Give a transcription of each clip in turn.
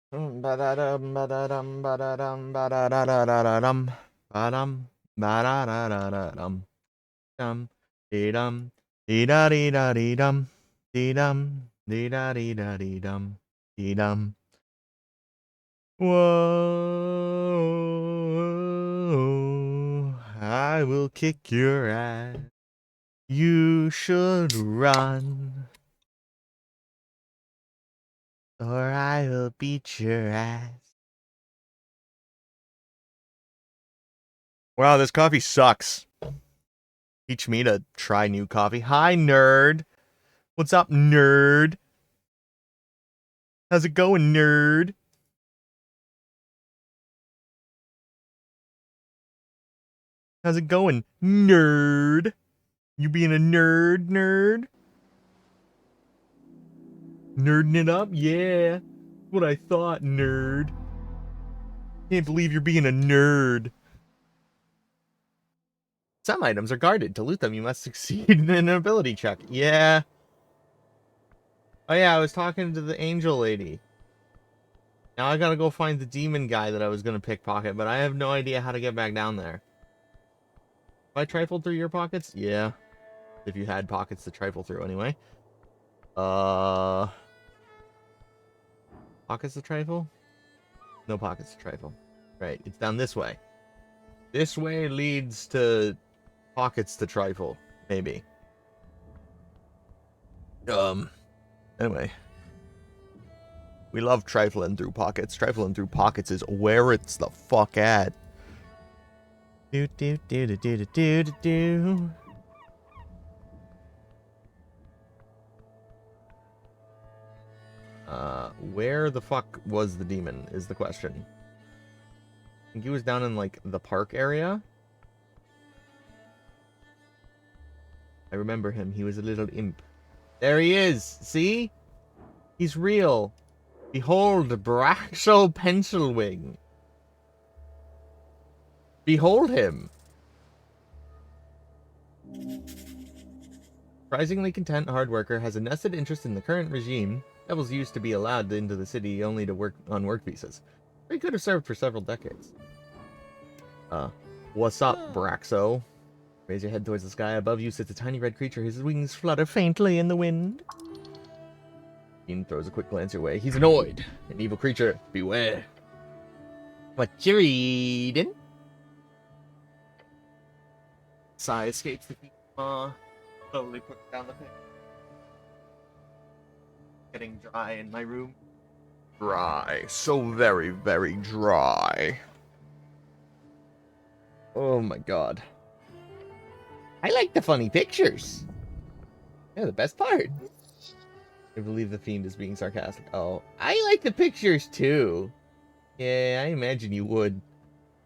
Ba-da-dum, ba-da-dum, ba-da-dum, ba-da-da-da-da-da-dum. Ba-dum, ba-da-da-da-da-dum. Dum, dee-dum, dee-da-dee-da-dee-dum. Dee-dum, dee-da-dee-da-dee-dum. Dee-dum. Whoa, I will kick your ass. You should run, or I will beat your ass. Wow, this coffee sucks. Teach me to try new coffee. Hi, nerd. What's up, nerd? How's it going, nerd? How's it going, nerd? You being a nerd? Nerding it up? Yeah. What I thought, nerd. Can't believe you're being a nerd. Some items are guarded. To loot them, you must succeed in an ability check. Yeah. Oh yeah, I was talking to the angel lady. Now I gotta go find the demon guy that I was gonna pickpocket, but I have no idea how to get back down there. Have I trifled through your pockets? Yeah. If you had pockets to trifle through anyway. Pockets to trifle? No pockets to trifle. Right, it's down this way. This way leads to pockets to trifle, maybe. Anyway. We love trifling through pockets. Trifling through pockets is where it's the fuck at. Do do do do do do do do. Where the fuck was the demon is the question. I think he was down in, like, the park area. I remember him. He was a little imp. There he is! See? He's real. Behold, Braxo Pencilwing. Behold him. Surprisingly content hard worker, has a nested interest in the current regime. Devils used to be allowed into the city only to work on work visas. He could have served for several decades. What's up, Braxo? Raise your head towards the sky. Above you sits a tiny red creature. His wings flutter faintly in the wind. Dean throws a quick glance your way. He's annoyed. An evil creature. Beware. What you reading? Sigh escapes the heat. Slowly puts down the paper. Getting dry in my room. Dry. So very, very dry. Oh my god. I like the funny pictures. Yeah, the best part. I believe the fiend is being sarcastic. Oh, I like the pictures too. Yeah, I imagine you would.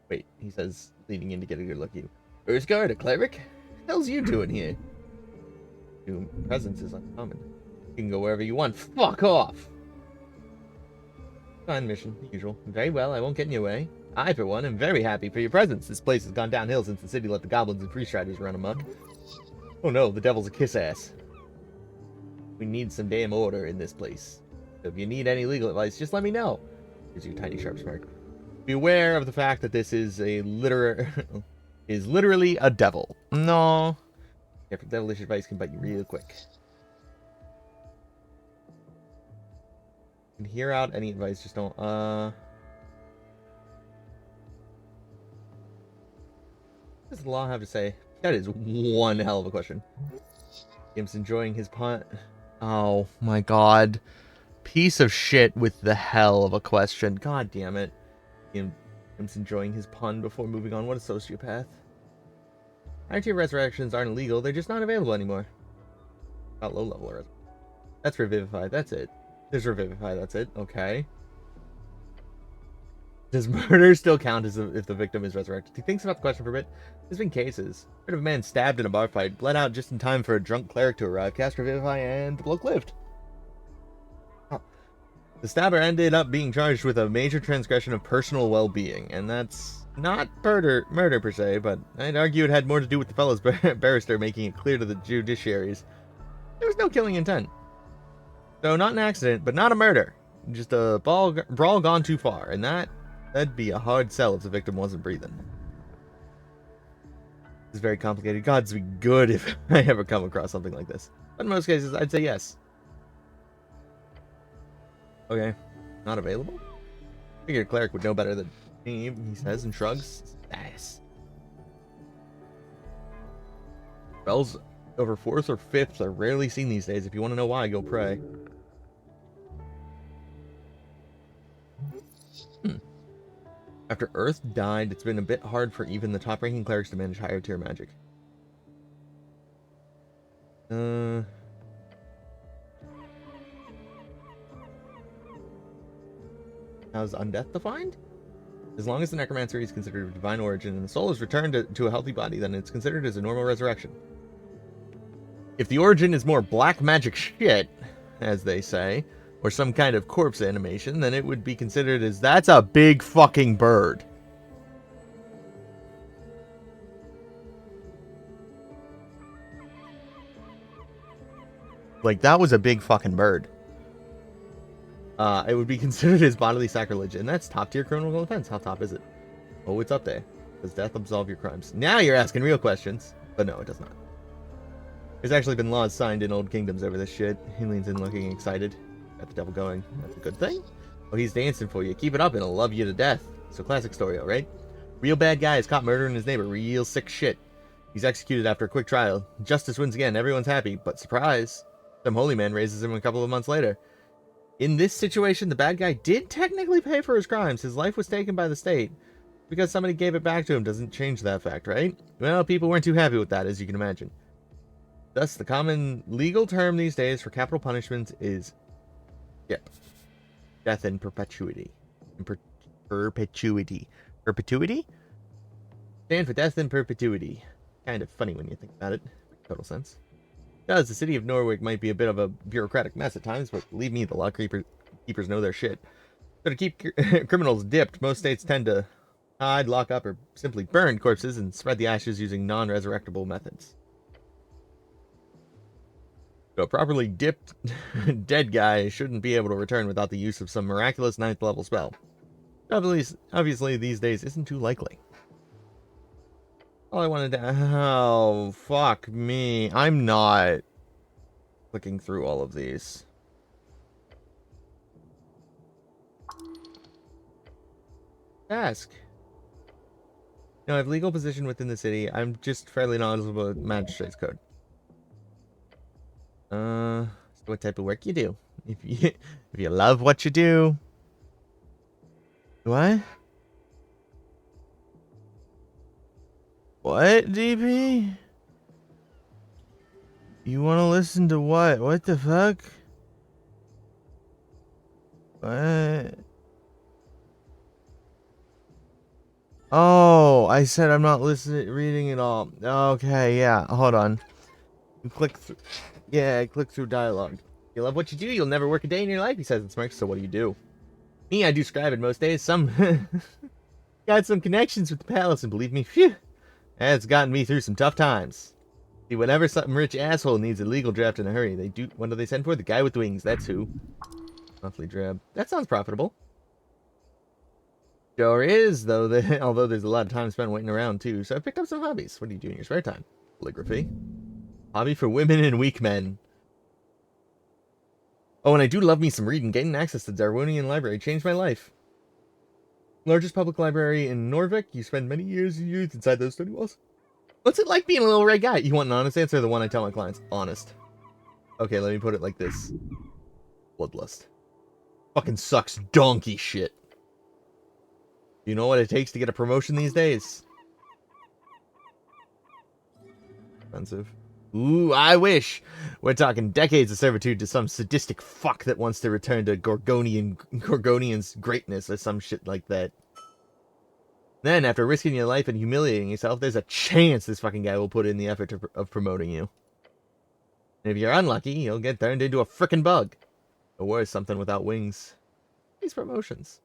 Wait, he says, leaning in to get a good look at you. Earthguard, a cleric? What the hell's you doing here? Your presence is uncommon. You can go wherever you want. Fuck off! Fine mission, usual. Very well, I won't get in your way. I, for one, am very happy for your presence. This place has gone downhill since the city let the goblins and priest riders run amok. Oh no, the devil's a kiss-ass. We need some damn order in this place. So if you need any legal advice, just let me know. Here's your tiny sharp smirk. Beware of the fact that this is a literally a devil. No. After devilish advice can bite you real quick. You can hear out any advice, just don't, What does the law have to say? That is one hell of a question. Gimp's enjoying his pun. Oh my god. Piece of shit with the hell of a question. God damn it. Gimp's enjoying his pun before moving on. What a sociopath. High-tier resurrections aren't illegal, they're just not available anymore. Not low-level resurrections. That's Revivify, that's it. There's Revivify, that's it. Okay. Does murder still count as if the victim is resurrected? He thinks about the question for a bit. There's been cases. Heard of a man stabbed in a bar fight, bled out just in time for a drunk cleric to arrive, cast Revivify, and the bloke lived. Huh. The stabber ended up being charged with a major transgression of personal well-being, and that's not murder per se, but I'd argue it had more to do with the fellow's barrister making it clear to the judiciaries there was no killing intent. So not an accident, but not a murder. just a brawl gone too far, and that'd be a hard sell if the victim wasn't breathing. It's very complicated. God's be good if I ever come across something like this. But in most cases, I'd say yes. Okay. Not available? I figured a cleric would know better than me, he says and shrugs. Nice. Spells over 4th or 5th are rarely seen these days. If you want to know why, go pray. After Earth died, it's been a bit hard for even the top-ranking clerics to manage higher-tier magic. How's undeath defined? As long as the necromancer is considered of divine origin and the soul is returned to a healthy body, then it's considered as a normal resurrection. If the origin is more black magic shit, as they say, or some kind of corpse animation, then it would be considered as, that's a big fucking bird. Like, that was a big fucking bird. It would be considered as bodily sacrilege, and that's top-tier criminal offense. How top is it? Oh, it's up there. Does death absolve your crimes? Now you're asking real questions. But no, it does not. There's actually been laws signed in old kingdoms over this shit. He leans in looking excited. Got the devil going. That's a good thing. Oh, he's dancing for you. Keep it up and he'll love you to death. So classic story, right? Real bad guy is caught murdering his neighbor. Real sick shit. He's executed after a quick trial. Justice wins again. Everyone's happy. But surprise, some holy man raises him a couple of months later. In this situation, the bad guy did technically pay for his crimes. His life was taken by the state. Because somebody gave it back to him doesn't change that fact, right? Well, people weren't too happy with that, as you can imagine. Thus, the common legal term these days for capital punishments is death in perpetuity. Perpetuity. Perpetuity? Stand for death in perpetuity. Kind of funny when you think about it. Total sense. Because the city of Norwich might be a bit of a bureaucratic mess at times, but believe me, the law keepers know their shit. So to keep criminals dipped, most states tend to hide, lock up, or simply burn corpses and spread the ashes using non-resurrectable methods. So a properly dipped dead guy shouldn't be able to return without the use of some miraculous 9th level spell. Obviously, these days isn't too likely. All I wanted to... Oh, fuck me. I'm not clicking through all of these. Ask. No, I have legal position within the city. I'm just fairly knowledgeable about magistrate's code. So what type of work you do? If you love what you do. What? What, DP? You want to listen to what? What the fuck? What? Oh, I said I'm not reading it all. Okay, yeah, hold on. Click through. Yeah, click through dialogue. You love what you do, you'll never work a day in your life, he says and smirks. So what do you do? Me, I do scribing most days. Got some connections with the palace, and believe me, phew, that's gotten me through some tough times. See, whenever some rich asshole needs a legal draft in a hurry, what do they send for? The guy with wings, that's who. Monthly drab. That sounds profitable. Sure is, though, although there's a lot of time spent waiting around, too. So I picked up some hobbies. What do you do in your spare time? Calligraphy. Hobby for women and weak men. Oh, and I do love me some reading. Gaining access to the Darwinian Library changed my life. Largest public library in Norvik. You spend many years of youth inside those study walls. What's it like being a little red guy? You want an honest answer, or the one I tell my clients? Honest. Okay, let me put it like this. Bloodlust. Fucking sucks donkey shit. You know what it takes to get a promotion these days? Expensive. Ooh, I wish. We're talking decades of servitude to some sadistic fuck that wants to return to Gorgonian's greatness or some shit like that. Then, after risking your life and humiliating yourself, there's a chance this fucking guy will put in the effort of promoting you. And if you're unlucky, you'll get turned into a frickin' bug. Or worse, something without wings. These promotions.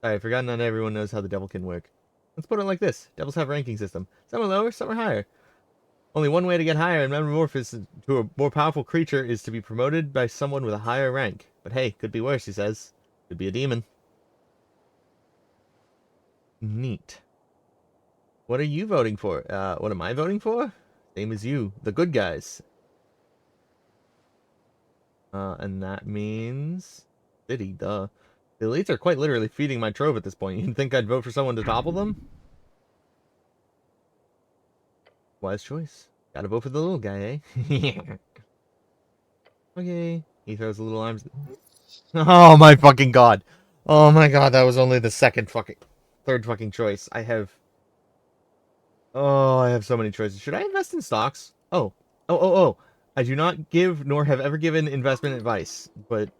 Sorry, I forgot not everyone knows how the devil can work. Let's put it like this. Devils have a ranking system. Some are lower, some are higher. Only one way to get higher and metamorphose to a more powerful creature is to be promoted by someone with a higher rank. But hey, could be worse, he says. Could be a demon. Neat. What are you voting for? What am I voting for? Same as you. The good guys. And that means... City, duh. The elites are quite literally feeding my trove at this point. You'd think I'd vote for someone to topple them? Wise choice. Gotta vote for the little guy, eh? Okay. He throws the little arms. Oh my fucking god. Oh my god, that was only the third fucking choice. I have so many choices. Should I invest in stocks? Oh. I do not give nor have ever given investment advice. But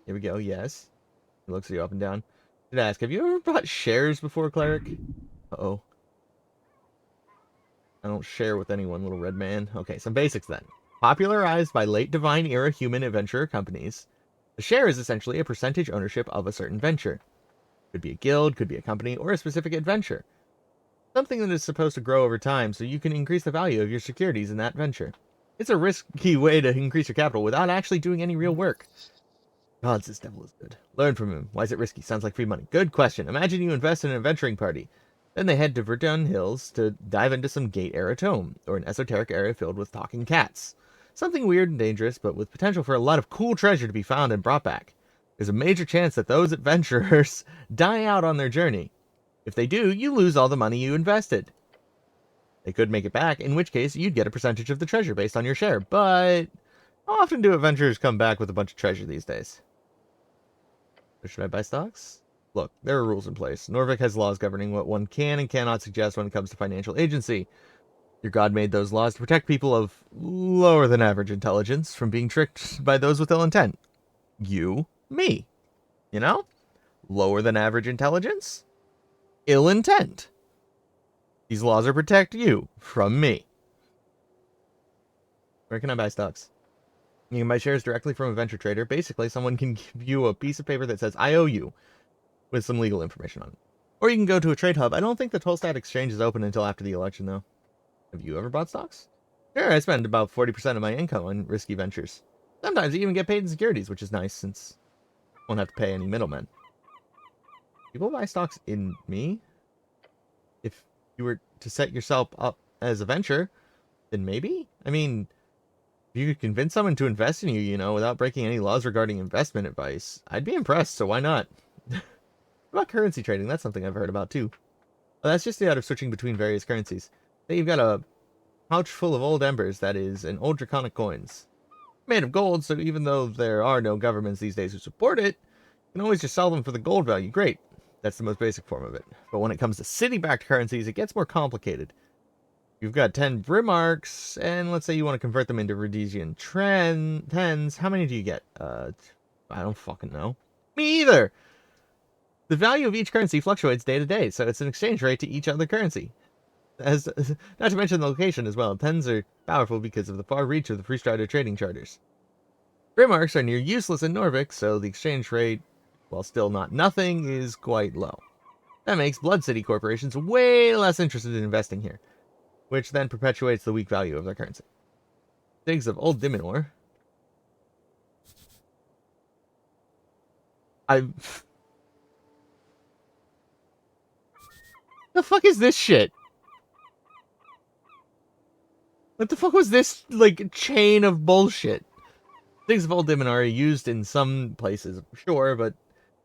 here we go, yes. He looks at you up and down. Should I ask, have you ever bought shares before, cleric? Uh-oh. I don't share with anyone, little red man. Okay, some basics then. Popularized by late Divine Era human adventurer companies, a share is essentially a percentage ownership of a certain venture. Could be a guild, could be a company, or a specific adventure. Something that is supposed to grow over time so you can increase the value of your securities in that venture. It's a risky way to increase your capital without actually doing any real work. Gods, this devil is good. Learn from him. Why is it risky? Sounds like free money. Good question. Imagine you invest in an adventuring party. Then they head to Verdun Hills to dive into some Gate-era tome, or an esoteric area filled with talking cats. Something weird and dangerous, but with potential for a lot of cool treasure to be found and brought back. There's a major chance that those adventurers die out on their journey. If they do, you lose all the money you invested. They could make it back, in which case you'd get a percentage of the treasure based on your share, but how often do adventurers come back with a bunch of treasure these days? Or should I buy stocks? Look, there are rules in place. Norvik has laws governing what one can and cannot suggest when it comes to financial agency. Your god made those laws to protect people of lower than average intelligence from being tricked by those with ill intent. You, me. You know? Lower than average intelligence? Ill intent. These laws are protect you from me. Where can I buy stocks? You can buy shares directly from a venture trader. Basically, someone can give you a piece of paper that says, I owe you, with some legal information on it. Or you can go to a trade hub. I don't think the Tolstad exchange is open until after the election, though. Have you ever bought stocks? Sure, I spend about 40% of my income on risky ventures. Sometimes I even get paid in securities, which is nice since I won't have to pay any middlemen. People buy stocks in me? If you were to set yourself up as a venture, then maybe? I mean, if you could convince someone to invest in you, you know, without breaking any laws regarding investment advice, I'd be impressed, so why not? What about currency trading? That's something I've heard about, too. Well, that's just the art of switching between various currencies. Say you've got a pouch full of old embers, that is, and old draconic coins. Made of gold, so even though there are no governments these days who support it, you can always just sell them for the gold value. Great. That's the most basic form of it. But when it comes to city-backed currencies, it gets more complicated. You've got 10 Brimarks, and let's say you want to convert them into Rhodesian tens. How many do you get? I don't fucking know. Me either! The value of each currency fluctuates day to day, so it's an exchange rate to each other currency. Not to mention the location as well. Tens are powerful because of the far reach of the free-strider trading charters. Brimarks are near useless in Norvik, so the exchange rate, while still not nothing, is quite low. That makes Blood City corporations way less interested in investing here, which then perpetuates the weak value of their currency. Digs of Old Diminor. The fuck is this shit? What the fuck was this, like, chain of bullshit? Digs of Old Diminor are used in some places, sure, but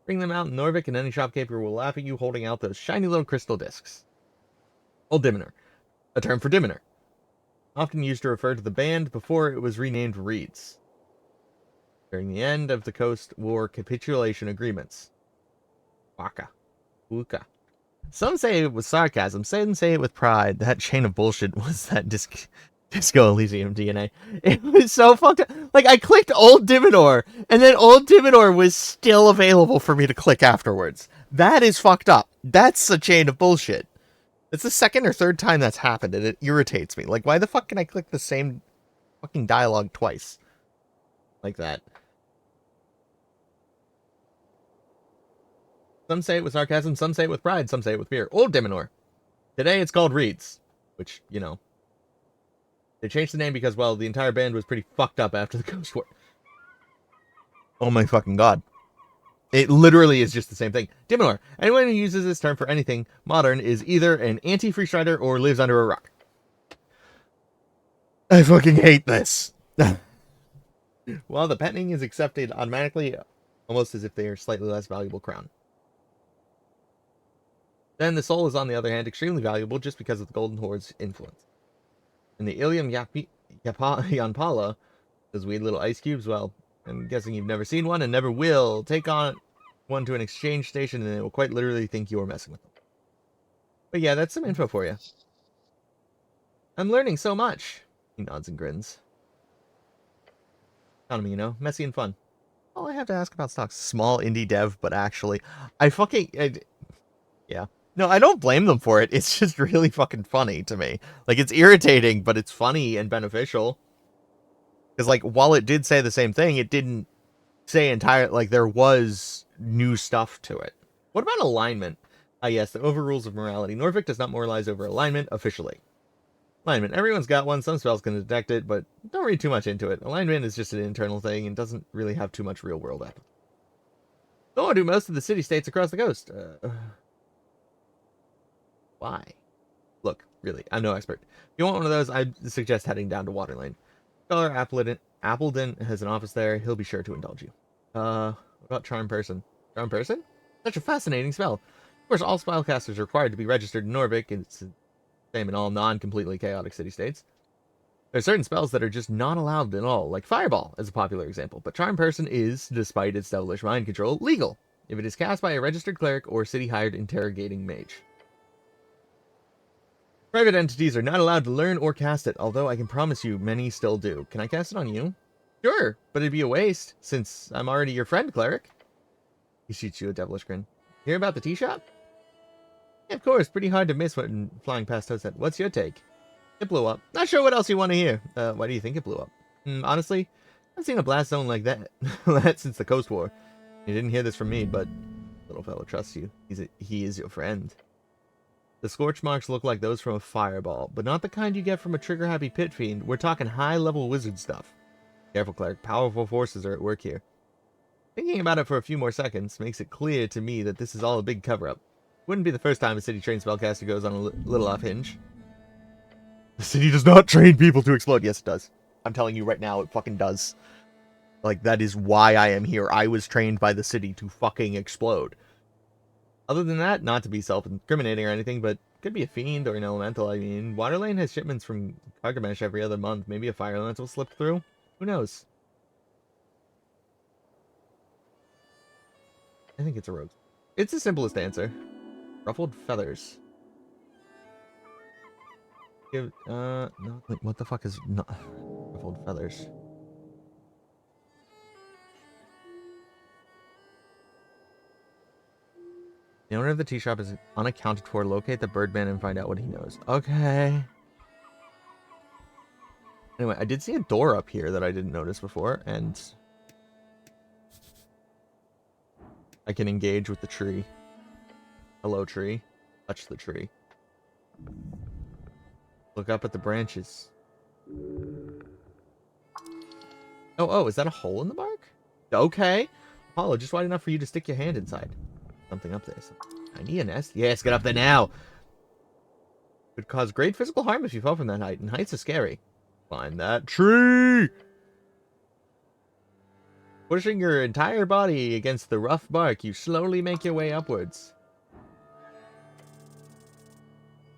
bring them out in Norvik and any shopkeeper will laugh at you holding out those shiny little crystal discs. Old Diminor, a term for Diminor. Often used to refer to the band before it was renamed Reeds. During the end of the Coast War capitulation agreements. Waka. Wuka. Some say it with sarcasm, some say it with pride. That chain of bullshit was that Disco Elysium DNA. It was so fucked up. Like, I clicked Old Diminor, and then Old Diminor was still available for me to click afterwards. That is fucked up. That's a chain of bullshit. It's the second or third time that's happened, and it irritates me. Like, why the fuck can I click the same fucking dialogue twice? Like that. Some say it with sarcasm, some say it with pride, some say it with fear. Old Diminor. Today it's called Reeds. Which, you know. They changed the name because, well, the entire band was pretty fucked up after the Coast War. Oh my fucking god. It literally is just the same thing. Diminor. Anyone who uses this term for anything modern is either an anti-Free Strider or lives under a rock. I fucking hate this. Well, the patenting is accepted automatically, almost as if they are slightly less valuable crown. Then the soul is, on the other hand, extremely valuable just because of the Golden Horde's influence. And the Ilium Yanpala, those weird little ice cubes, well, I'm guessing you've never seen one and never will. Take on one to an exchange station and they will quite literally think you are messing with them. But yeah, that's some info for you. I'm learning so much. He nods and grins. Economy, you know, messy and fun. All I have to ask about stocks. Small indie dev, but actually, yeah. No, I don't blame them for it. It's just really fucking funny to me. Like, it's irritating, but it's funny and beneficial. Because, like, while it did say the same thing, it didn't say like, there was new stuff to it. What about alignment? Yes, the overrules of morality. Norvik does not moralize over alignment officially. Alignment. Everyone's got one. Some spells can detect it, but don't read too much into it. Alignment is just an internal thing and doesn't really have too much real-world application. So do most of the city-states across the coast. Why? Look, really, I'm no expert. If you want one of those, I suggest heading down to Waterlane. Scholar Appledon has an office there. He'll be sure to indulge you. What about Charm Person? Charm Person? Such a fascinating spell. Of course, all spellcasters are required to be registered in Norvik, and it's the same in all non-completely chaotic city-states. There are certain spells that are just not allowed at all, like Fireball is a popular example, but Charm Person is, despite its devilish mind control, legal if it is cast by a registered cleric or city-hired interrogating mage. Private entities are not allowed to learn or cast it, although I can promise you many still do. Can I cast it on you? Sure, but it'd be a waste, since I'm already your friend, cleric. He shoots you a devilish grin. Hear about the tea shop? Yeah, of course, pretty hard to miss when flying past Toadset. What's your take? It blew up. Not sure what else you want to hear. Why do you think it blew up? Honestly, I've seen a blast zone like that since the Coast War. You didn't hear this from me, but little fellow trusts you. He is your friend. The scorch marks look like those from a fireball, but not the kind you get from a trigger-happy pit fiend. We're talking high-level wizard stuff. Careful, cleric. Powerful forces are at work here. Thinking about it for a few more seconds makes it clear to me that this is all a big cover-up. Wouldn't be the first time a city-trained spellcaster goes on a little off-hinge. The city does not train people to explode. Yes, it does. I'm telling you right now, it fucking does. Like, that is why I am here. I was trained by the city to fucking explode. Other than that, not to be self-incriminating or anything, but could be a fiend or an elemental. I mean, Waterlane has shipments from Gargamesh every other month. Maybe a fire elemental slipped through? Who knows? I think it's a rogue. It's the simplest answer. Ruffled feathers. No, what the fuck is not ruffled feathers? The owner of the tea shop is unaccounted for. Locate the birdman and find out what he knows. Okay. Anyway, I did see a door up here that I didn't notice before, and I can engage with the tree. Hello, tree. Touch the tree. Look up at the branches. Oh, is that a hole in the bark? Okay. Hollow, just wide enough for you to stick your hand inside. Something up there. I need a nest. Yes, get up there now. Could cause great physical harm if you fell from that height, and heights are scary. Climb that tree! Pushing your entire body against the rough bark, you slowly make your way upwards.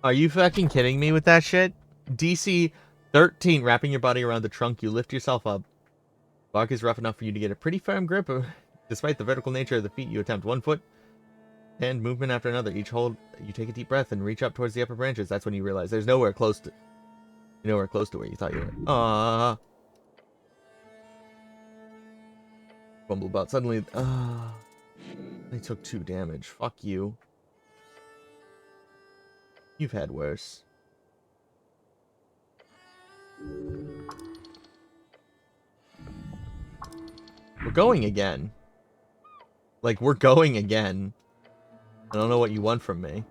Are you fucking kidding me with that shit? DC 13, wrapping your body around the trunk, you lift yourself up. Bark is rough enough for you to get a pretty firm grip. Despite the vertical nature of the feet, you attempt 1 foot and movement after another. Each hold, you take a deep breath and reach up towards the upper branches. That's when you realize there's nowhere close to where you thought you were. Fumble about. Suddenly, they took 2 damage. Fuck you. You've had worse. We're going again. Like, we're going again. I don't know what you want from me.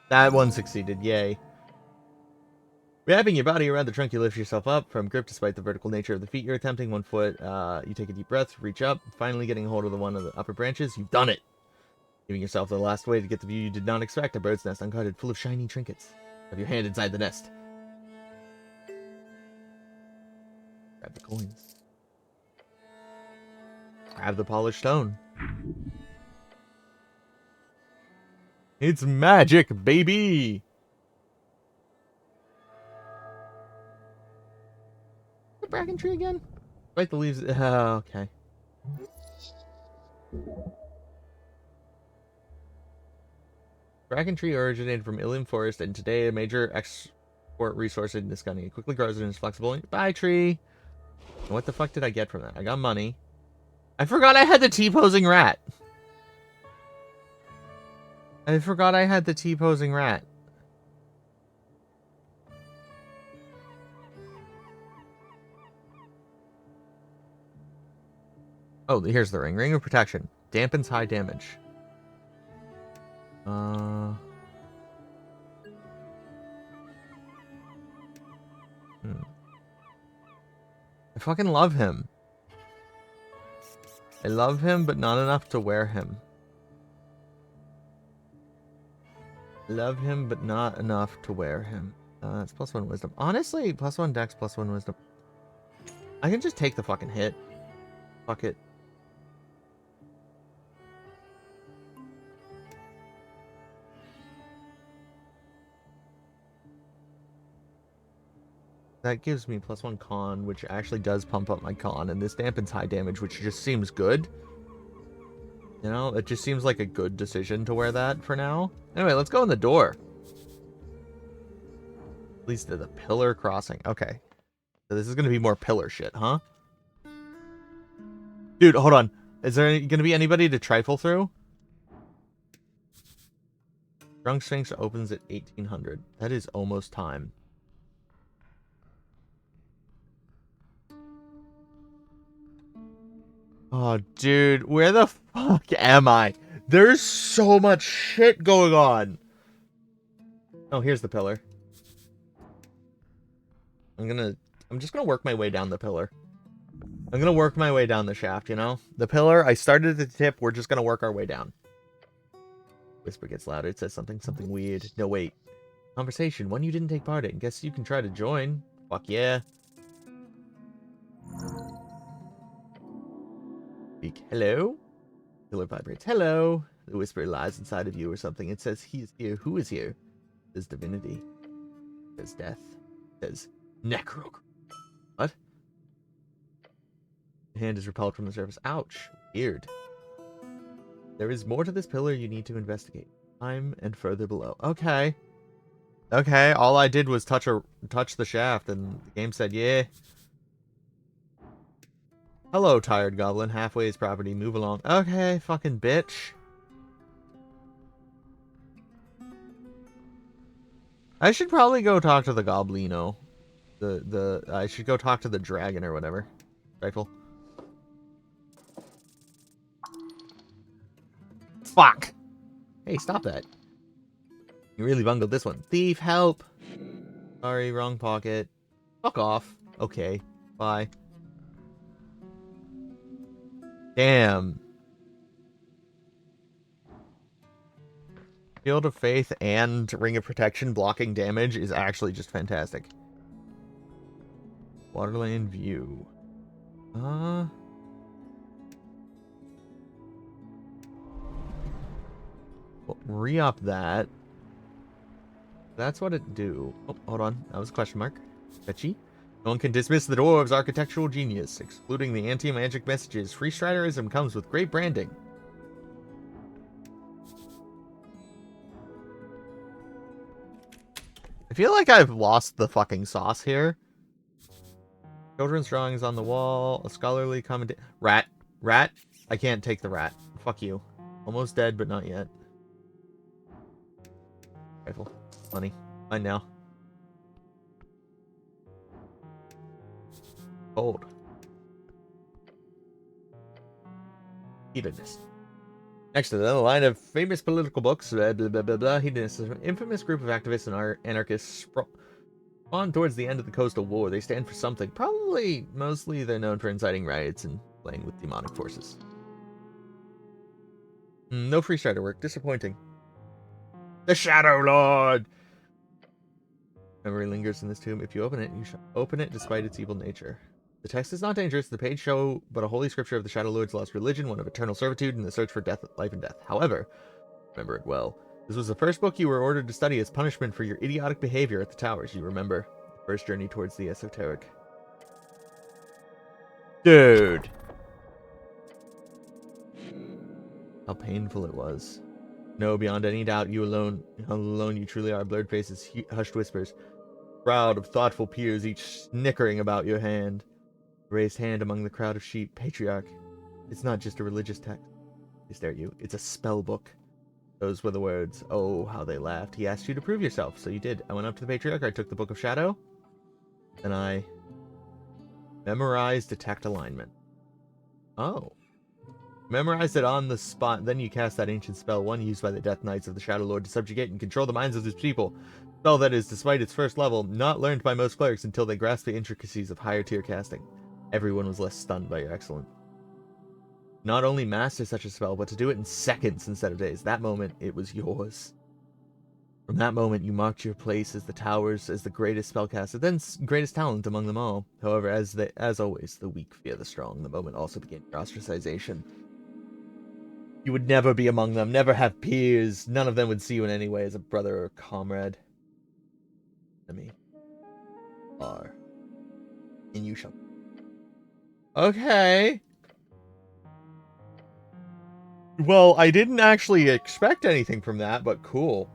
That one succeeded. Yay. Wrapping your body around the trunk, you lift yourself up from grip despite the vertical nature of the feet you're attempting. 1 foot, you take a deep breath, reach up, finally getting a hold of the one of the upper branches. You've done it! Giving yourself the last way to get the view you did not expect. A bird's nest unguarded, full of shiny trinkets. Have your hand inside the nest. Grab the coins. Grab the polished stone. It's magic, baby! The bracken tree again? Bite the leaves. Okay. Bracken tree originated from Ilium Forest and today a major export resource in this country. It quickly grows and is flexible. Bye, tree! And what the fuck did I get from that? I got money. I forgot I had the T-posing rat. I forgot I had the T-posing rat. Oh, here's the ring. Ring of protection. Dampens high damage. I fucking love him. I love him, but not enough to wear him. Love him, but not enough to wear him. It's +1 wisdom. Honestly, +1 dex, +1 wisdom. I can just take the fucking hit. Fuck it. That gives me +1 con, which actually does pump up my con, and this dampens high damage, which just seems good. You know, it just seems like a good decision to wear that for now. Anyway, let's go in the door. At least the pillar crossing. Okay. So this is going to be more pillar shit, huh? Dude, hold on. Is there going to be anybody to trifle through? Drunk Sphinx opens at 1800. That is almost time. Oh, dude, where the fuck am I? There's so much shit going on. Oh, here's the pillar. I'm just gonna work my way down the pillar. I'm gonna work my way down the shaft, you know? The pillar, I started at the tip, we're just gonna work our way down. Whisper gets louder, it says something weird. No, wait. Conversation, one you didn't take part in. Guess you can try to join. Fuck yeah. Speak. Hello? Pillar vibrates. Hello. The whisper lies inside of you or something. It says he is here. Who is here? It says divinity. It says death. It says necro. What? The hand is repelled from the surface. Ouch. Weird. There is more to this pillar you need to investigate. Time and further below. Okay. Okay, all I did was touch the shaft and the game said, yeah. Hello, tired goblin. Halfway is property. Move along. Okay, fucking bitch. I should probably go talk to the goblino. I should go talk to the dragon or whatever. Rifle. Fuck. Hey, stop that. You really bungled this one. Thief, help. Sorry, wrong pocket. Fuck off. Okay, bye. Damn. Shield of Faith and Ring of Protection blocking damage is actually just fantastic. Waterland View. Well, re-up that. That's what it do. Oh, hold on. That was a question mark. Fetchy. No one can dismiss the dwarves' architectural genius. Excluding the anti-magic messages, free striderism comes with great branding. I feel like I've lost the fucking sauce here. Children's drawings on the wall. A scholarly comment. Rat. Rat. I can't take the rat. Fuck you. Almost dead, but not yet. Rifle. Money. Mine now. Gold. Hedonist. Next to the line of famous political books, blah, blah, blah, blah, blah. Hedonist is an infamous group of activists and anarchists On towards the end of the Coastal War, they stand for something. Probably, mostly, they're known for inciting riots and playing with demonic forces. No free strider work. Disappointing. The Shadow Lord! Memory lingers in this tomb. If you open it, you shall open it despite its evil nature. The text is not dangerous. The page show but a holy scripture of the Shadow Lord's lost religion, one of eternal servitude, and the search for death, life and death. However, remember it well. This was the first book you were ordered to study as punishment for your idiotic behavior at the towers. You remember the first journey towards the esoteric. Dude! How painful it was. No, beyond any doubt, you alone you truly are. Blurred faces, hushed whispers. Crowd of thoughtful peers, each snickering about your hand. Raised hand among the crowd of sheep. Patriarch. It's not just a religious text. They stare at you. It's a spell book. Those were the words. Oh, how they laughed. He asked you to prove yourself, so you did. I went up to the Patriarch, I took the Book of Shadow, and I memorized Detect Alignment. Oh. Memorized it on the spot, then you cast that ancient spell, one used by the Death Knights of the Shadow Lord to subjugate and control the minds of his people. Spell that is, despite its first level, not learned by most clerics until they grasp the intricacies of higher tier casting. Everyone was less stunned by your excellence. Not only master such a spell, but to do it in seconds instead of days. That moment, it was yours. From that moment, you marked your place as the towers, as the greatest spellcaster, then greatest talent among them all. However, as always, the weak fear the strong. The moment also began your ostracization. You would never be among them, never have peers. None of them would see you in any way as a brother or comrade. Enemy. Are. And you shall. Okay. Well, I didn't actually expect anything from that, but cool.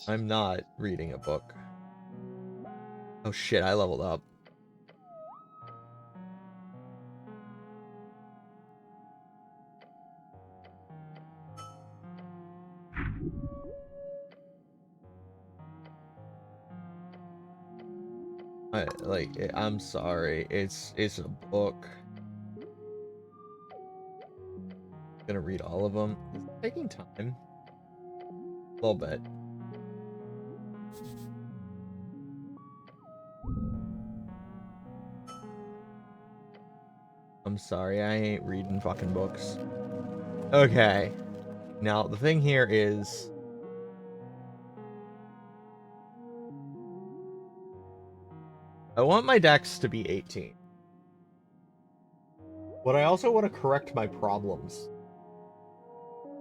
I'm not reading a book. Oh shit, I leveled up. I'm sorry. It's a book. I'm gonna read all of them. It's taking time. A little bit. I'm sorry, I ain't reading fucking books. Okay. Now, the thing here is... I want my dex to be 18. But I also want to correct my problems.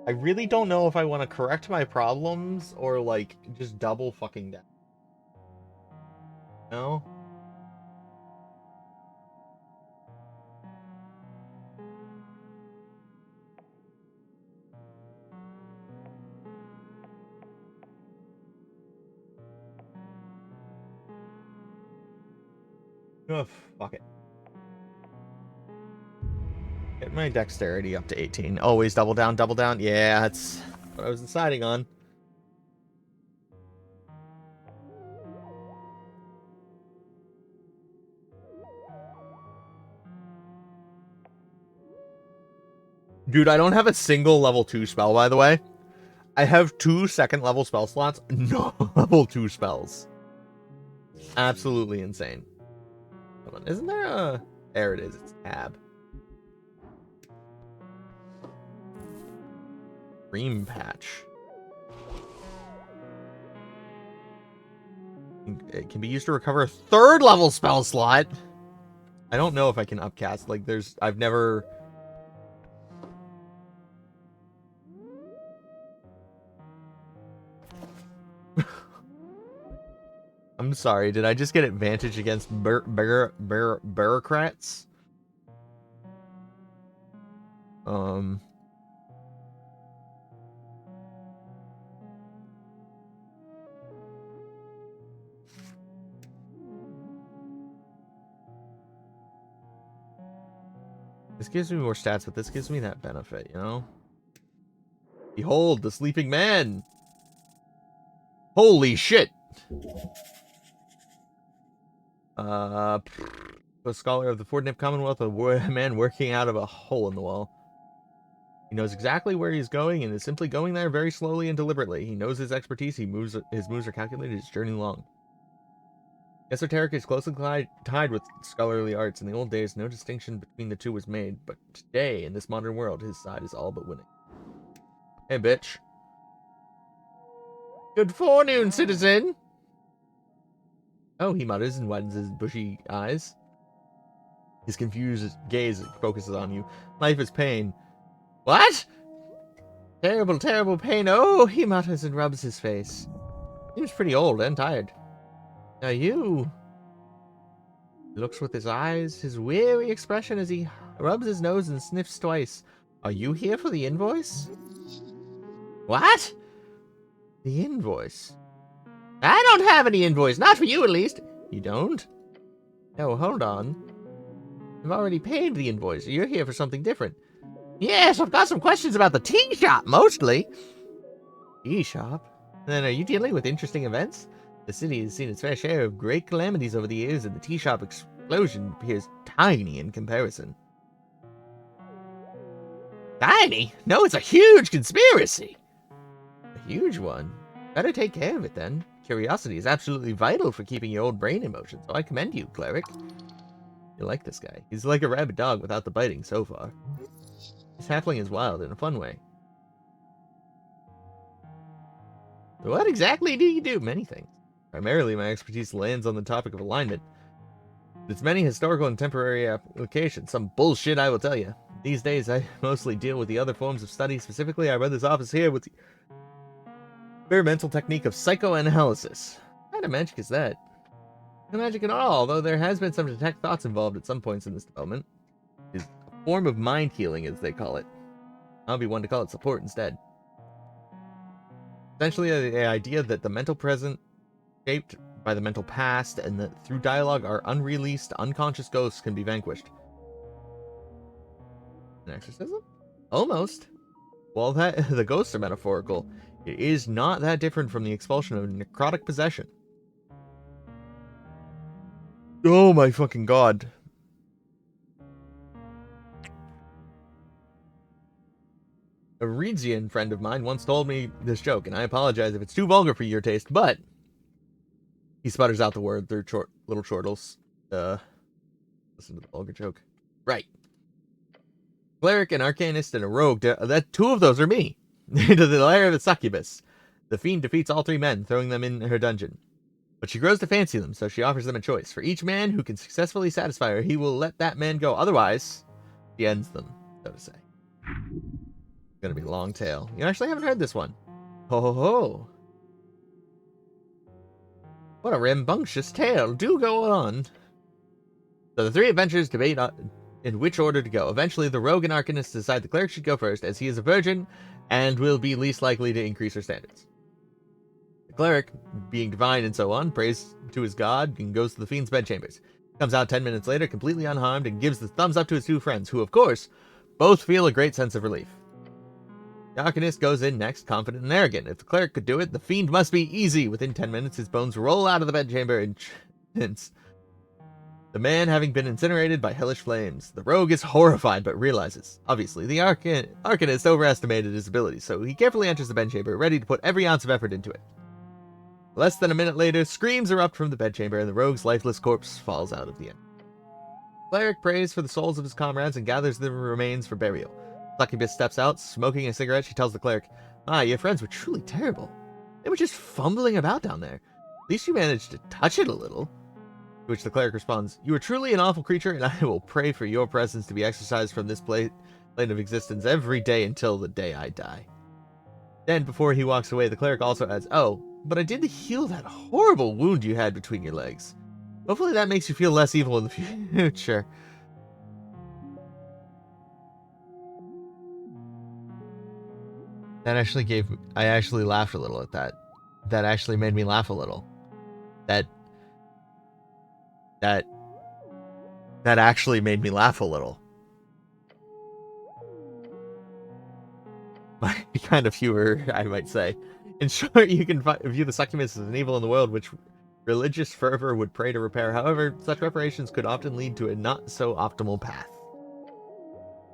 I really don't know if I want to correct my problems or, like, just double fucking down. No? Oh, fuck it. Get my dexterity up to 18. Always double down, double down. Yeah, that's what I was deciding on. Dude, I don't have a single level 2 spell, by the way. I have 2 second level spell slots, no level 2 spells. Absolutely insane. Hold on, isn't there a... There it is, it's tab. Dream Patch. It can be used to recover a 3rd level spell slot. I don't know if I can upcast. Like, I've never... I'm sorry, did I just get advantage against bureaucrats? This gives me more stats, but this gives me that benefit, you know? Behold, the sleeping man! Holy shit! A scholar of the Fortnite Commonwealth, a man working out of a hole in the wall. He knows exactly where he's going and is simply going there very slowly and deliberately. He knows his expertise, his moves are calculated, his journey long. Esoteric is closely tied with scholarly arts. In the old days, no distinction between the two was made, but today, in this modern world, his side is all but winning. Hey, bitch. Good forenoon, citizen! Oh, he mutters and widens his bushy eyes. His confused gaze focuses on you. Life is pain. What? Terrible, terrible pain. Oh, he mutters and rubs his face. Seems pretty old and tired. Are you? He looks with his eyes, his weary expression as he rubs his nose and sniffs twice. Are you here for the invoice? What? The invoice? I don't have any invoice. Not for you, at least. You don't? No, hold on. I've already paid the invoice. You're here for something different. Yes, I've got some questions about the tea shop, mostly. Tea shop? Then are you dealing with interesting events? The city has seen its fair share of great calamities over the years, and the tea shop explosion appears tiny in comparison. Tiny? No, it's a huge conspiracy. A huge one? Better take care of it, then. Curiosity is absolutely vital for keeping your old brain in motion, so I commend you, cleric. You like this guy. He's like a rabid dog without the biting so far. This halfling is wild in a fun way. What exactly do you do? Many things. Primarily, my expertise lands on the topic of alignment. Its many historical and temporary applications. Some bullshit, I will tell you. These days, I mostly deal with the other forms of study. Specifically, I run this office here with the experimental technique of psychoanalysis. What kind of magic is that? No magic at all, although there has been some detect thoughts involved at some points in this development. It's a form of mind healing, as they call it. I'll be one to call it support instead. Essentially, the idea that the mental present, shaped by the mental past, and that through dialogue our unreleased, unconscious ghosts can be vanquished. An exorcism? Almost. While the ghosts are metaphorical, it is not that different from the expulsion of necrotic possession. Oh my fucking god. A Reedsian friend of mine once told me this joke, and I apologize if it's too vulgar for your taste, but he sputters out the word through little chortles. Listen to the vulgar joke. Right. Cleric, an arcanist, and a rogue. That two of those are me. To the lair of the succubus. The fiend defeats all three men, throwing them in her dungeon. But she grows to fancy them, so she offers them a choice. For each man who can successfully satisfy her, he will let that man go. Otherwise, she ends them, so to say. It's gonna be a long tale. You actually haven't heard this one. Ho ho ho. What a rambunctious tale. Do go on. So the three adventurers debate in which order to go. Eventually, the rogue and arcanist decide the cleric should go first, as he is a virgin and will be least likely to increase her standards. The cleric, being divine and so on, prays to his god and goes to the fiend's bedchambers. Comes out 10 minutes later, completely unharmed, and gives the thumbs up to his two friends, who, of course, both feel a great sense of relief. The arcanist goes in next, confident and arrogant. If the cleric could do it, the fiend must be easy. Within 10 minutes, his bones roll out of the bedchamber and the man having been incinerated by hellish flames. The rogue is horrified, but realizes, obviously, the arcanist overestimated his abilities, so he carefully enters the bedchamber, ready to put every ounce of effort into it. Less than a minute later, screams erupt from the bedchamber, and the rogue's lifeless corpse falls out of the end. The cleric prays for the souls of his comrades and gathers the remains for burial. Succubus steps out, smoking a cigarette. She tells the cleric, your friends were truly terrible. They were just fumbling about down there. At least you managed to touch it a little. To which the cleric responds, you are truly an awful creature, and I will pray for your presence to be exorcised from this plane of existence every day until the day I die. Then, before he walks away, the cleric also adds, but I did heal that horrible wound you had between your legs. Hopefully that makes you feel less evil in the future. That actually I actually laughed a little at that. That actually made me laugh a little. That actually made me laugh a little. My kind of humor, I might say. In short, you can view the succubus as an evil in the world, which religious fervor would pray to repair. However, such reparations could often lead to a not so optimal path.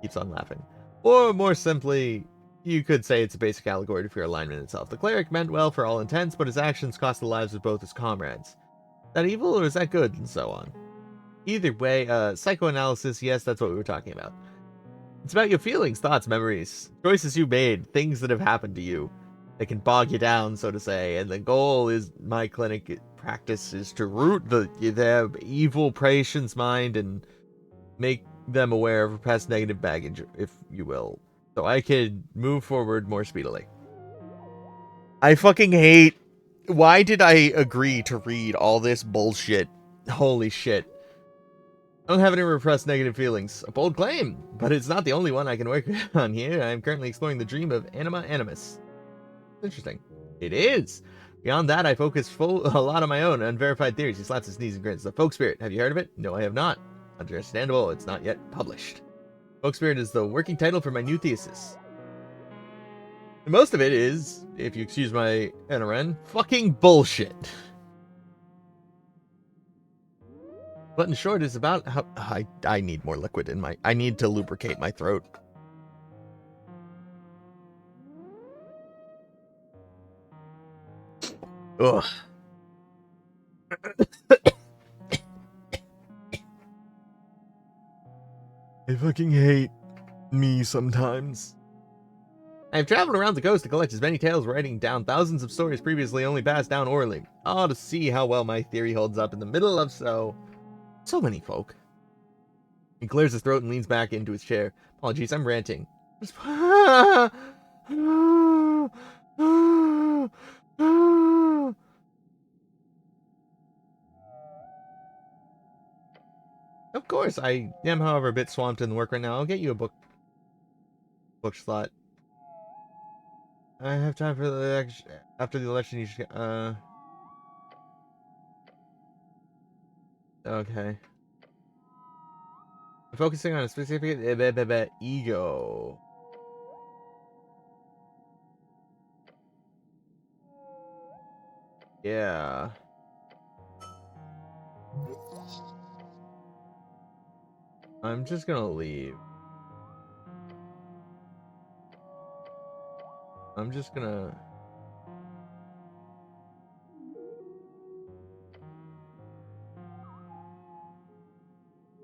Keeps on laughing. Or more simply, you could say it's a basic allegory for alignment itself. The cleric meant well for all intents, but his actions cost the lives of both his comrades. Is that evil or is that good? And so on. Either way, psychoanalysis, yes, that's what we were talking about. It's about your feelings, thoughts, memories, choices you made, things that have happened to you. That can bog you down, so to say. And the goal is my clinic practice is to root the evil patient's mind and make them aware of past negative baggage, if you will, so I could move forward more speedily. I fucking hate. Why did I agree to read all this bullshit? Holy shit. I don't have any repressed negative feelings. A bold claim, but it's not the only one I can work on here. I'm currently exploring the dream of anima animus. Interesting. It is. Beyond that, I focus a lot on my own unverified theories. He slaps his knees and grins. The folk spirit. Have you heard of it? No, I have not. Understandable. It's not yet published. Folk spirit is the working title for my new thesis. And most of it is, if you excuse my NRN, fucking bullshit. But in short, it's about how I need more liquid in my. I need to lubricate my throat. Ugh. I fucking hate me sometimes. I've traveled around the coast to collect as many tales, writing down thousands of stories previously only passed down orally. Oh, to see how well my theory holds up in the middle of so many folk. He clears his throat and leans back into his chair. Apologies, I'm ranting. Of course, I am, however, a bit swamped in the work right now. I'll get you a book slot. I have time for the election. After the election, you should. Okay. Focusing on a specific ego. Yeah. I'm just gonna leave. I'm just gonna.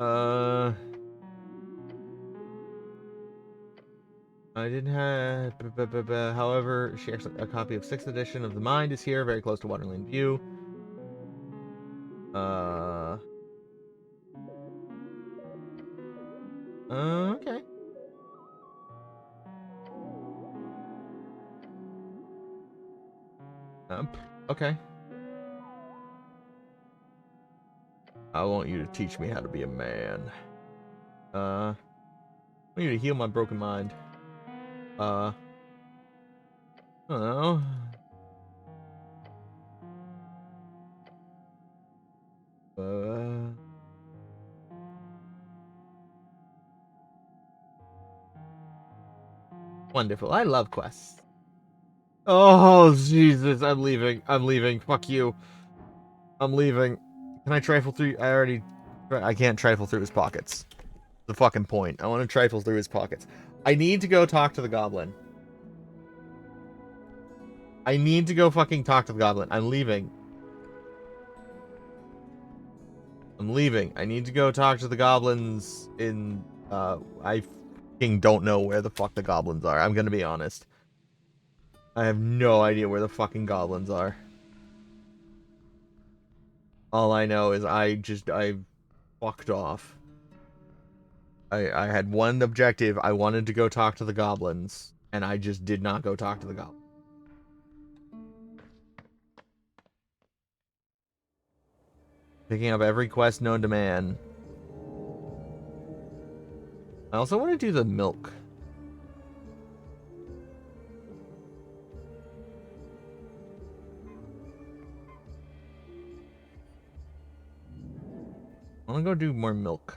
I didn't have. However, she actually a copy of 6th edition of The Mind is here, very close to Waterland View. Okay. Okay. I want you to teach me how to be a man. I want you to heal my broken mind. I don't know. Wonderful. I love quests. Oh, Jesus. I'm leaving. I'm leaving. Fuck you. I'm leaving. Can I trifle through? I can't trifle through his pockets. The fucking point. I want to trifle through his pockets. I need to go talk to the goblin. I need to go fucking talk to the goblin. I'm leaving. I'm leaving. I need to go talk to the goblins in, I fucking don't know where the fuck the goblins are. I'm gonna be honest. I have no idea where the fucking goblins are. All I know is I fucked off. I had one objective. I wanted to go talk to the goblins, and I just did not go talk to the goblins. Picking up every quest known to man. I also want to do the milk. I want to go do more milk.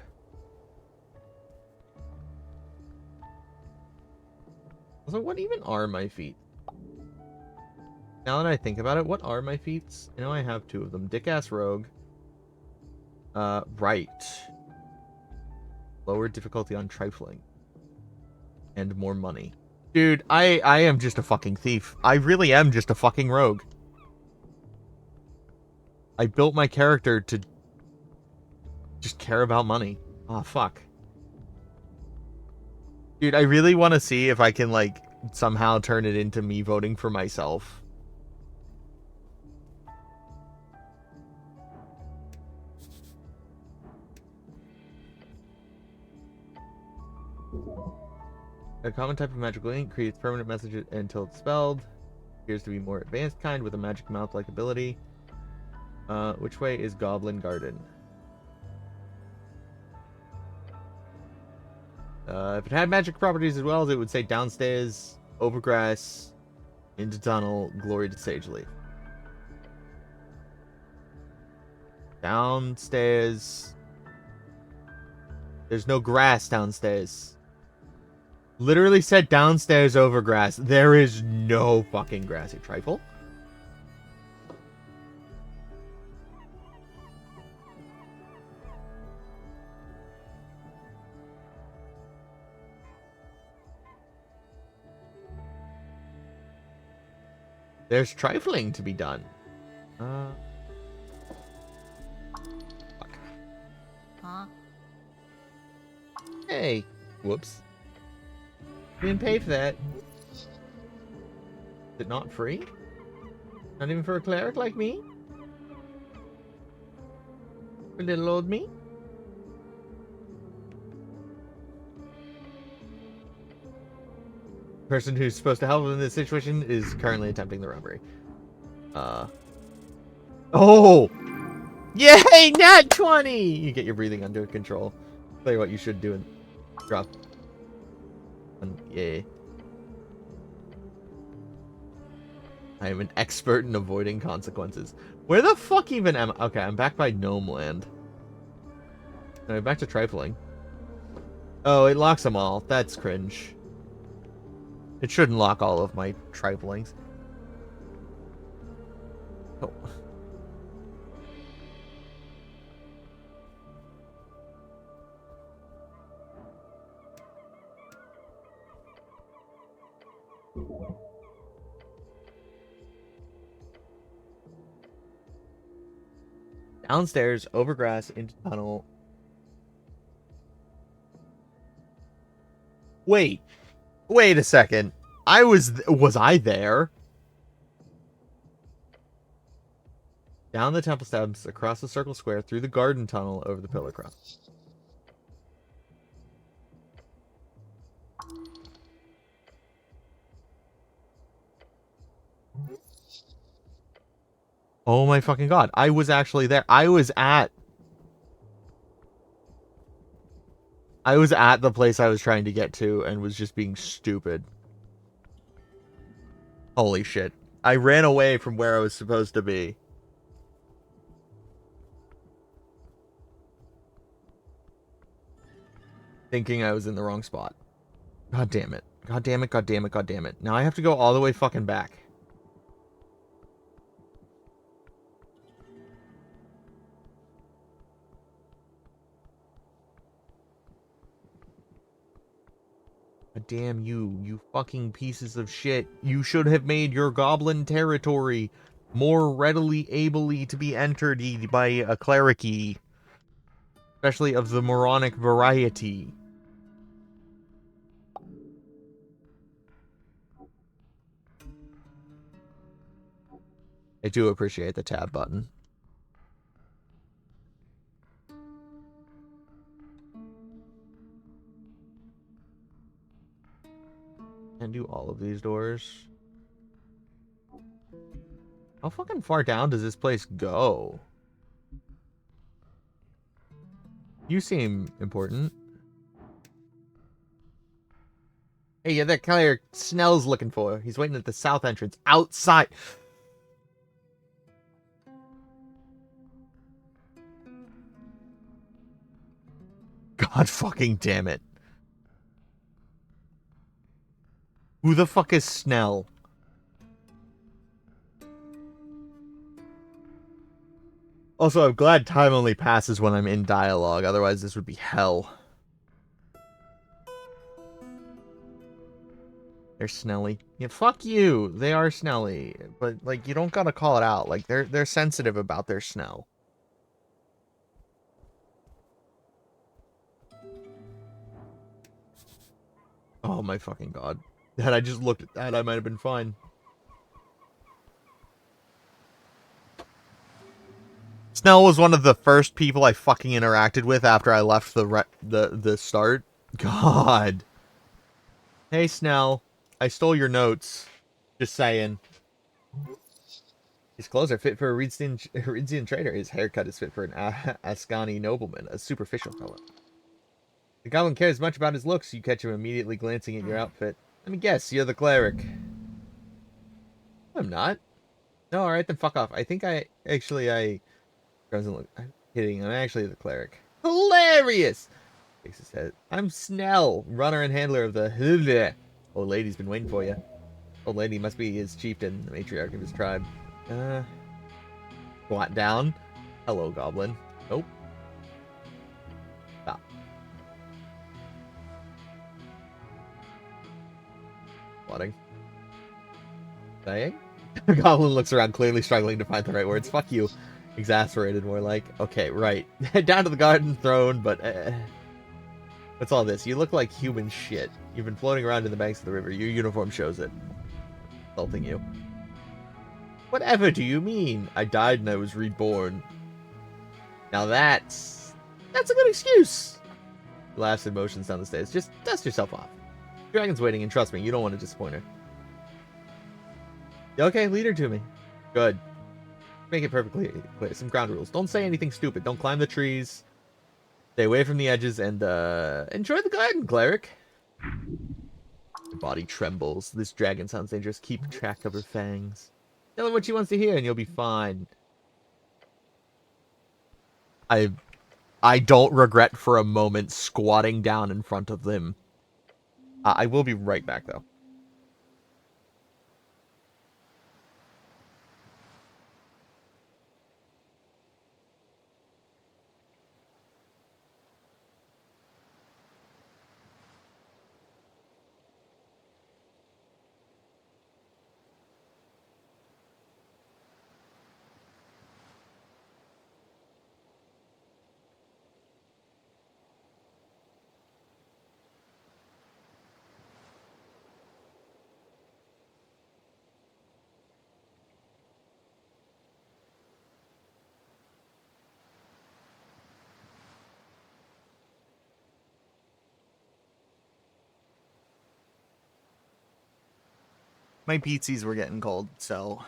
So what even are my feet? Now that I think about it, what are my feats? I know I have 2 of them. Dick-ass rogue. Right. Lower difficulty on trifling. And more money. Dude, I am just a fucking thief. I really am just a fucking rogue. I built my character to just care about money. Oh, fuck. Dude, I really want to see if I can, like, somehow turn it into me voting for myself. A common type of magical ink creates permanent messages until it's spelled. Appears to be more advanced kind with a magic mouth-like ability. Which way is Goblin Garden? If it had magic properties as well, it would say downstairs, overgrass, into tunnel, glory to Sageleaf. Downstairs. There's no grass downstairs. Literally said downstairs over grass. There is no fucking grassy trifle. There's trifling to be done. Fuck. Huh? Hey. Whoops. Didn't pay for that. Is it not free? Not even for a cleric like me? For little old me? Person who's supposed to help in this situation is currently attempting the robbery. Oh! Yay! Nat 20! You get your breathing under control. Tell you what you should do and drop. Yay. I am an expert in avoiding consequences. Where the fuck even am I? Okay, I'm back by Gnome Land. Anyway, back to trifling. Oh, it locks them all. That's cringe. It shouldn't lock all of my triflings. Oh. Downstairs, over grass, into tunnel. Wait a second. Was I there? Down the temple steps, across the circle square, through the garden tunnel, over the pillar cross. Oh my fucking god. I was actually there. I was at the place I was trying to get to and was just being stupid. Holy shit. I ran away from where I was supposed to be. Thinking I was in the wrong spot. God damn it. God damn it, god damn it, god damn it. Now I have to go all the way fucking back. God damn you, you fucking pieces of shit. You should have made your goblin territory more readily ably to be entered by a cleric-y. Especially of the moronic variety. I do appreciate the tab button. And do all of these doors. How fucking far down does this place go? You seem important. Hey, yeah, that cleric Snell's looking for. He's waiting at the south entrance. Outside. God fucking damn it. Who the fuck is Snell? Also, I'm glad time only passes when I'm in dialogue. Otherwise, this would be hell. They're snelly. Yeah, fuck you. They are snelly, but like you don't gotta call it out. Like they're sensitive about their snell. Oh my fucking god. Had I just looked at that, I might have been fine. Snell was one of the first people I fucking interacted with after I left the start. God. Hey Snell, I stole your notes. Just saying. His clothes are fit for a Ridsian trader. His haircut is fit for an Ascani nobleman, a superficial fellow. The goblin cares much about his looks. You catch him immediately glancing at your outfit. Let me guess, you're the cleric. I'm not. No, alright, then fuck off. I think I doesn't look. I'm kidding. I'm actually the cleric. Hilarious! Shakes his head. I'm Snell, runner and handler of the Old lady's been waiting for you. Old lady must be his chieftain, the matriarch of his tribe. Squat down. Hello, goblin. Nope. Stop. Squatting. Saying? The goblin looks around, clearly struggling to find the right words. Fuck you. Exasperated, more like. Okay, right. Head down to the garden throne, but what's all this? You look like human shit. You've been floating around in the banks of the river. Your uniform shows it. Insulting you. Whatever do you mean? I died and I was reborn. Now that's a good excuse. Laughs and motions down the stairs. Just dust yourself off. Dragon's waiting, and trust me, you don't want to disappoint her. Okay, lead her to me. Good. Make it perfectly clear. Some ground rules. Don't say anything stupid. Don't climb the trees. Stay away from the edges and enjoy the garden, cleric. Your body trembles. This dragon sounds dangerous. Keep track of her fangs. Tell her what she wants to hear and you'll be fine. I don't regret for a moment squatting down in front of them. I will be right back, though. My pizzies were getting cold, so...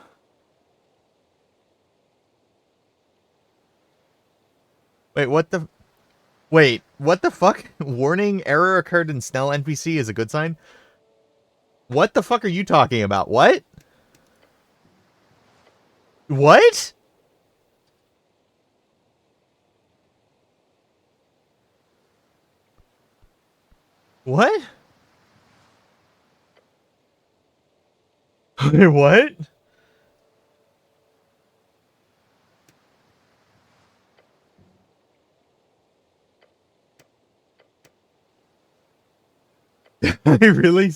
Wait, what the... Wait, what the fuck? Warning, error occurred in Snell NPC is a good sign? What the fuck are you talking about? What? What? What? What? I really...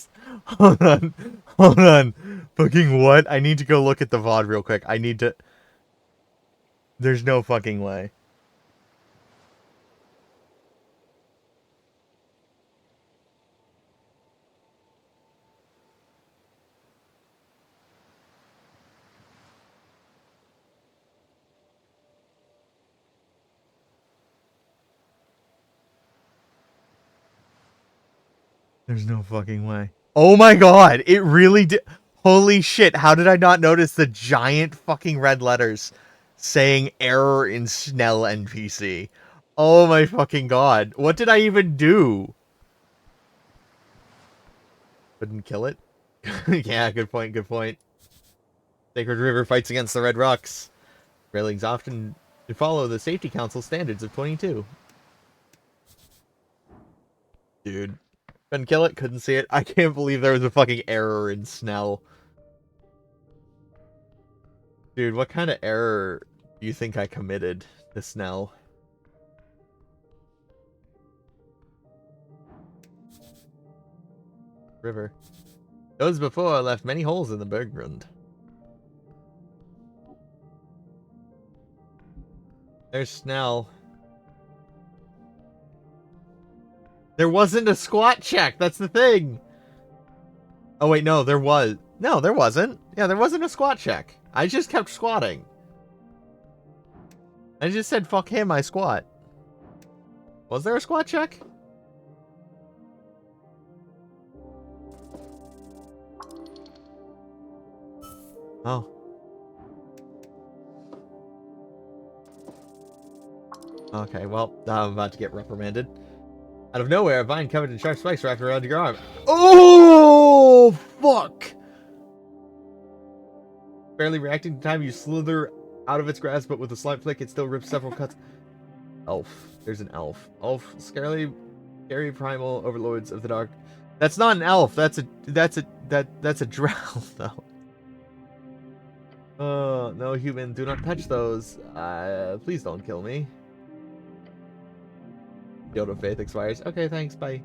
Hold on. Hold on. Fucking what? I need to go look at the VOD real quick. I need to... There's no fucking way. There's no fucking way. Oh my god, it really did. Holy shit, how did I not notice the giant fucking red letters saying error in Snell NPC? Oh my fucking god. What did I even do? Couldn't kill it? Yeah, good point, good point. Sacred River fights against the Red Rocks. Railings often follow the Safety Council standards of 22. Dude. Couldn't kill it, couldn't see it. I can't believe there was a fucking error in Snell. Dude, what kind of error You think I committed to Snell? River. Those before left many holes in the Berggrund. There's Snell. There wasn't a squat check. That's the thing. Oh, wait, no, there was. No, there wasn't. Yeah, there wasn't a squat check. I just kept squatting. I just said, fuck him, I squat. Was there a squat check? Oh. Okay, well, I'm about to get reprimanded. Out of nowhere, a vine covered in sharp spikes wrapped around your arm. Oh, fuck! Barely reacting to time, you slither out of its grasp, but with a slight flick, it still rips several cuts. Elf. There's an elf. Elf, scary primal overlords of the dark. That's not an elf. That's a drow, though. Oh, no, human. Do not touch those. Please don't kill me. Shield of Faith expires. Okay, thanks, bye.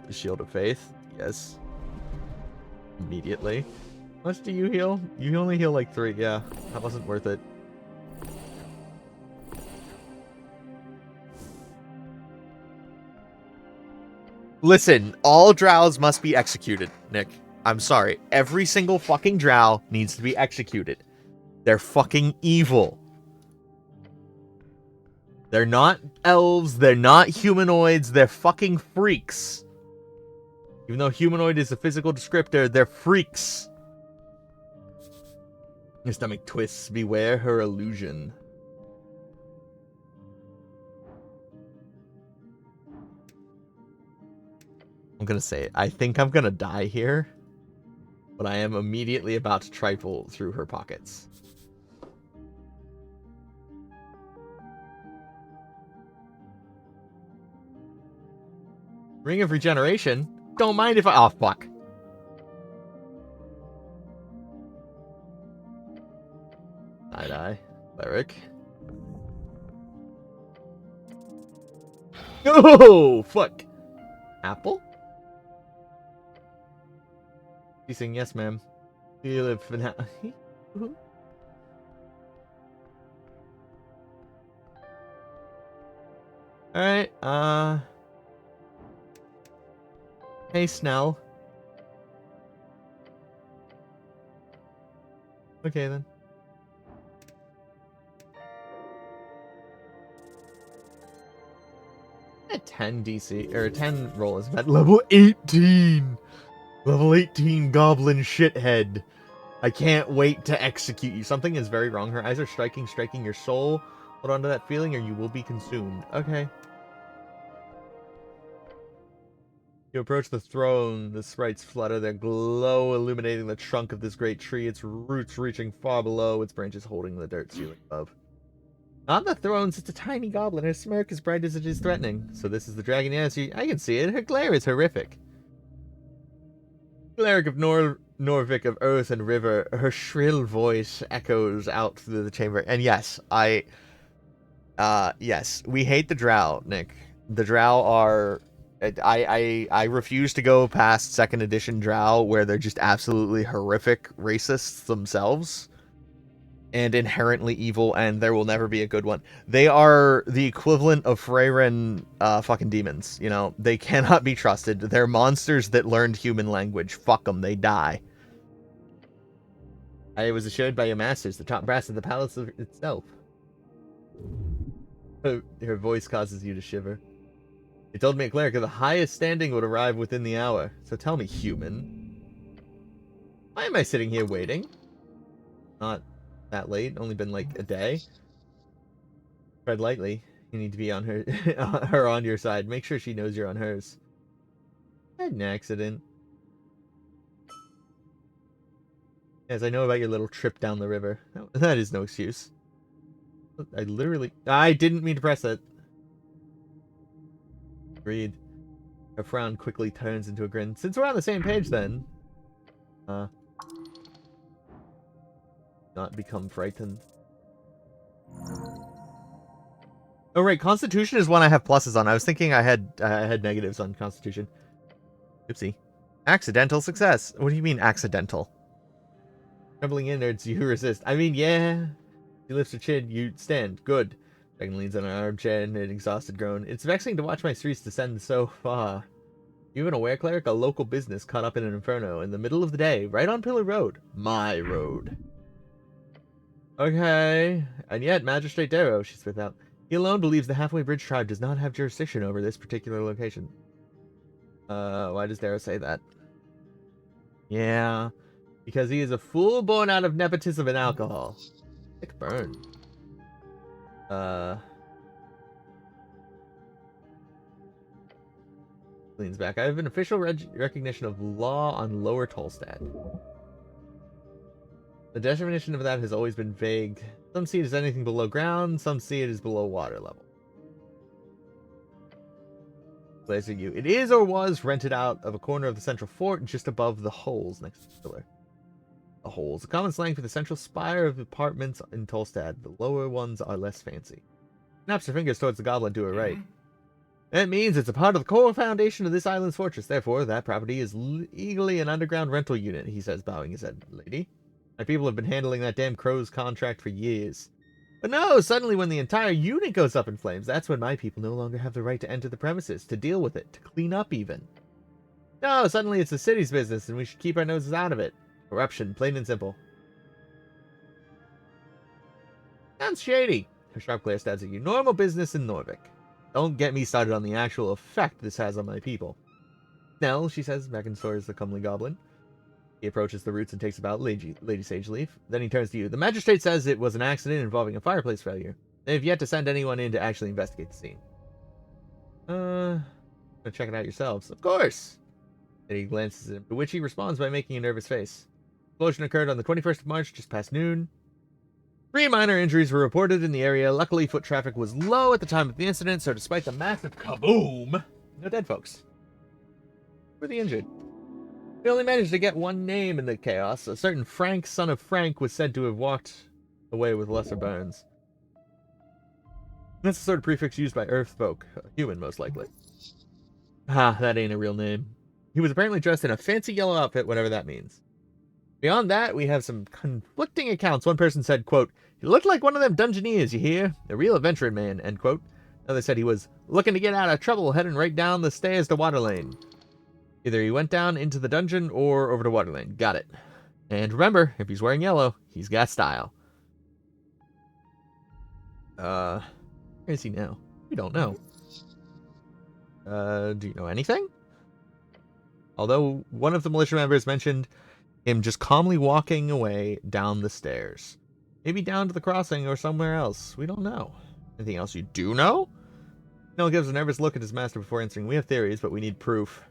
Shield of Faith. Yes. Immediately. How much do you heal? You only heal like 3. Yeah, that wasn't worth it. Listen, all drows must be executed, Nick. I'm sorry. Every single fucking drow needs to be executed. They're fucking evil. They're not elves. They're not humanoids. They're fucking freaks. Even though humanoid is a physical descriptor, they're freaks. Your stomach twists. Beware her illusion. I'm gonna say it. I think I'm gonna die here. But I am immediately about to trifle through her pockets. Ring of Regeneration? Don't mind if I... Oh, fuck. Side-eye. Cleric. Oh, fuck. Apple? She's saying, yes, ma'am. You live for now. Alright, hey, Snell. Okay, then. A 10 DC, or a 10 roll is at level 18! Level 18 goblin shithead. I can't wait to execute you. Something is very wrong. Her eyes are striking your soul. Hold on to that feeling or you will be consumed. Okay. You approach the throne. The sprites flutter their glow, illuminating the trunk of this great tree, its roots reaching far below, its branches holding the dirt ceiling above. On the throne sits a tiny goblin. Her smirk as bright as it is threatening. So this is the dragon. Yes, I can see it. Her glare is horrific. Cleric of Norvik of Earth and River, her shrill voice echoes out through the chamber. And yes, yes, we hate the drow, Nick. The drow are... I refuse to go past 2nd edition drow where they're just absolutely horrific racists themselves. And inherently evil, and there will never be a good one. They are the equivalent of Freyren fucking demons, you know? They cannot be trusted. They're monsters that learned human language. Fuck them, they die. I was assured by your masters, the top brass of the palace itself. Her voice causes you to shiver. They told me a cleric of the highest standing would arrive within the hour. So tell me, human. Why am I sitting here waiting? Not that late, only been like a day. Tread lightly. You need to be on her on your side. Make sure she knows you're on hers. I had an accident. As I know about your little trip down the river. That is no excuse. I didn't mean to press it. Agreed. Her frown quickly turns into a grin. Since we're on the same page then. Not become frightened. Oh right, Constitution is one I have pluses on. I was thinking I had negatives on Constitution. Oopsie. Accidental success. What do you mean accidental? Trembling innards, you resist. I mean, yeah. You lift your chin, you stand. Good. Dragon leans on an armchair and an exhausted groan. It's vexing to watch my streets descend so far. You even aware, cleric? A local business caught up in an inferno in the middle of the day, right on Pillar Road. My road. Okay. And yet, Magistrate Darrow, she spit out. He alone believes the Halfway Bridge tribe does not have jurisdiction over this particular location. Why does Darrow say that? Yeah. Because he is a fool born out of nepotism and alcohol. Sick burn. Leans back. I have an official recognition of law on Lower Tolstad. The definition of that has always been vague. Some see it as anything below ground, some see it as below water level. Blazing you. It is or was rented out of a corner of the central fort just above the holes next to the pillar. The holes. A common slang for the central spire of apartments in Tolstad. The lower ones are less fancy. Snaps her fingers towards the goblin to her right. That means it's a part of the core foundation of this island's fortress. Therefore, that property is legally an underground rental unit, he says, bowing his head. Lady? My people have been handling that damn crow's contract for years. But no, suddenly when the entire unit goes up in flames, that's when my people no longer have the right to enter the premises, to deal with it, to clean up even. No, suddenly it's the city's business and we should keep our noses out of it. Corruption, plain and simple. Sounds shady. Her sharp glare stabs at you. Normal business in Norvik. Don't get me started on the actual effect this has on my people. Nell, she says, back in towards the comely goblin. He approaches the roots and takes about Lady Sageleaf. Then he turns to you. The magistrate says it was an accident involving a fireplace failure. They have yet to send anyone in to actually investigate the scene. Check it out yourselves. Of course! And he glances at him, to which he responds by making a nervous face. Explosion occurred on the 21st of March, just past noon. 3 minor injuries were reported in the area. Luckily, foot traffic was low at the time of the incident, so despite the massive kaboom, no dead folks. Who were the injured? We only managed to get one name in the chaos. A certain Frank, son of Frank, was said to have walked away with lesser burns. That's the sort of prefix used by Earth folk. A human, most likely. Ah, that ain't a real name. He was apparently dressed in a fancy yellow outfit, whatever that means. Beyond that, we have some conflicting accounts. One person said, quote, he looked like one of them dungeoneers, you hear? A real adventuring man, end quote. Another said he was looking to get out of trouble, heading right down the stairs to Waterlane. Either he went down into the dungeon or over to Waterlane. Got it. And remember, if he's wearing yellow, he's got style. Where is he now? We don't know. Do you know anything? Although one of the militia members mentioned him just calmly walking away down the stairs. Maybe down to the crossing or somewhere else. We don't know. Anything else you do know? Nell gives a nervous look at his master before answering. We have theories, but we need proof.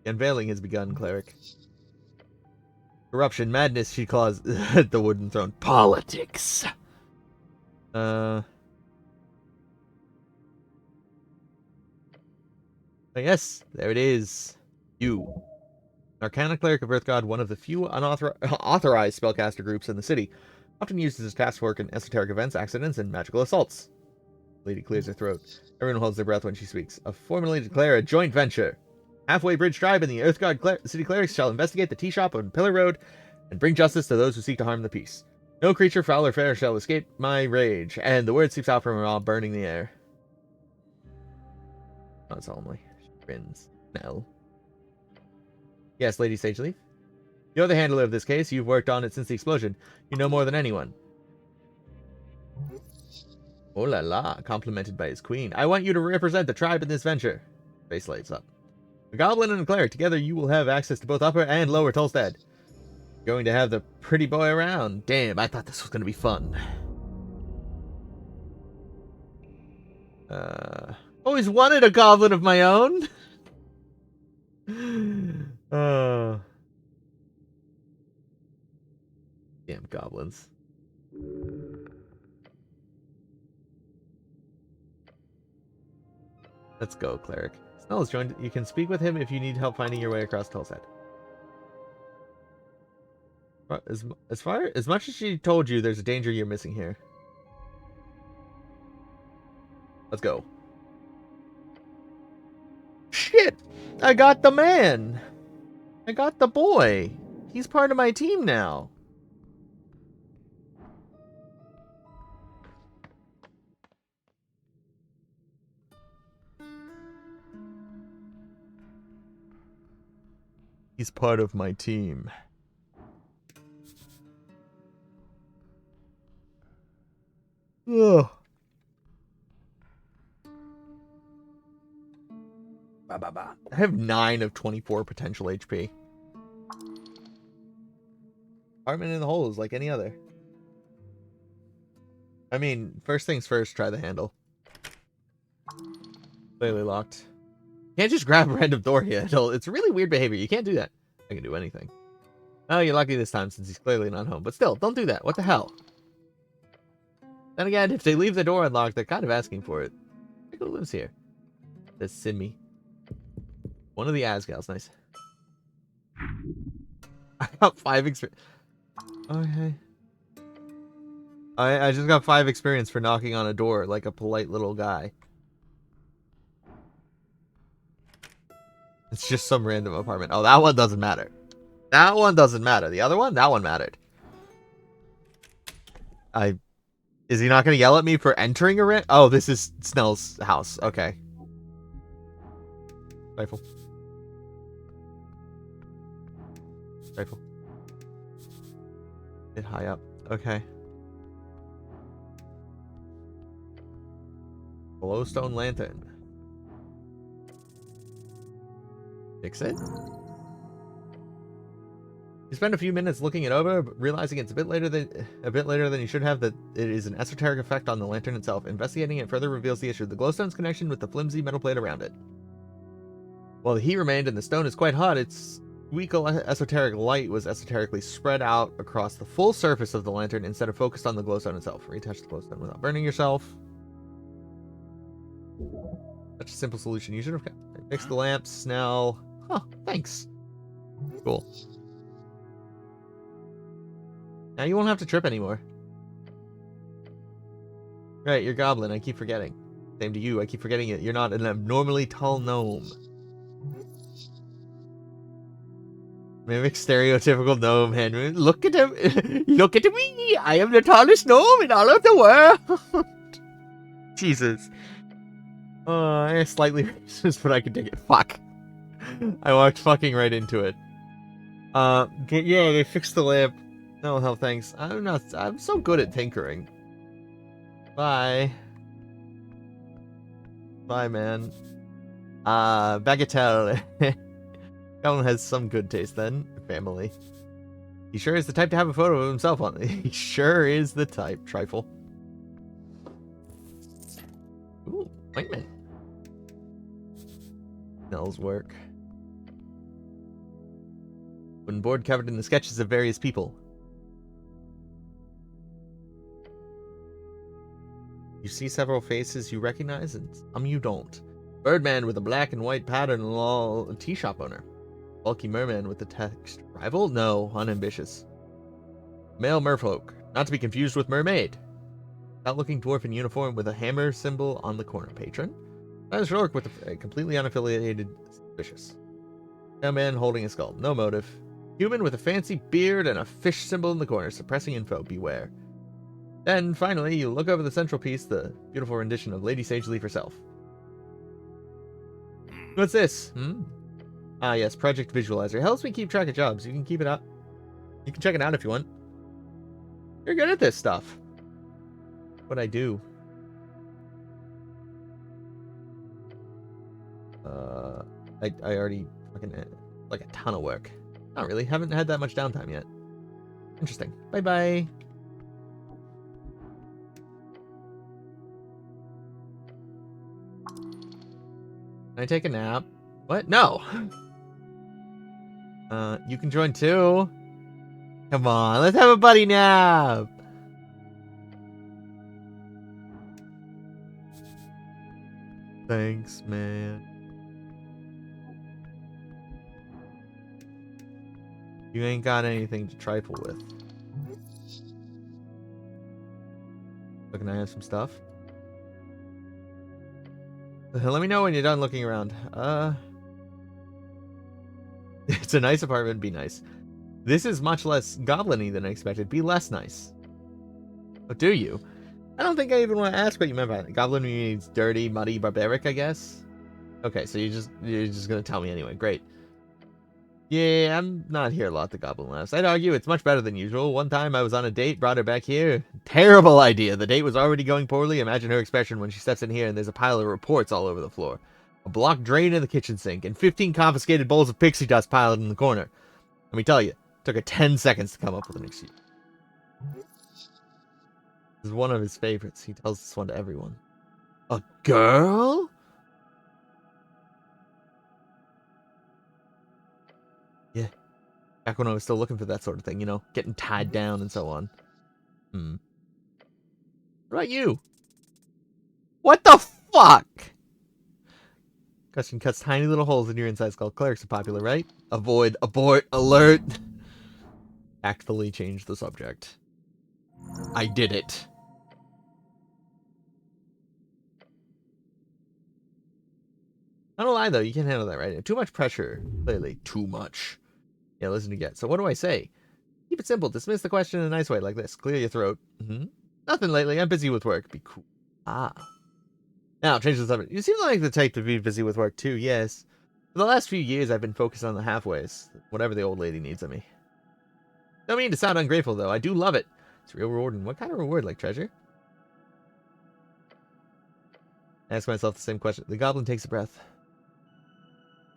The unveiling has begun, cleric. Corruption, madness, she calls the wooden throne. Politics. Yes, there it is. You. Arcana Cleric of Earth God, one of the few unauthorized spellcaster groups in the city, often used as task force in esoteric events, accidents, and magical assaults. Lady clears her throat. Everyone holds their breath when she speaks. I formally declare a joint venture. Halfway Bridge Tribe and the Earth God City Clerics shall investigate the tea shop on Pillar Road and bring justice to those who seek to harm the peace. No creature, foul or fair, shall escape my rage. And the word seeps out from her all, burning the air. Not solemnly. She grins. Nell. Yes, Lady Sageleaf? You're the handler of this case. You've worked on it since the explosion. You know more than anyone. Oh la la, complimented by his queen. I want you to represent the tribe in this venture. Face lights up. A goblin and a cleric. Together you will have access to both Upper and Lower Tolstad. Going to have the pretty boy around. Damn, I thought this was going to be fun. Always wanted a goblin of my own. Damn goblins. Let's go, cleric. Snell has joined. You can speak with him if you need help finding your way across Tolstad. As much as she told you, there's a danger you're missing here. Let's go. Shit! I got the man! I got the boy! He's part of my team now. He's part of my team. Ugh. I have 9 of 24 potential HP. Apartment in the hole is like any other. I mean, first things first, try the handle. Clearly locked. Can't just grab a random door handle. It's really weird behavior. You can't do that. I can do anything. Oh, you're lucky this time since he's clearly not home. But still, don't do that. What the hell? Then again, if they leave the door unlocked, they're kind of asking for it. Who lives here? Says Simi. One of the Asgals. Nice. I got 5 experience. Okay. I just got 5 experience for knocking on a door like a polite little guy. It's just some random apartment. Oh, that one doesn't matter. That one doesn't matter. The other one? That one mattered. Is he not going to yell at me for entering a Oh, this is Snell's house. Okay. Rifle. Rifle. Get high up. Okay. Glowstone lantern. Fix it. You spend a few minutes looking it over, realizing it's a bit later than you should have, that it is an esoteric effect on the lantern itself. Investigating it further reveals the issue: the glowstone's connection with the flimsy metal plate around it. While the heat remained and the stone is quite hot, its weak esoteric light was esoterically spread out across the full surface of the lantern instead of focused on the glowstone itself. Retouch the glowstone without burning yourself. Such a simple solution. You should have fixed the lamps, Snell. Huh, thanks. Cool. Now you won't have to trip anymore. Right, you're goblin. I keep forgetting. Same to you. I keep forgetting it. You're not an abnormally tall gnome. Mimic stereotypical gnome hand. Look at him. Look at me. I am the tallest gnome in all of the world. Jesus. I slightly racist, but I can take it. Fuck. I walked fucking right into it. Yeah, they fixed the lamp. No, hell, thanks. I'm so good at tinkering. Bye. Bye, man. Bagatelle. That one has some good taste then. Family. He sure is the type to have a photo of himself on it. He sure is the type. Trifle. Ooh, ointment. Nell's work. When board covered in the sketches of various people. You see several faces you recognize, and some you don't. Birdman with a black and white pattern, lol, tea shop owner. Bulky merman with the text, rival? No, unambitious. Male merfolk, not to be confused with mermaid. Stout-looking dwarf in uniform with a hammer symbol on the corner. Patron? Spanish orc with a completely unaffiliated suspicious. Young man holding a skull. No motive. Human with a fancy beard and a fish symbol in the corner. Suppressing info. Beware. Then, finally, you look over the central piece, the beautiful rendition of Lady Sageleaf herself. What's this? Ah, yes, Project Visualizer. It helps me keep track of jobs. You can keep it up. You can check it out if you want. You're good at this stuff. What'd I do? I already fucking like a ton of work. Not really. Haven't had that much downtime yet. Interesting. Bye-bye. Can I take a nap? What? No. You can join too. Come on, let's have a buddy nap. Thanks, man. You ain't got anything to trifle with. So can I have some stuff? Let me know when you're done looking around. It's a nice apartment. Be nice. This is much less goblin-y than I expected. Be less nice. Oh, do you? I don't think I even want to ask what you meant by it. Goblin means dirty, muddy, barbaric, I guess. Okay, so you're just gonna tell me anyway. Great. Yeah, I'm not here a lot, the goblin laughs. I'd argue it's much better than usual. One time I was on a date, brought her back here. Terrible idea. The date was already going poorly. Imagine her expression when she steps in here and there's a pile of reports all over the floor. A blocked drain in the kitchen sink, and 15 confiscated bowls of pixie dust piled in the corner. Let me tell you, it took her 10 seconds to come up with an excuse. This is one of his favorites. He tells this one to everyone. A girl? Yeah. Back when I was still looking for that sort of thing, you know, getting tied down and so on. What about you? What the fuck? Question cuts tiny little holes in your inside skull. Clerics are popular, right? Avoid, abort, alert. Tactfully change the subject. I did it. I don't lie though, you can't handle that right now. Too much pressure. Clearly, too much. Yeah, listen to get. So what do I say? Keep it simple. Dismiss the question in a nice way like this. Clear your throat. Nothing lately. I'm busy with work. Be cool. Ah. Now, change the subject. You seem like the type to be busy with work too, yes. For the last few years, I've been focused on the halfways. Whatever the old lady needs of me. Don't mean to sound ungrateful, though. I do love it. It's real rewarding. What kind of reward, like treasure? I ask myself the same question. The goblin takes a breath.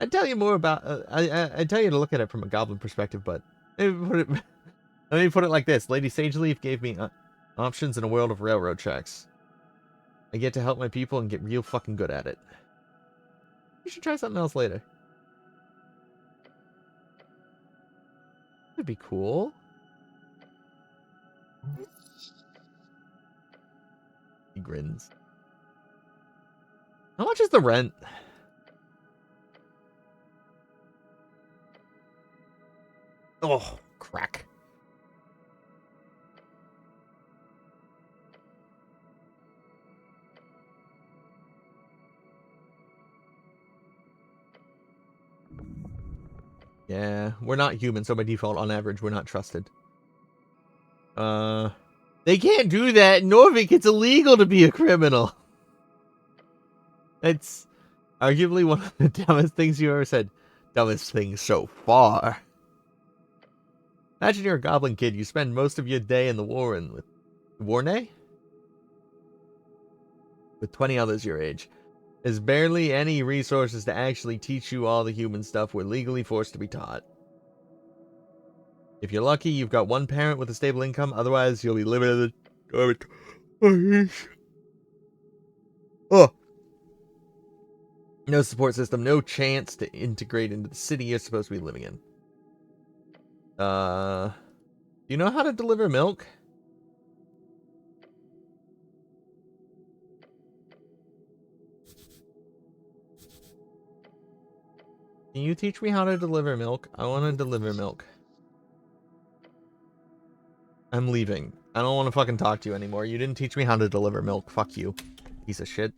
I'd tell you more about... I'd tell you to look at it from a goblin perspective, but... let me put it like this. Lady Sageleaf gave me options in a world of railroad tracks. I get to help my people and get real fucking good at it. You should try something else later. That'd be cool. He grins. How much is the rent? Oh, crack. Yeah, we're not human, so by default, on average, we're not trusted. They can't do that. In Norvik, it's illegal to be a criminal. It's arguably one of the dumbest things you ever said. Dumbest thing so far. Imagine you're a goblin kid. You spend most of your day in the Warren with... Warnay? With 20 others your age. There's barely any resources to actually teach you all the human stuff we're legally forced to be taught. If you're lucky, you've got one parent with a stable income. Otherwise, you'll be living in the dormitories. Oh. No support system, no chance to integrate into the city you're supposed to be living in. Do you know how to deliver milk? Can you teach me how to deliver milk? I want to deliver milk. I'm leaving. I don't want to fucking talk to you anymore. You didn't teach me how to deliver milk. Fuck you. Piece of shit.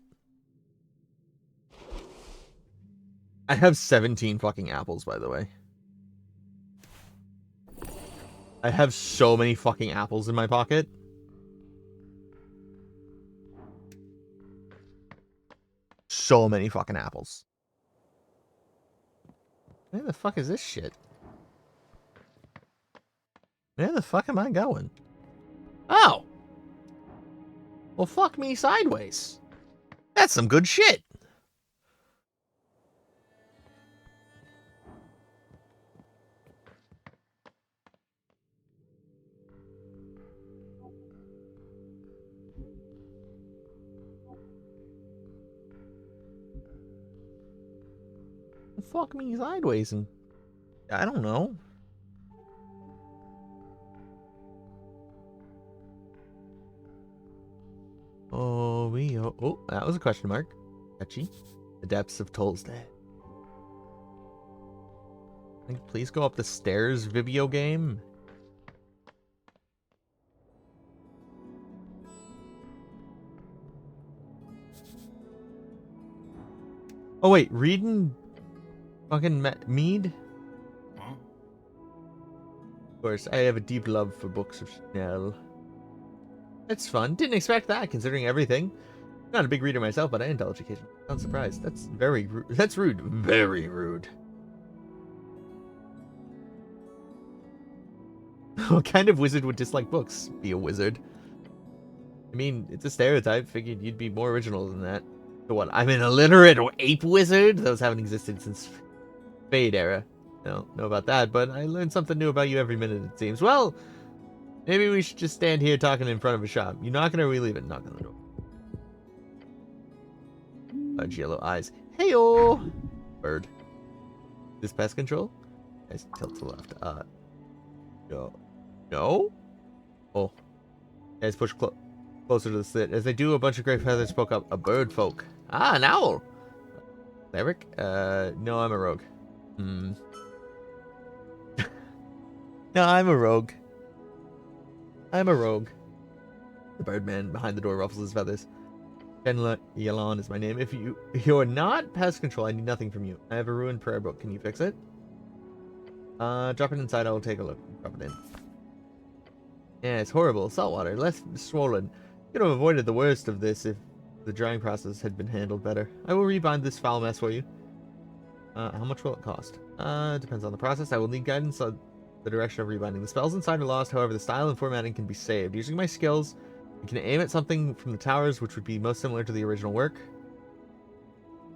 I have 17 fucking apples, by the way. I have so many fucking apples in my pocket. So many fucking apples. Where the fuck is this shit? Where the fuck am I going? Oh! Well, fuck me sideways. That's some good shit. Fuck me sideways and... I don't know. Oh, that was a question mark. Catchy. The depths of Tolsday. Like, please go up the stairs, video game. Oh wait, reading fucking mead? Huh? Of course, I have a deep love for books of Schnell. That's fun. Didn't expect that, considering everything. Not a big reader myself, but I indulge occasionally. Not surprised. That's very rude. That's rude. Very rude. What kind of wizard would dislike books? Be a wizard. I mean, it's a stereotype. Figured you'd be more original than that. So what? I'm an illiterate or ape wizard? Those haven't existed since Fade era. I don't know about that, but I learn something new about you every minute, it seems. Well, maybe we should just stand here talking in front of a shop. You knocking or we leave it? Knock on the door. Large yellow eyes. Heyo! Bird. This pest control? Guys, tilt to left. No. No? Oh. Guys, push closer to the slit. As they do, a bunch of gray feathers spoke up. A bird folk. Ah, an owl! Cleric? No, I'm a rogue. No, I'm a rogue. I'm a rogue. The birdman behind the door ruffles his feathers. Kenla Yalan is my name. If you're not pest control, I need nothing from you. I have a ruined prayer book. Can you fix it? Drop it inside. I will take a look. Drop it in. Yeah, it's horrible. Saltwater, less swollen. Could have avoided the worst of this if the drying process had been handled better. I will rebind this foul mess for you. How much will it cost? Depends on the process. I will need guidance on the direction of rebinding. The spells inside are lost. However, the style and formatting can be saved. Using my skills, I can aim at something from the towers, which would be most similar to the original work.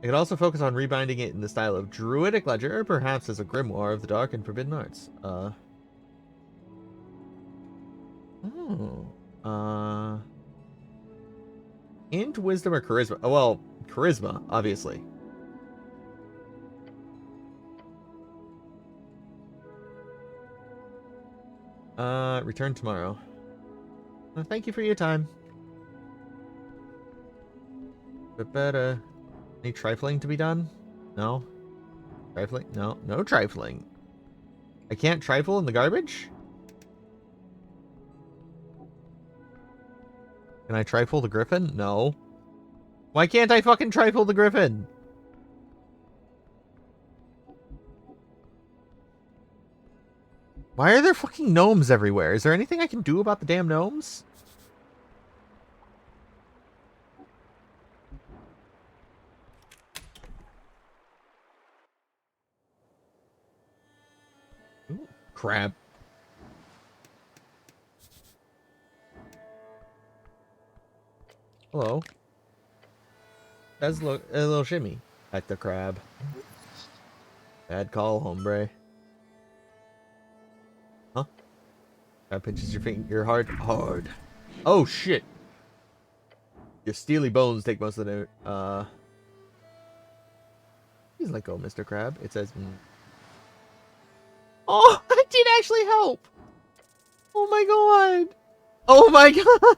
I could also focus on rebinding it in the style of Druidic Ledger, or perhaps as a grimoire of the dark and forbidden arts. Int, wisdom, or charisma? Oh, well, charisma, obviously. Return tomorrow. Thank you for your time. But better. Any trifling to be done? No? Trifling? No. No trifling. I can't trifle in the garbage? Can I trifle the griffin? No. Why can't I fucking trifle the griffin? Why are there fucking gnomes everywhere? Is there anything I can do about the damn gnomes? Ooh, crab. Hello. That's a little shimmy. At the crab. Bad call, hombre. Huh? Crab pinches your heart hard. Oh shit. Your steely bones take most of the please let go, Mr. Crab. It says oh, I did actually help. Oh my god. Oh my god.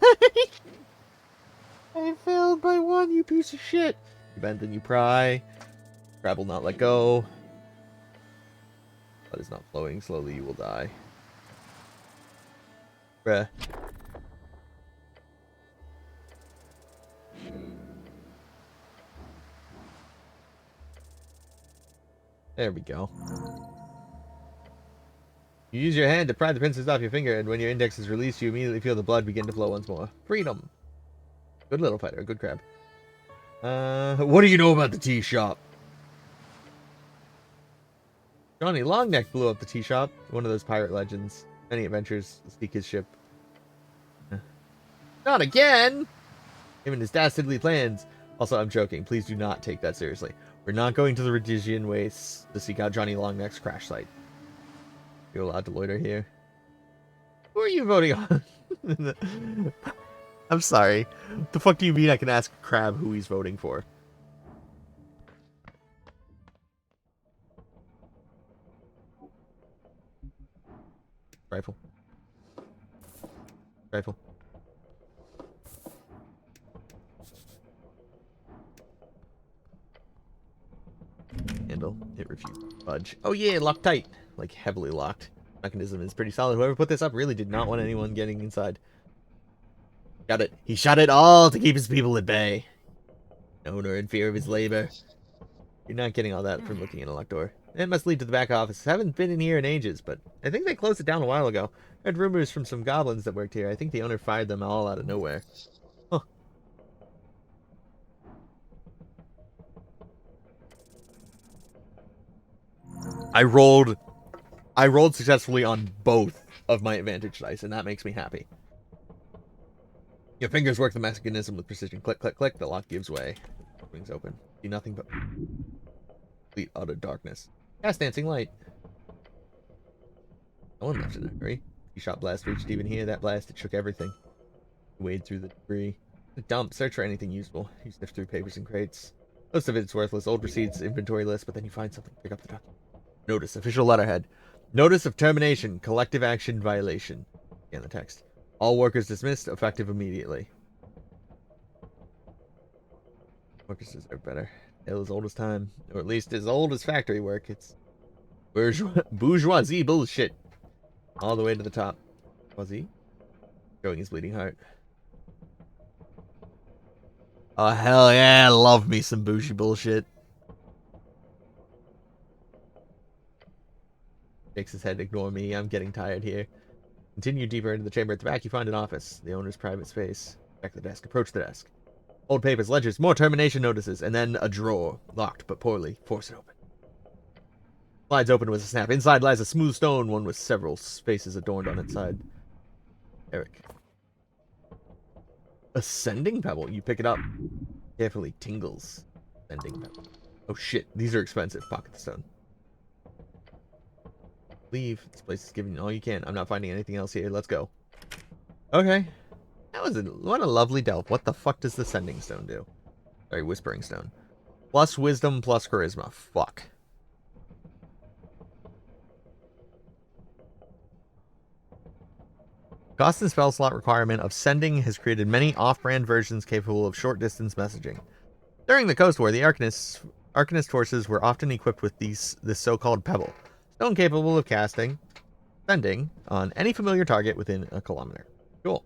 I failed by one, you piece of shit. You bend and you pry. Crab will not let go. Blood is not flowing. Slowly you will die. Bruh. There we go. You use your hand to pry the pincers off your finger, and when your index is released, you immediately feel the blood begin to flow once more. Freedom. Good little fighter. Good crab. What do you know about the tea shop? Johnny Longneck blew up the tea shop. One of those pirate legends. Many adventures seek his ship. Not again! Him and his dastardly plans. Also, I'm joking. Please do not take that seriously. We're not going to the Rhodesian Wastes to seek out Johnny Longneck's crash site. You're allowed to loiter here. Who are you voting on? I'm sorry. What the fuck do you mean I can ask Crab who he's voting for? Rifle. Rifle. And handle. It refused to budge. Oh yeah, locked tight. Like, heavily locked. Mechanism is pretty solid. Whoever put this up really did not want anyone getting inside. Got it. He shot it all to keep his people at bay. Owner in fear of his labor. You're not getting all that from looking at a locked door. It must lead to the back office. Haven't been in here in ages, but I think they closed it down a while ago. Heard rumors from some goblins that worked here. I think the owner fired them all out of nowhere. Huh. I rolled successfully on both of my advantage dice, and that makes me happy. Your fingers work the mechanism with precision. Click, click, click. The lock gives way. Wings open. See nothing but complete utter darkness. Cast dancing light. No one left in a hurry. He shot blast reached even here. That blast, it shook everything. He wade through the debris. The dump. Search for anything useful. You sniff through papers and crates. Most of it's worthless. Old receipts, inventory list, but then you find something. Pick up the document. Notice. Official letterhead. Notice of termination. Collective action violation. Again, the text. All workers dismissed. Effective immediately. Workers deserve better. Tale as old as time. Or at least as old as factory work. It's bourgeoisie bullshit. All the way to the top. Was he? Showing his bleeding heart. Oh, hell yeah. Love me some bougie bullshit. Shakes his head. Ignore me. I'm getting tired here. Continue deeper into the chamber. At the back, you find an office. The owner's private space. Back the desk. Approach the desk. Old papers, ledgers, more termination notices, and then a drawer. Locked, but poorly. Force it open. Slides open with a snap. Inside lies a smooth stone, one with several spaces adorned on its side. Eric. Ascending pebble. You pick it up. Carefully. Tingles. Ascending pebble. Oh shit. These are expensive. Pocket the stone. Leave. This place is giving you all you can. I'm not finding anything else here. Let's go. Okay. That was what a lovely delve. What the fuck does the sending stone do? Sorry, whispering stone. Plus wisdom, plus charisma. Fuck. Cost and spell slot requirement of sending has created many off-brand versions capable of short-distance messaging. During the Coast War, the Arcanist forces were often equipped with this so-called pebble. Stone capable of sending on any familiar target within a kilometer. Cool.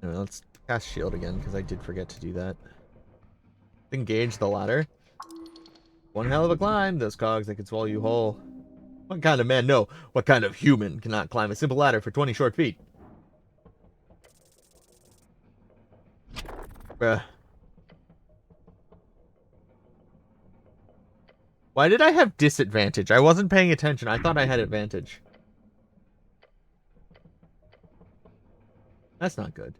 Anyway, let's cast shield again, because I did forget to do that. Engage the ladder. One hell of a climb. Those cogs, they could swallow you whole. What kind of man, no, what kind of human cannot climb a simple ladder for 20 short feet? Bruh. Why did I have disadvantage? I wasn't paying attention. I thought I had advantage. That's not good.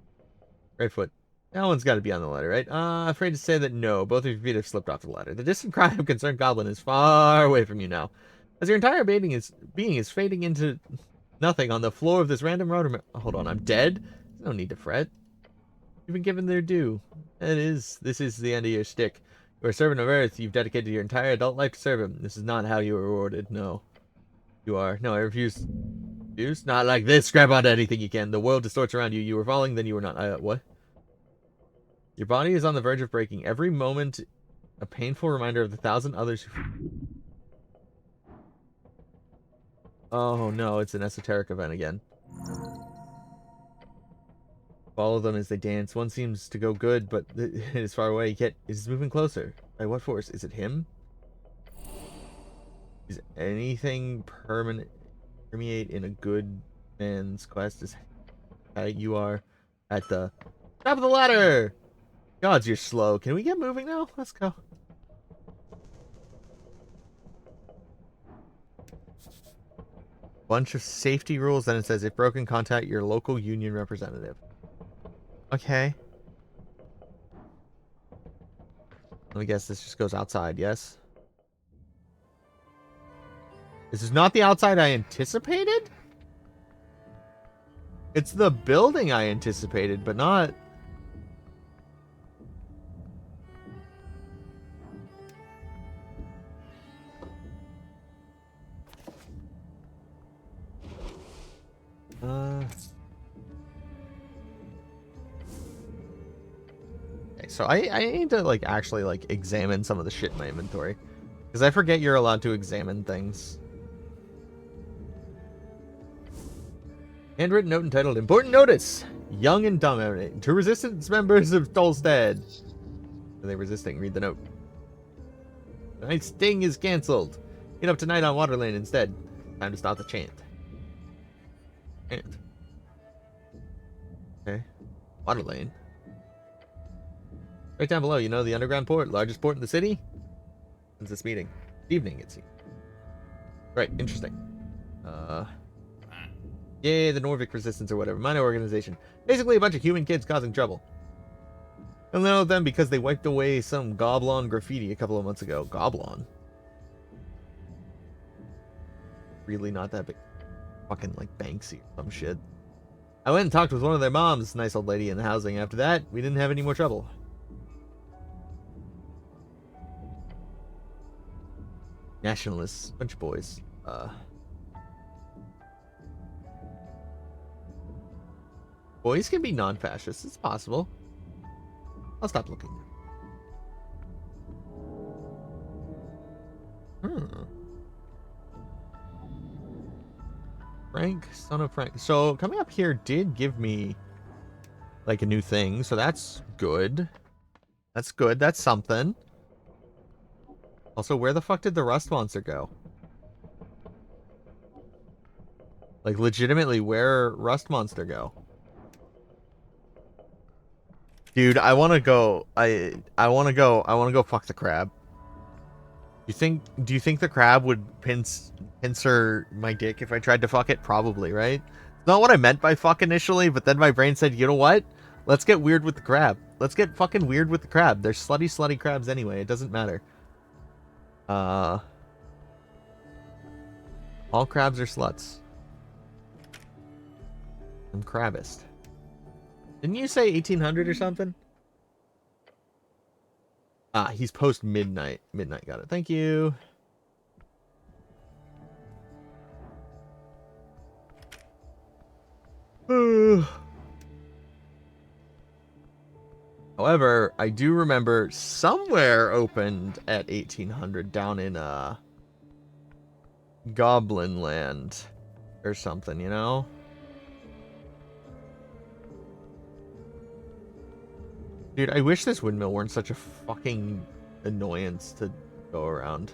Right foot. That one's got to be on the ladder, right? Afraid to say that no. Both of your feet have slipped off the ladder. The distant cry of concerned goblin is far away from you now. As your entire being is fading into nothing on the floor of this random road. Hold on, I'm dead? No need to fret. You've been given their due. This is the end of your stick. You're a servant of Earth. You've dedicated your entire adult life to serve him. This is not how you are rewarded. No. You are. No, I refuse. Refuse? Not like this. Grab onto anything you can. The world distorts around you. You were falling, then you were not. What? Your body is on the verge of breaking. Every moment, a painful reminder of the thousand others who... Oh no, it's an esoteric event again. Follow them as they dance. One seems to go good, but it is far away. Yet it is moving closer. By what force? Is it him? Is anything permeate in a good man's quest? Is you are at the top of the ladder. Gods, you're slow. Can we get moving now? Let's go. Bunch of safety rules. Then it says, if broken, contact your local union representative. Okay. Let me guess, this just goes outside, yes? This is not the outside I anticipated? It's the building I anticipated, but not... Okay, so I need to, like, actually, like, examine some of the shit in my inventory. Because I forget you're allowed to examine things. Handwritten note entitled, Important Notice! Young and Dumb. To resistance members of Tolstead. Are they resisting? Read the note. Tonight's sting is cancelled. Meet up tonight on Waterlane instead. Time to start the chant. Chant. Okay. Waterlane. Right down below, you know, the underground port, largest port in the city? When's this meeting? Evening, it seems. Right, interesting. Yay, the Norvik Resistance or whatever. Minor organization. Basically a bunch of human kids causing trouble. I know them because they wiped away some Goblin graffiti a couple of months ago. Goblin? Really not that big. Fucking like Banksy or some shit. I went and talked with one of their moms, nice old lady in the housing. After that, we didn't have any more trouble. Nationalists. Bunch of boys. Boys can be non-fascist. It's possible. I'll stop looking. Frank, son of Frank. So coming up here did give me like a new thing, so that's good. That's good. That's something. Also, where the fuck did the rust monster go? Like, legitimately, where rust monster go? Dude, I want to go. I want to go fuck the crab. Do you think the crab would pincer my dick if I tried to fuck it? Probably, right? It's not what I meant by fuck initially, but then my brain said, you know what? Let's get weird with the crab. Let's get fucking weird with the crab. They're slutty crabs anyway. It doesn't matter. All crabs are sluts. I'm crabbist. Didn't you say 1800 or something? Ah, he's post midnight. Midnight, got it. Thank you. However, I do remember somewhere opened at 1800 down in Goblin Land or something, you know? Dude, I wish this windmill weren't such a fucking annoyance to go around.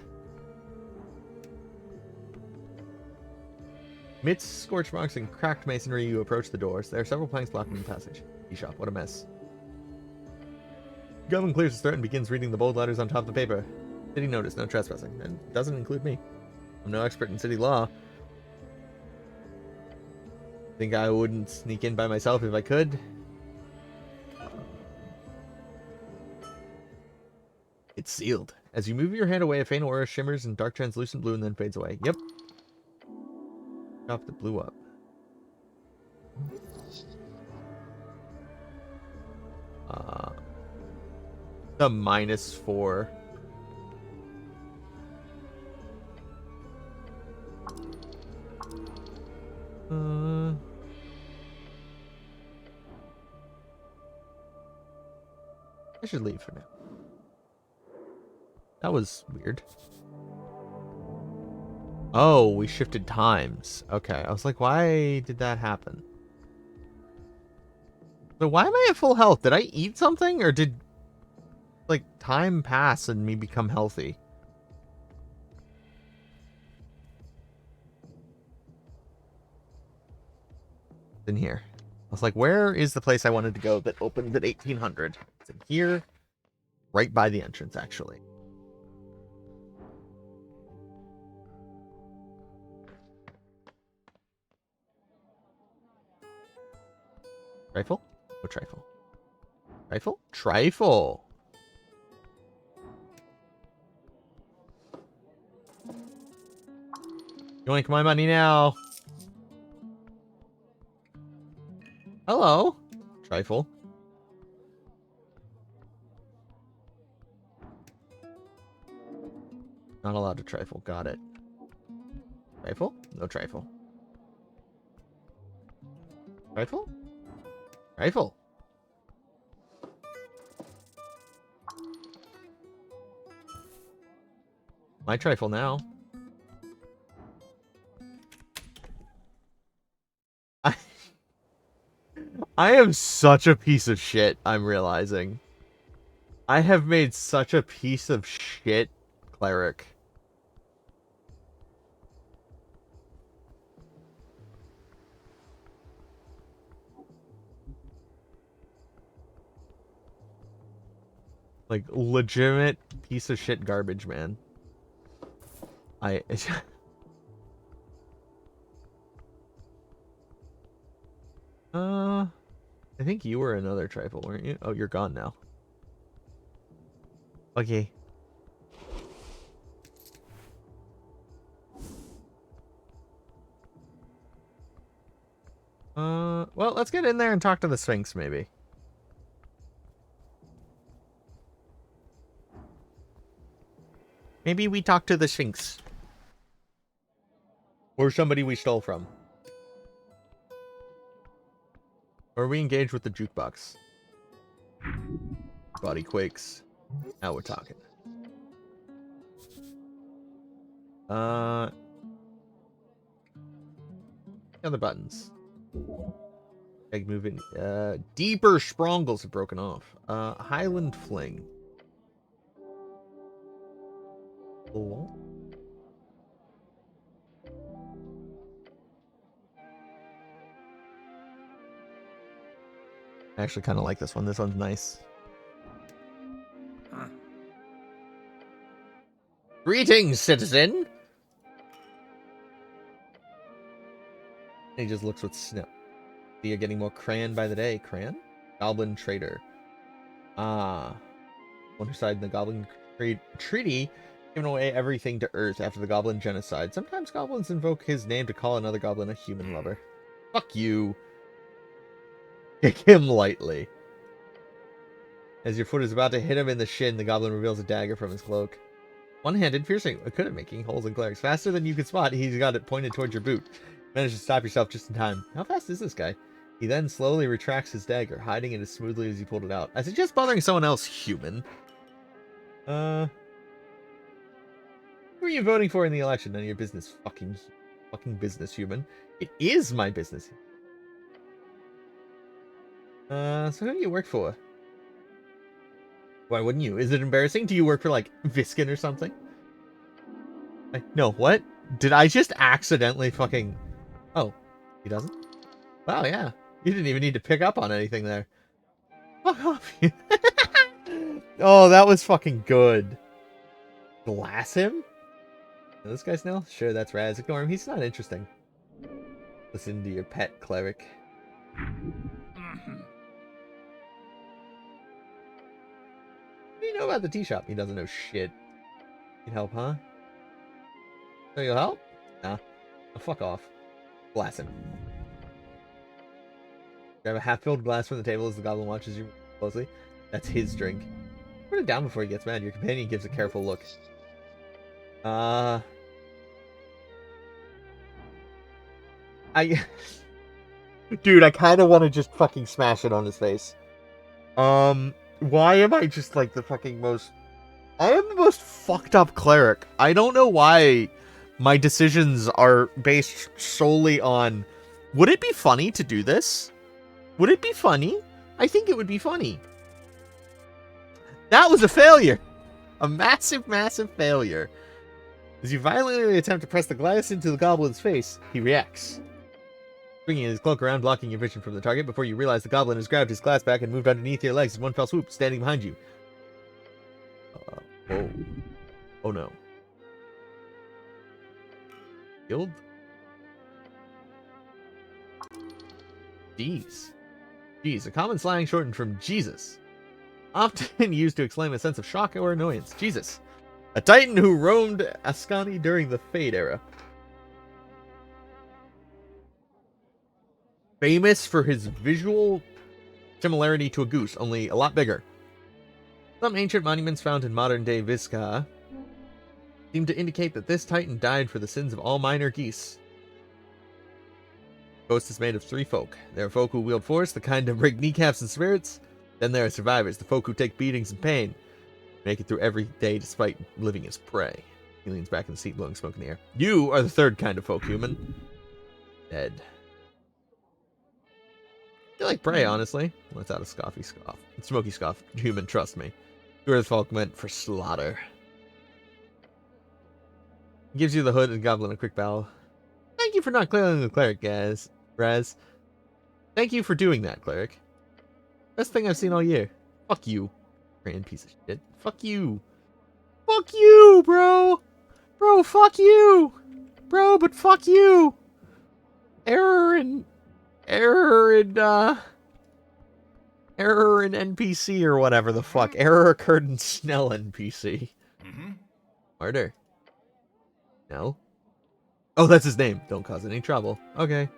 Amidst scorch marks and cracked masonry, you approach the doors. There are several planks blocking the passage. E-shop, what a mess. Goblin clears his throat and begins reading the bold letters on top of the paper. City notice, no trespassing. And doesn't include me. I'm no expert in city law. Think I wouldn't sneak in by myself if I could? It's sealed. As you move your hand away, a faint aura shimmers in dark translucent blue and then fades away. Yep. Shop that blew up. The -4. I should leave for now. That was weird. Oh, we shifted times. Okay, I was like, why did that happen? So why am I at full health? Did I eat something? Or did, like, time pass and me become healthy? In here. I was like, where is the place I wanted to go that opened at 1800? It's in here. Right by the entrance, actually. Trifle? No trifle. Trifle? Trifle! Yoink my money now! Hello! Trifle. Not allowed to trifle. Got it. Trifle? No trifle. Trifle? Trifle. My trifle now. I am such a piece of shit, I'm realizing. I have made such a piece of shit cleric. Like, legitimate piece of shit garbage, man. I think you were another trifle, weren't you? Oh, you're gone now. Okay. Well, let's get in there and talk to the Sphinx, maybe. Maybe we talk to the Sphinx. Or somebody we stole from. Or we engage with the jukebox. Body quakes. Now we're talking. Other buttons. Egg moving. Deeper sprongles have broken off. Highland fling. Cool. I actually kind of like this one. This one's nice. Huh. Greetings, citizen! He just looks with snow. You're getting more crayon by the day. Crayon? Goblin trader. Ah. One who signed the Goblin Treaty, giving away everything to Earth after the Goblin Genocide. Sometimes goblins invoke his name to call another goblin a human lover. Fuck you. Kick him lightly. As your foot is about to hit him in the shin, the goblin reveals a dagger from his cloak. One-handed, piercing, good at making holes in clerics. Faster than you can spot, he's got it pointed towards your boot. Managed to stop yourself just in time. How fast is this guy? He then slowly retracts his dagger, hiding it as smoothly as he pulled it out. I suggest bothering someone else, human. Who are you voting for in the election? None of your business, fucking business, human. It is my business. So who do you work for? Why wouldn't you? Is it embarrassing? Do you work for, like, Viskin or something? No, what? Did I just accidentally fucking... Oh, he doesn't? Wow, yeah. You didn't even need to pick up on anything there. Fuck off. Oh, that was fucking good. Glass him? This guy Snell? Sure, that's Raz. Ignore him. He's not interesting. Listen to your pet cleric. What do you know about the tea shop? He doesn't know shit. Need help, huh? So you'll help? Nah. Oh, fuck off. Glass him. Grab a half-filled glass from the table as the goblin watches you closely. That's his drink. Put it down before he gets mad. Your companion gives a careful look. Dude, I kind of want to just fucking smash it on his face. Why am I just like the fucking most... I am the most fucked up cleric. I don't know why my decisions are based solely on... Would it be funny to do this? Would it be funny? I think it would be funny. That was a failure. A massive, massive failure. As you violently attempt to press the glass into the goblin's face, he reacts. Bringing his cloak around, blocking your vision from the target before you realize the goblin has grabbed his glass back and moved underneath your legs in one fell swoop, standing behind you. Oh. Oh no. Killed? Jeez, a common slang shortened from Jesus. Often used to exclaim a sense of shock or annoyance. Jesus. A titan who roamed Ascani during the Fade era. Famous for his visual similarity to a goose, only a lot bigger. Some ancient monuments found in modern-day Vizca seem to indicate that this titan died for the sins of all minor geese. The ghost is made of three folk. There are folk who wield force, the kind to break kneecaps and spirits. Then there are survivors, the folk who take beatings and pain, make it through every day despite living as prey. He leans back in the seat, blowing smoke in the air. You are the third kind of folk, human. Dead. You like prey, honestly. Let's out a scoffy scoff. Smoky scoff. Human, trust me. You are the folk meant for slaughter. He gives you the hood and goblin a quick bow. Thank you for not killing the cleric, guys. Raz. Thank you for doing that, cleric. Best thing I've seen all year. Fuck you. Grand piece of shit. Fuck you. Fuck you, bro. Bro, fuck you. Bro, but fuck you. Error in NPC or whatever the fuck. Error occurred in Snell NPC. Murder. No. Oh, that's his name. Don't cause any trouble. Okay. One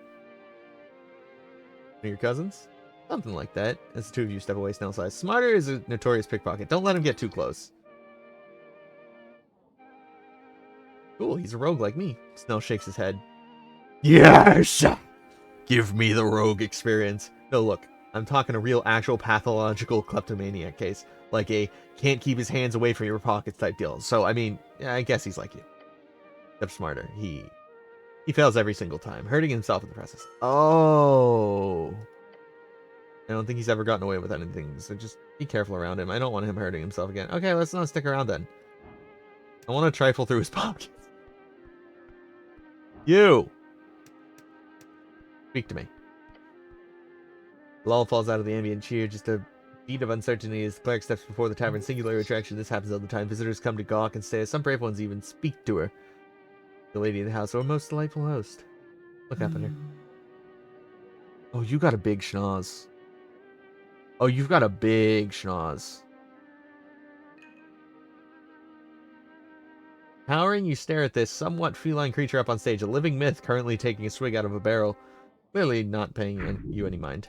of your cousins? Something like that. As the two of you step away, Snell says, Smarter is a notorious pickpocket. Don't let him get too close. Cool, he's a rogue like me. Snell shakes his head. Yes! Give me the rogue experience. No, look, I'm talking a real, actual pathological kleptomaniac case. Like a can't keep his hands away from your pockets type deal. So, I mean, yeah, I guess he's like you. Except smarter. He fails every single time, hurting himself in the process. Oh. I don't think he's ever gotten away with anything, so just be careful around him. I don't want him hurting himself again. Okay, let's not stick around then. I want to trifle through his pockets. You! Speak to me. Lull falls out of the ambient cheer, just a beat of uncertainty as the cleric steps before the tavern. Singular attraction, this happens all the time. Visitors come to gawk and stare. Some brave ones even speak to her. The lady of the house, or most delightful host. Look up at her. Oh, you got a big schnoz. Oh, you've got a big schnoz. Towering, you stare at this somewhat feline creature up on stage, a living myth currently taking a swig out of a barrel. Clearly not paying you any mind.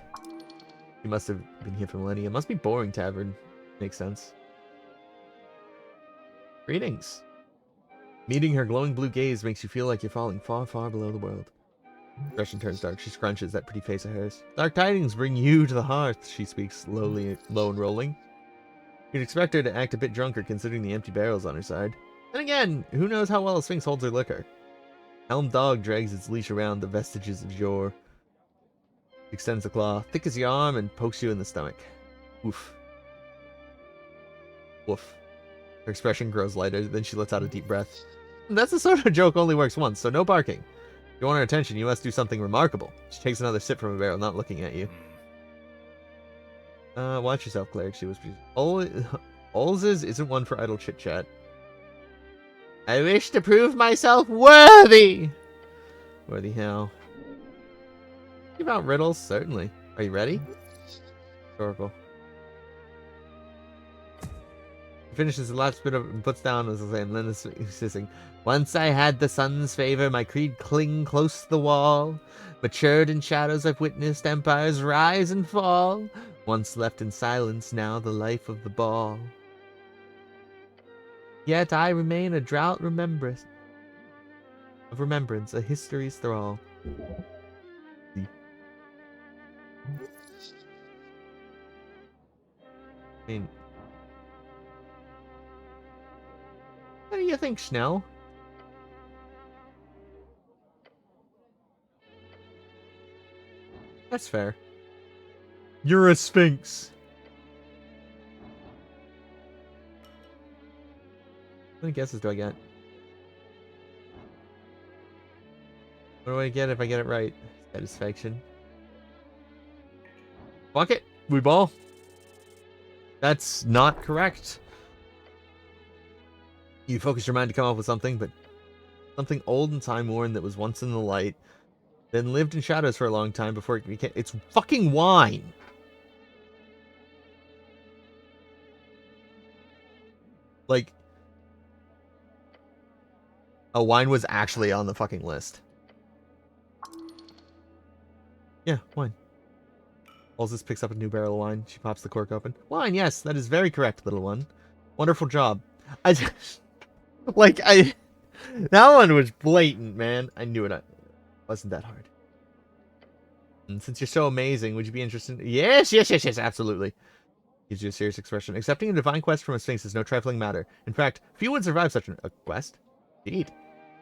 He must have been here for millennia. Must be boring tavern. Makes sense. Greetings. Meeting her glowing blue gaze makes you feel like you're falling far, far below the world. Expression turns dark. She scrunches that pretty face of hers. Dark tidings bring you to the hearth, she speaks slowly, low and rolling. You'd expect her to act a bit drunker considering the empty barrels on her side. And again, who knows how well a sphinx holds her liquor. Helm dog drags its leash around the vestiges of yore. Extends the claw, thick as your arm, and pokes you in the stomach. Woof. Woof. Her expression grows lighter, then she lets out a deep breath. That's the sort of joke only works once, so no barking. If you want her attention, you must do something remarkable. She takes another sip from a barrel, not looking at you. Watch yourself, cleric, she whispers. Olz's isn't one for idle chit-chat. I wish to prove myself worthy! Worthy how? Give out riddles, certainly. Are you ready? Historical. He finishes the last bit of and puts down as I say, and then is sing. Once I had the sun's favor, my creed cling close to the wall. Matured in shadows, I've witnessed empires rise and fall. Once left in silence, now the life of the ball. Yet I remain a drought remembrance, a history's thrall. I mean, what do you think, Snell? That's fair. You're a sphinx. How many guesses do I get? What do I get if I get it right? Satisfaction. Fuck it. We ball. That's not correct. You focus your mind to come up with something, but something old and time-worn that was once in the light, then lived in shadows for a long time before it became... It's fucking wine! Like... Oh, wine was actually on the fucking list. Yeah, wine. Olzis picks up a new barrel of wine. She pops the cork open. Wine, yes, that is very correct, little one. Wonderful job. I just... Like, that one was blatant, man. I knew it wasn't that hard. And since you're so amazing, would you be interested? Yes, absolutely. Gives you a serious expression. Accepting a divine quest from a sphinx is no trifling matter. In fact, few would survive such a quest. Indeed.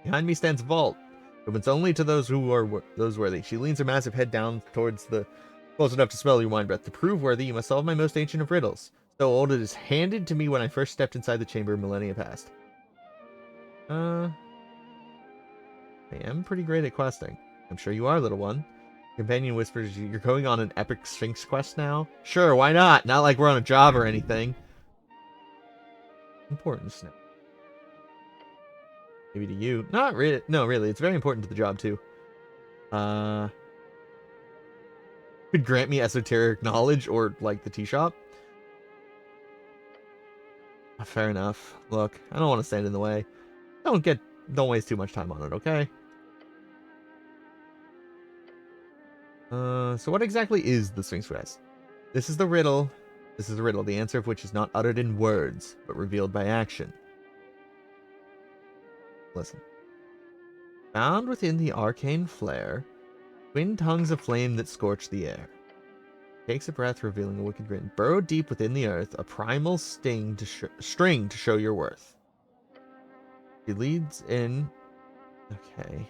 Behind me stands Vault. It opens only to those who are those worthy. She leans her massive head down towards the close enough to smell your wine breath. To prove worthy, you must solve my most ancient of riddles. So old it is handed to me when I first stepped inside the chamber millennia past. I am pretty great at questing. I'm sure you are, little one. Companion whispers, you're going on an epic Sphinx quest now? Sure, why not? Not like we're on a job or anything. Importance now. Maybe to you. Not really. No, really. It's very important to the job, too. Could grant me esoteric knowledge or, like, the tea shop. Fair enough. Look, I don't want to stand in the way. Don't waste too much time on it, okay? So what exactly is the Sphinx quest? This is the riddle. This is the riddle, the answer of which is not uttered in words, but revealed by action. Listen. Found within the arcane flare, twin tongues of flame that scorch the air. Takes a breath, revealing a wicked grin. Burrowed deep within the earth, a primal string to show your worth. He leads in... Okay.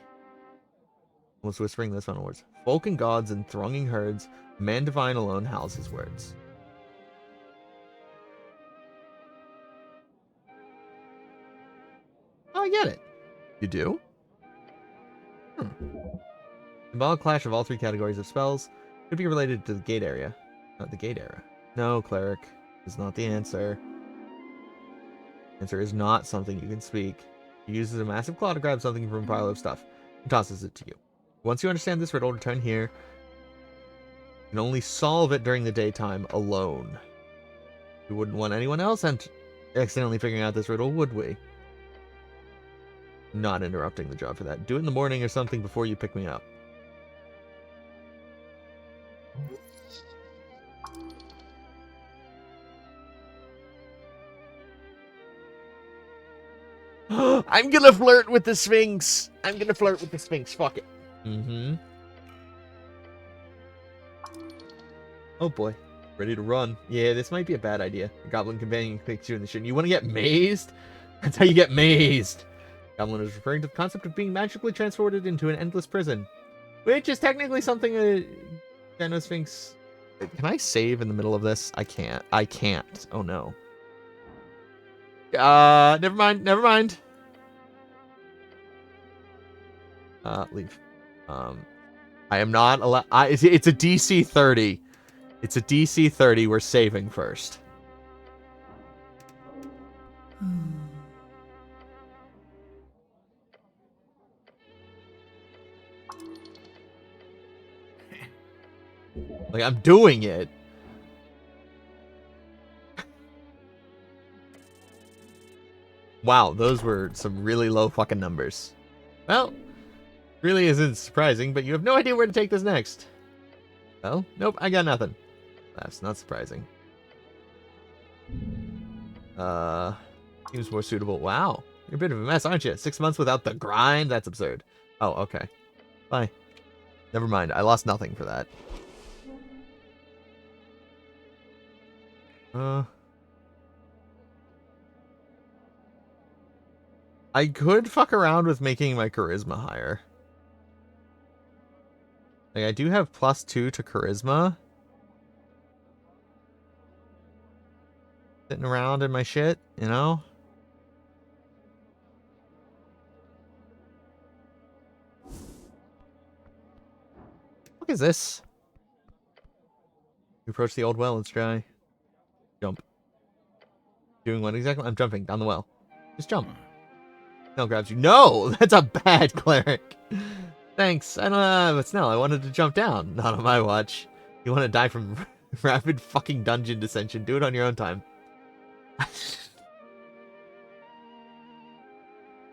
Almost whispering those final words. Folk and gods and thronging herds, man divine alone howls his words. Oh, I get it. You do? Symbolic clash of all three categories of spells could be related to the gate area. Not the gate era. No, cleric is not the answer. Answer is not something you can speak. He uses a massive claw to grab something from a pile of stuff and tosses it to you. Once you understand this riddle, return here. You can only solve it during the daytime alone. We wouldn't want anyone else accidentally figuring out this riddle, would we? Not interrupting the job for that. Do it in the morning or something before you pick me up. I'm gonna flirt with the Sphinx. I'm gonna flirt with the Sphinx. Fuck it. Mm-hmm. Oh boy. Ready to run. Yeah, this might be a bad idea. The goblin companion picks you in the shit. You want to get mazed? That's how you get mazed. Goblin is referring to the concept of being magically transported into an endless prison, which is technically something a Geno Sphinx. Can I save in the middle of this? I can't. I can't. Oh no. Never mind. Never mind. Leave. I am not allowed. It's a DC 30. It's a DC 30. We're saving first. Like, I'm doing it. Wow, those were some really low fucking numbers. Well, really isn't surprising, but you have no idea where to take this next. Well, nope, I got nothing. That's not surprising. Seems more suitable. Wow, you're a bit of a mess, aren't you? 6 months without the grind? That's absurd. Oh, okay. Bye. Never mind, I lost nothing for that. I could fuck around with making my charisma higher. Like, I do have +2 to charisma. Sitting around in my shit, you know? What is this? You approach the old well, it's dry. Jump. Doing what exactly? I'm jumping down the well. Just jump. Snell grabs you. No! That's a bad cleric. Thanks. I don't know, but Snell, I wanted to jump down. Not on my watch. You want to die from rapid fucking dungeon dissension? Do it on your own time.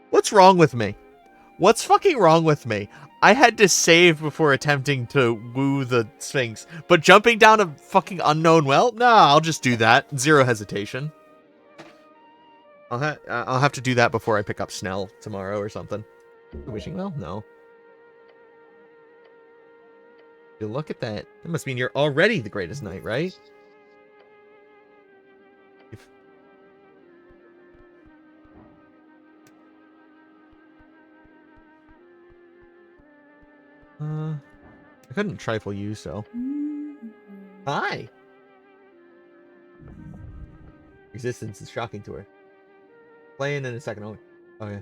What's wrong with me? What's fucking wrong with me? I had to save before attempting to woo the Sphinx, but jumping down a fucking unknown well? Nah, I'll just do that. Zero hesitation. I'll have to do that before I pick up Snell tomorrow or something. Wishing well? No. You look at that. That must mean you're already the greatest knight, right? I couldn't trifle you, so. Hi! Resistance is shocking to her. Playing in a second only. Okay.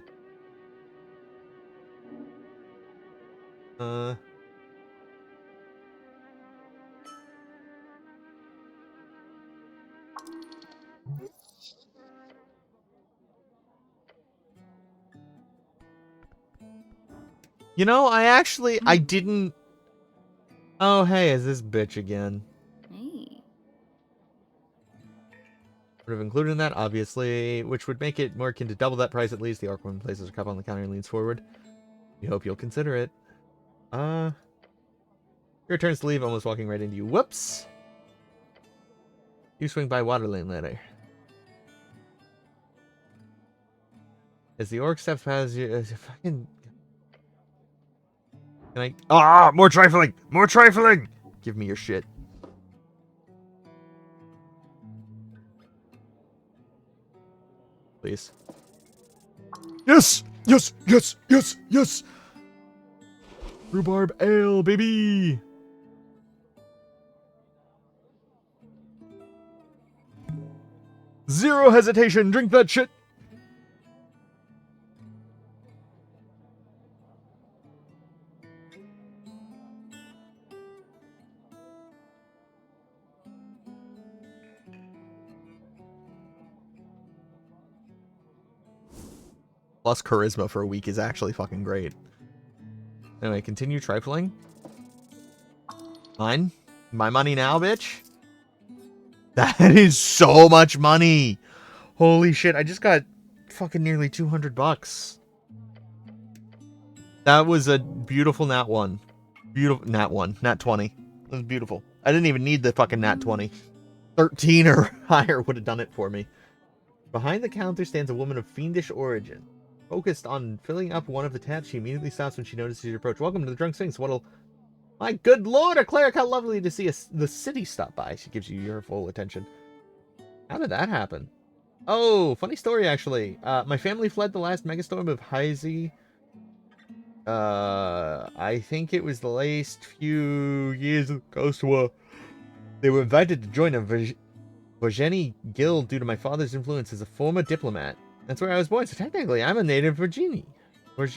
You know, I didn't... Oh, hey, is this bitch again? Hey. Would have included in that, obviously, which would make it more akin to double that price at least. The orc woman places her cup on the counter and leans forward. We hope you'll consider it. Your turns to leave, almost walking right into you. Whoops! You swing by water lane later. As the orc steps past you, fucking... Can I... Ah! More trifling! More trifling! Give me your shit. Please. Yes! Yes! Yes! Yes! Yes! Rhubarb ale, baby! Zero hesitation! Drink that shit! Plus charisma for a week is actually fucking great. Anyway, continue trifling. Mine? My money now, bitch? That is so much money! Holy shit, I just got fucking nearly 200 bucks. That was a beautiful nat 1. Beautiful nat 1. Nat 20. It was beautiful. I didn't even need the fucking nat 20. 13 or higher would have done it for me. Behind the counter stands a woman of fiendish origin. Focused on filling up one of the taps, she immediately stops when she notices your approach. Welcome to the Drunk Sphinx. What'll... My good lord, a cleric, how lovely to see the city stop by. She gives you your full attention. How did that happen? Oh, funny story, actually. My family fled the last megastorm of Heisey. I think it was the last few years of the Ghost War. They were invited to join a Virginie guild due to my father's influence as a former diplomat. That's where I was born, so technically I'm a native Virginie. But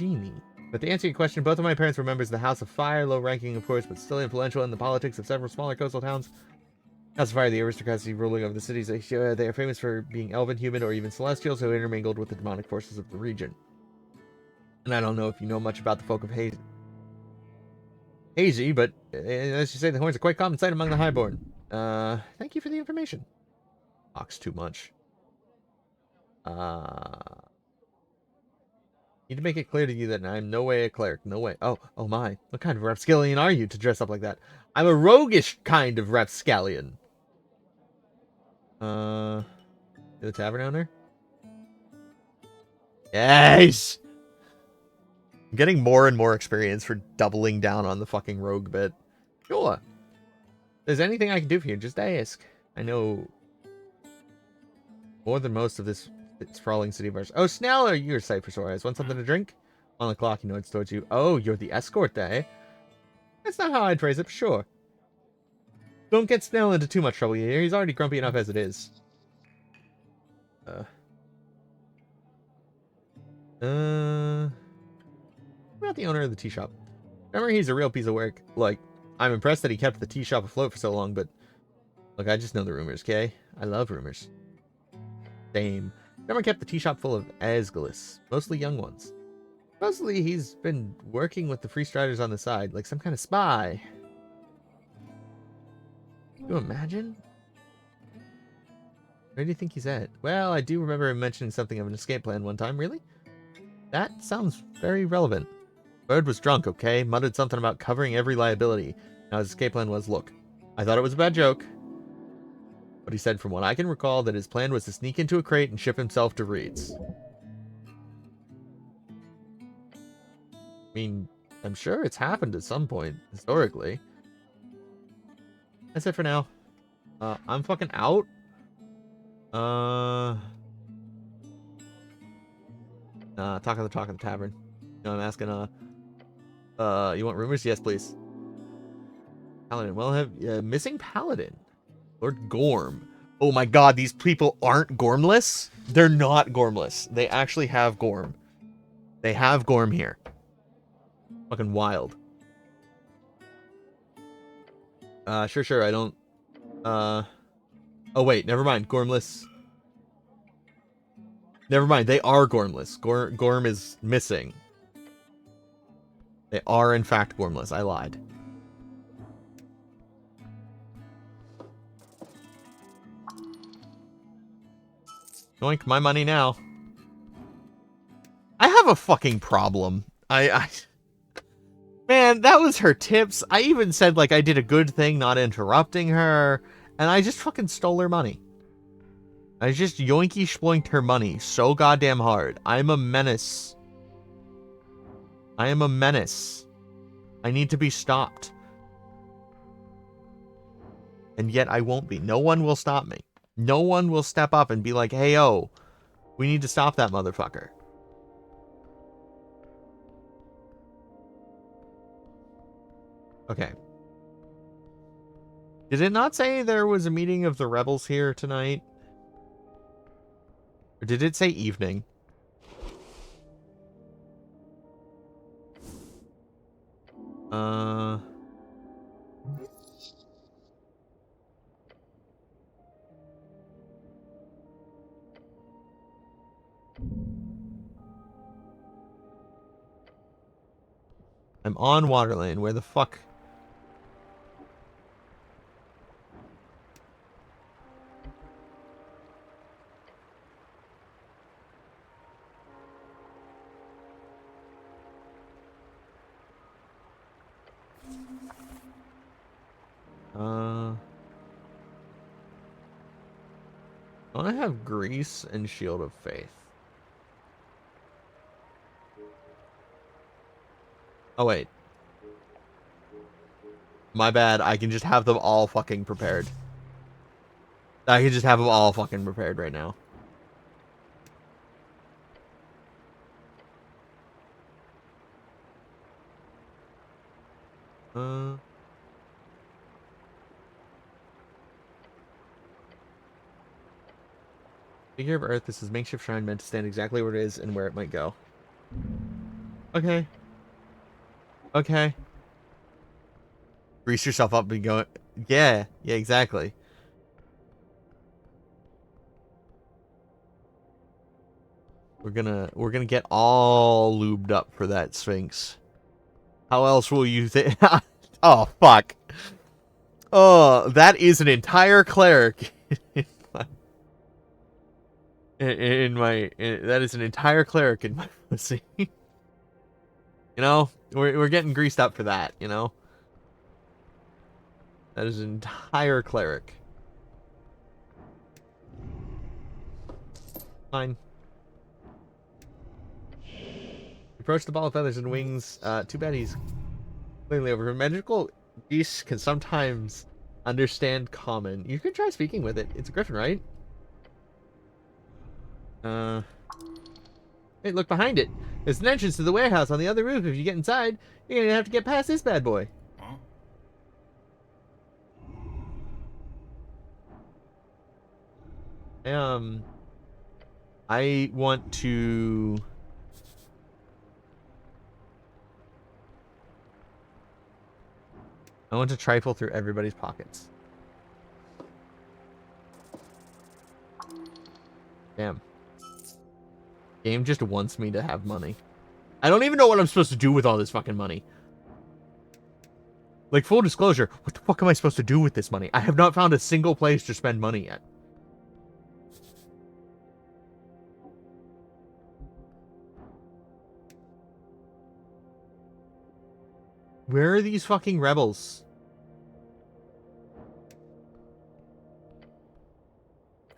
to answer your question, both of my parents were members of the House of Fire, low ranking of course, but still influential in the politics of several smaller coastal towns. House of Fire, the aristocracy ruling over the cities, they are famous for being elven, human, or even celestials who intermingled with the demonic forces of the region. And I don't know if you know much about the folk of Hazy, but as you say, the horns are quite common sight among the highborn. Thank you for the information. Talks too much. Need to make it clear to you that I'm no way a cleric. No way. Oh my. What kind of rapscallion are you to dress up like that? I'm a roguish kind of rapscallion. The tavern owner? Yes! I'm getting more and more experience for doubling down on the fucking rogue bit. Sure. If there's anything I can do for you, just ask. I know more than most of this sprawling city of ours. Oh, Snell, you're safe for sore eyes. Want something to drink? On the clock, he nods towards you. Oh, you're the escort, eh? That's not how I'd phrase it, but sure. Don't get Snell into too much trouble here. He's already grumpy enough as it is. What about the owner of the tea shop? Remember, he's a real piece of work. Like, I'm impressed that he kept the tea shop afloat for so long, but... Look, I just know the rumors, okay? I love rumors. Same. Remember kept the tea shop full of Asgalis, mostly young ones. Mostly he's been working with the Free Striders on the side, like some kind of spy. Can you imagine? Where do you think he's at? Well, I do remember him mentioning something of an escape plan one time. Really? That sounds very relevant. Bird was drunk, okay? Muttered something about covering every liability. Now his escape plan was, look, I thought it was a bad joke. But he said, from what I can recall, that his plan was to sneak into a crate and ship himself to Reed's. I mean, I'm sure it's happened at some point, historically. That's it for now. I'm fucking out. Talk of the tavern. You know, I'm asking, You want rumors? Yes, please. Paladin. Well, have missing Paladin. Lord Gorm. Oh my god, these people aren't Gormless? They're not Gormless. They actually have Gorm. They have Gorm here. Fucking wild. Sure, I don't... Oh wait, never mind. Gormless. Never mind, they are Gormless. Gorm is missing. They are, in fact, Gormless. I lied. Yoink, my money now. I have a fucking problem. Man, that was her tips. I even said, like, I did a good thing not interrupting her. And I just fucking stole her money. I just yoinky sploinked her money so goddamn hard. I'm a menace. I am a menace. I need to be stopped. And yet I won't be. No one will stop me. No one will step up and be like, hey, yo, we need to stop that motherfucker. Okay. Did it not say there was a meeting of the rebels here tonight? Or did it say evening? I'm on Waterlane. Where the fuck? I have Grease and Shield of Faith. Oh, wait. My bad. I can just have them all fucking prepared. I can just have them all fucking prepared right now. Figure of Earth. This is makeshift shrine meant to stand exactly where it is and where it might go. Okay. Okay. Grease yourself up and go. Yeah, exactly. We're gonna get all lubed up for that Sphinx. How else will you think? Oh fuck. Oh, that is an entire cleric. That is an entire cleric in my pussy. You know, we're getting greased up for that. You know, that is an entire cleric. Fine. Approach the ball of feathers and wings. Too bad he's clearly over. Magical geese can sometimes understand common. You can try speaking with it. It's a griffin, right? Hey, look behind it. There's an entrance to the warehouse on the other roof. If you get inside, you're gonna have to get past this bad boy. Huh? I want to... trifle through everybody's pockets. Damn. Game just wants me to have money. I don't even know what I'm supposed to do with all this fucking money. Like, full disclosure, what the fuck am I supposed to do with this money? I have not found a single place to spend money yet. Where are these fucking rebels?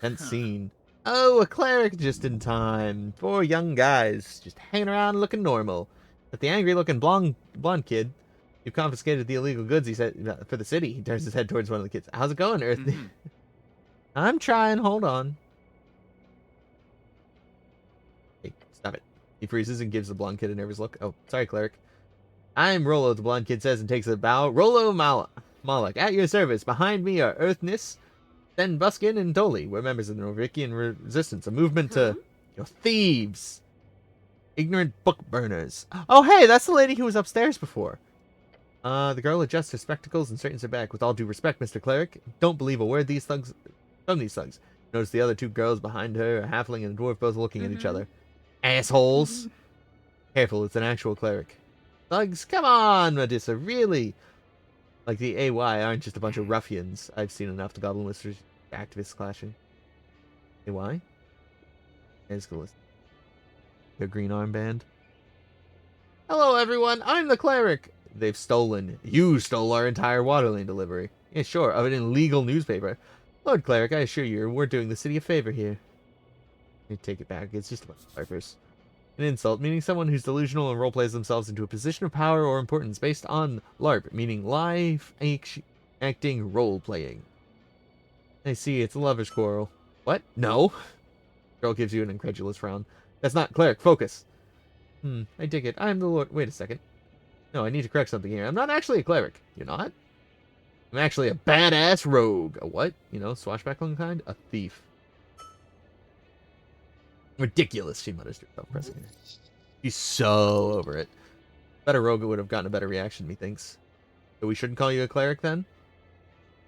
Haven't seen. Oh, a cleric just in time. 4 young guys just hanging around looking normal. But the angry-looking blonde kid, you've confiscated the illegal goods, he said, for the city. He turns his head towards one of the kids. How's it going, Earth? Mm-hmm. I'm trying. Hold on. Hey, stop it. He freezes and gives the blonde kid a nervous look. Oh, sorry, cleric. I'm Rolo, the blonde kid says and takes a bow. Rolo Moloch, at your service. Behind me are Earthness, then Buskin, and Dolly. We're members of the Novikian Resistance, a movement to, thieves. Ignorant book burners. Oh, hey, that's the lady who was upstairs before. The girl adjusts her spectacles and straightens her back. With all due respect, Mr. Cleric, don't believe a word these thugs from these thugs. Notice the other two girls behind her, a halfling and a dwarf, both looking at each other. Assholes. Careful, it's an actual cleric. Thugs, come on, Medusa, really? Like the AY aren't just a bunch of ruffians. I've seen enough to Goblin Whispers activists clashing. AY? Escalus. Your green armband. Hello, everyone. I'm the cleric. They've stolen. You stole our entire Waterlane delivery. Yeah, sure, of an illegal newspaper. Lord Cleric, I assure you, we're doing the city a favor here. You take it back. It's just a bunch of larpers. An insult, meaning someone who's delusional and roleplays themselves into a position of power or importance based on LARP, meaning live acting role-playing. I see, it's a lover's quarrel. What? No. Girl gives you an incredulous frown. That's not cleric. Focus. I dig it. I'm the Lord. Wait a second. No, I need to correct something here. I'm not actually a cleric. You're not? I'm actually a badass rogue. A what? You know, swashbuckling kind? A thief. Ridiculous, she mutters to herself, pressing her. She's so over it. Better rogue would have gotten a better reaction, methinks. So we shouldn't call you a cleric, then?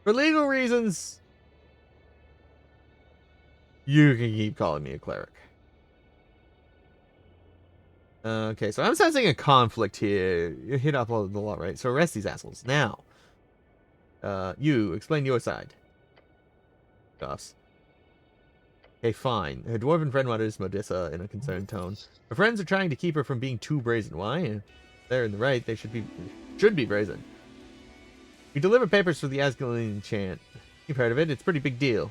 For legal reasons, you can keep calling me a cleric. Okay, so I'm sensing a conflict here. You hit up the law, right? So arrest these assholes. Now. You, explain your side. Goss. Okay, fine. Her dwarven friend mutters Medusa in a concerned tone. Her friends are trying to keep her from being too brazen. Why? They're in the right. They should be brazen. We deliver papers for the Asgalian chant. You've heard of it. It's a pretty big deal.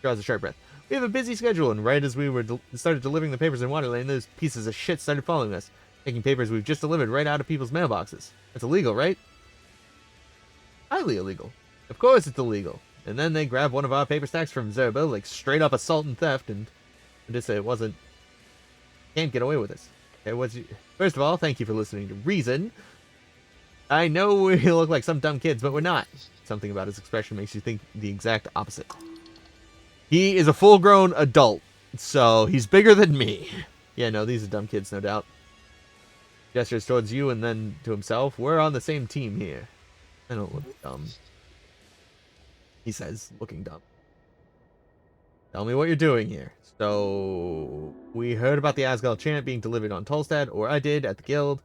Draws a sharp breath. We have a busy schedule, and right as we started delivering the papers in Waterlane, those pieces of shit started following us, taking papers we've just delivered right out of people's mailboxes. That's illegal, right? Highly illegal. Of course it's illegal. And then they grab one of our paper stacks from Zerba, like straight up assault and theft, and just say it wasn't. Can't get away with this. Okay, first of all, thank you for listening to Reason. I know we look like some dumb kids, but we're not. Something about his expression makes you think the exact opposite. He is a full-grown adult, so he's bigger than me. Yeah, no, these are dumb kids, no doubt. Gestures towards you and then to himself. We're on the same team here. I don't look dumb. He says, looking dumb. Tell me what you're doing here. So, we heard about the Asgal chant being delivered on Tolstad, or I did, at the guild.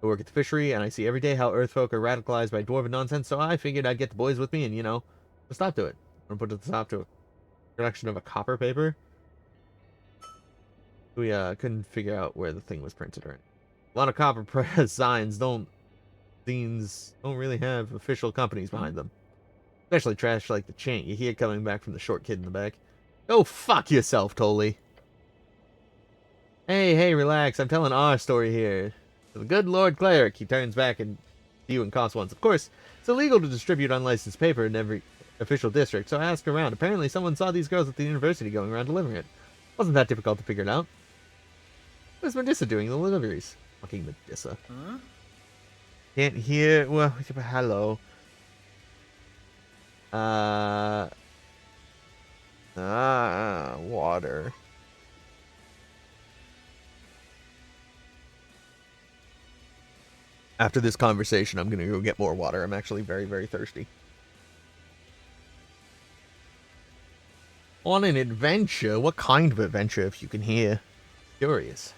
I work at the fishery, and I see every day how Earthfolk are radicalized by dwarven nonsense, so I figured I'd get the boys with me and, put a stop to it. I'm gonna put a stop to it. Production of a copper paper. We couldn't figure out where the thing was printed. Right? A lot of copper press signs don't really have official companies behind them. Especially trash like the chant you hear coming back from the short kid in the back. Go fuck yourself, Tolly. Hey, relax. I'm telling our story here. The good Lord Cleric. He turns back and you and coughs once. Of course, it's illegal to distribute unlicensed paper in every official district, so I asked around. Apparently someone saw these girls at the university going around delivering it. Wasn't that difficult to figure it out. What is Medusa doing the deliveries? Fucking Medusa. Huh? Can't hear. Well, hello. Water. After this conversation, I'm gonna go get more water. I'm actually very, very thirsty. On an adventure? What kind of adventure, if you can hear? Curious.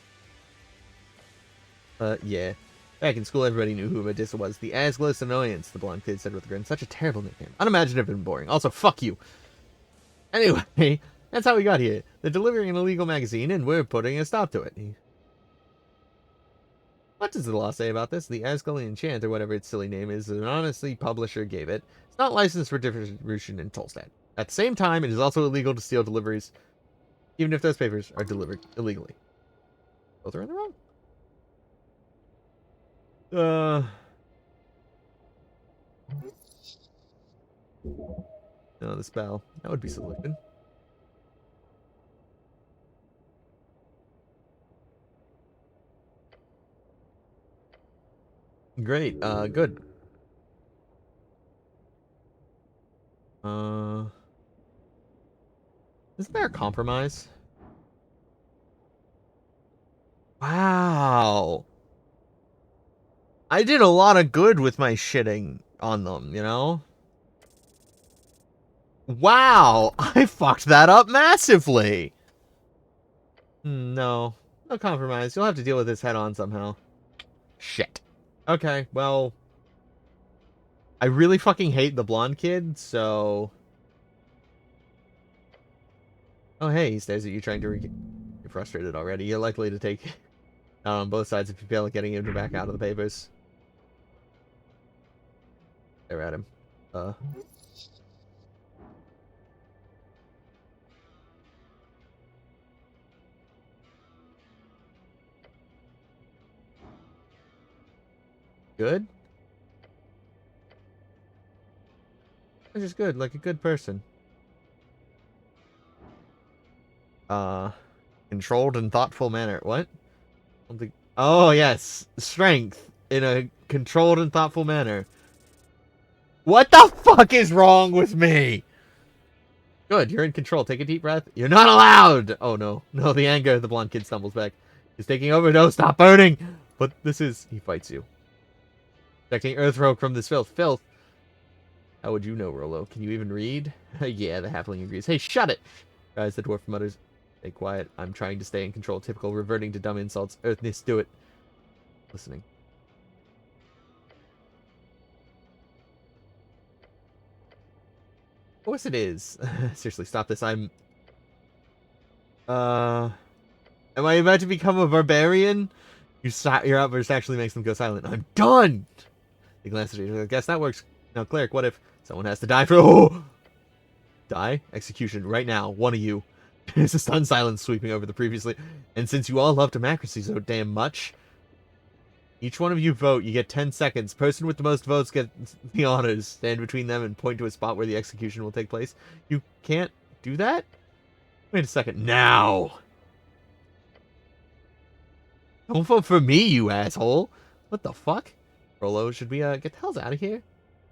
Yeah. Back in school, everybody knew who Medusa was. The Asgless Annoyance, the blonde kid said with a grin. Such a terrible nickname. Unimaginative and boring. Also, fuck you. Anyway, that's how we got here. They're delivering an illegal magazine, and we're putting a stop to it. What does the law say about this? The Asgalian Chant, or whatever its silly name is, an honestly publisher gave it. It's not licensed for distribution in Tolstad. At the same time, it is also illegal to steal deliveries, even if those papers are delivered illegally. Both are in the wrong. No, the spell. That would be solution. Great. Good. Isn't there a compromise? Wow. I did a lot of good with my shitting on them, you know? Wow. I fucked that up massively. No. No compromise. You'll have to deal with this head on somehow. Shit. Okay, well... I really fucking hate the blonde kid, so... Oh, hey, he stares at you trying to... You're frustrated already. You're likely to take out on both sides if you fail at getting him to back out of the papers. Stare at him. Good? It's just good, like a good person. Controlled and thoughtful manner. What? Something... Oh, yes. Strength in a controlled and thoughtful manner. What the fuck is wrong with me? Good, you're in control. Take a deep breath. You're not allowed! Oh, no. No, the anger. The blonde kid stumbles back. He's taking over. No, stop burning! But this is... He fights you. Protecting Earthrogue from this filth. Filth? How would you know, Rolo? Can you even read? Yeah, the halfling agrees. Hey, shut it! Guys, the dwarf mutters. Stay quiet. I'm trying to stay in control. Typical reverting to dumb insults. Earthness, do it. Listening. Of course it is. Seriously, stop this. Am I about to become a barbarian? Your outburst actually makes them go silent. I'm done! They glance at each other. I guess that works. Now, cleric, what if someone has to die for... Oh! Die? Execution. Right now. One of you. There's a stunned silence sweeping over the previously. And since you all love democracy so damn much, each one of you vote. You get 10 seconds. Person with the most votes gets the honors. Stand between them and point to a spot where the execution will take place. You can't do that? Wait a second. Now! Don't vote for me, you asshole! What the fuck? Rolo, should we get the hells out of here?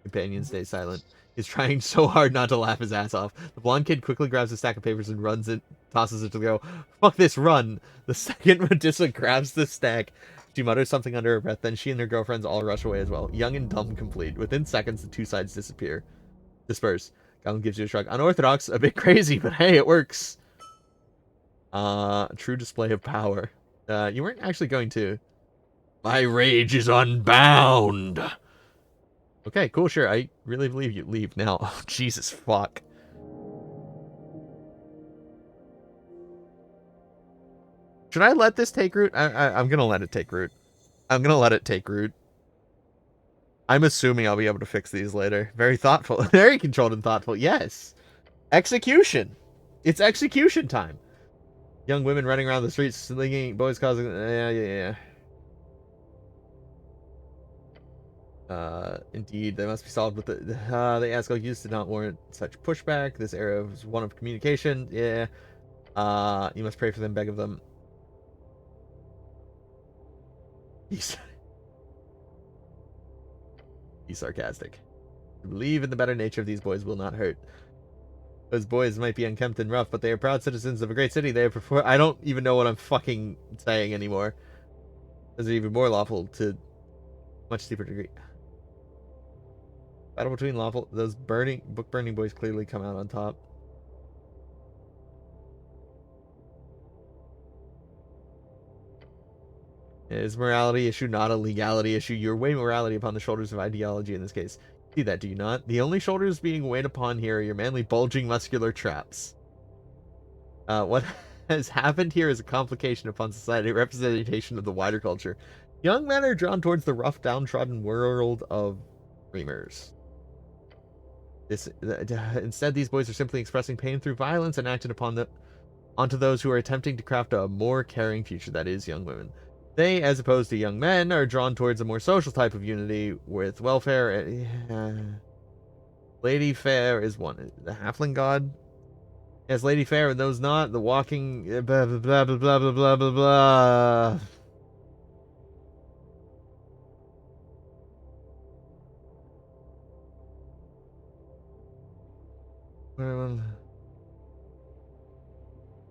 Companion stays silent. He's trying so hard not to laugh his ass off. The blonde kid quickly grabs a stack of papers and runs it, tosses it to go. Fuck this, run! The second Medusa grabs the stack. She mutters something under her breath, then she and her girlfriends all rush away as well. Young and dumb complete. Within seconds, the two sides disperse. Goblin gives you a shrug. Unorthodox, a bit crazy, but hey, it works. True display of power. You weren't actually going to. My rage is unbound! Okay, cool, sure. I really believe you. Leave now. Oh, Jesus fuck. Should I let this take root? I'm gonna let it take root. I'm gonna let it take root. I'm assuming I'll be able to fix these later. Very thoughtful. Very controlled and thoughtful. Yes. Execution. It's execution time. Young women running around the streets, slinging, boys causing... Yeah. Indeed, they must be solved with the... the Asgard used to not warrant such pushback. This era was one of communication. Yeah. You must pray for them, beg of them. He's sarcastic. To believe in the better nature of these boys will not hurt. Those boys might be unkempt and rough, but they are proud citizens of a great city. They prefer... I don't even know what I'm fucking saying anymore. Those are even more lawful to much deeper degree. Battle between lawful... Those book-burning boys clearly come out on top. It is morality issue, not a legality issue. You weigh morality upon the shoulders of ideology in this case. See that, do you not? The only shoulders being weighed upon here are your manly, bulging, muscular traps. What has happened here is a complication upon society, a representation of the wider culture. Young men are drawn towards the rough, downtrodden world of dreamers. Instead, these boys are simply expressing pain through violence and acted upon onto those who are attempting to craft a more caring future, that is, young women. They, as opposed to young men, are drawn towards a more social type of unity with welfare. Lady Fair is one. The halfling god? Yes, Lady Fair, and those not. The walking... Blah, blah, blah, blah, blah, blah, blah, blah, blah.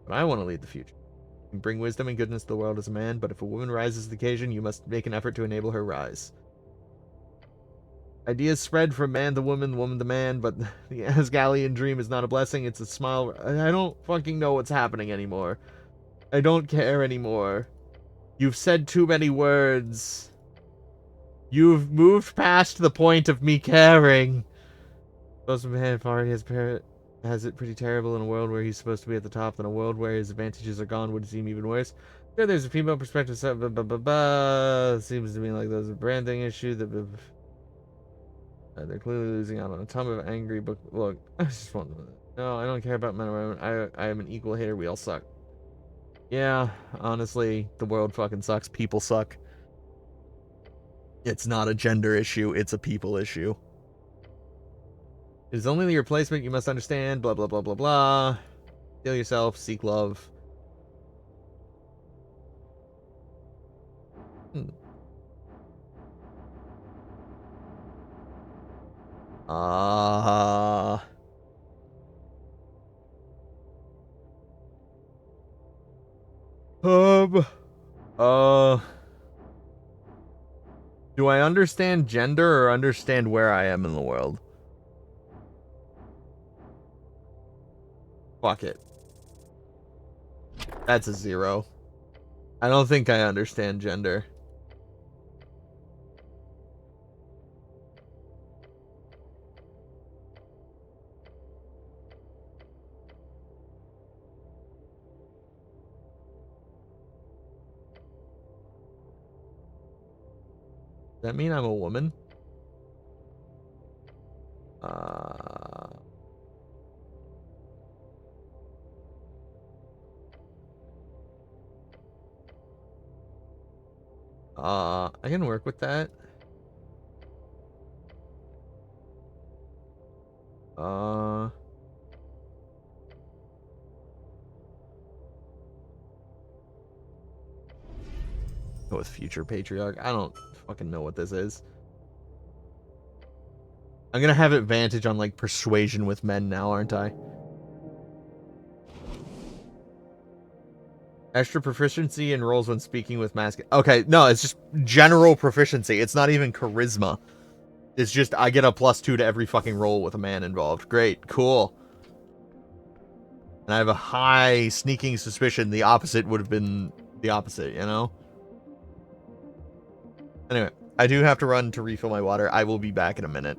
But I want to lead the future. You can bring wisdom and goodness to the world as a man, but if a woman rises to the occasion, you must make an effort to enable her rise. Ideas spread from man to woman to man, but the Asgalian dream is not a blessing, it's a smile. I don't fucking know what's happening anymore. I don't care anymore. You've said too many words. You've moved past the point of me caring. Most of man already has it pretty terrible in a world where he's supposed to be at the top, than a world where his advantages are gone would seem even worse. Sure, there's a female perspective, so seems to me like there's a branding issue that they're clearly losing out on a ton of angry book. Look, I just want to. No, I don't care about men or women. I am an equal hater. We all suck. Yeah, honestly, the world fucking sucks. People suck. It's not a gender issue. It's a people issue. It is only the replacement you must understand. Blah blah blah blah blah. Heal yourself. Seek love. Um. Do I understand gender or understand where I am in the world? Fuck it. That's a 0. I don't think I understand gender. Does that mean I'm a woman? I can work with that. Go with future patriarch. I don't fucking know what this is. I'm gonna have advantage on like persuasion with men now, aren't I? Extra proficiency in roles when speaking with masculine. Okay, no, it's just general proficiency. It's not even charisma. It's just I get a +2 to every fucking roll with a man involved. Great, cool. And I have a high sneaking suspicion the opposite would have been the opposite, you know? Anyway, I do have to run to refill my water. I will be back in a minute.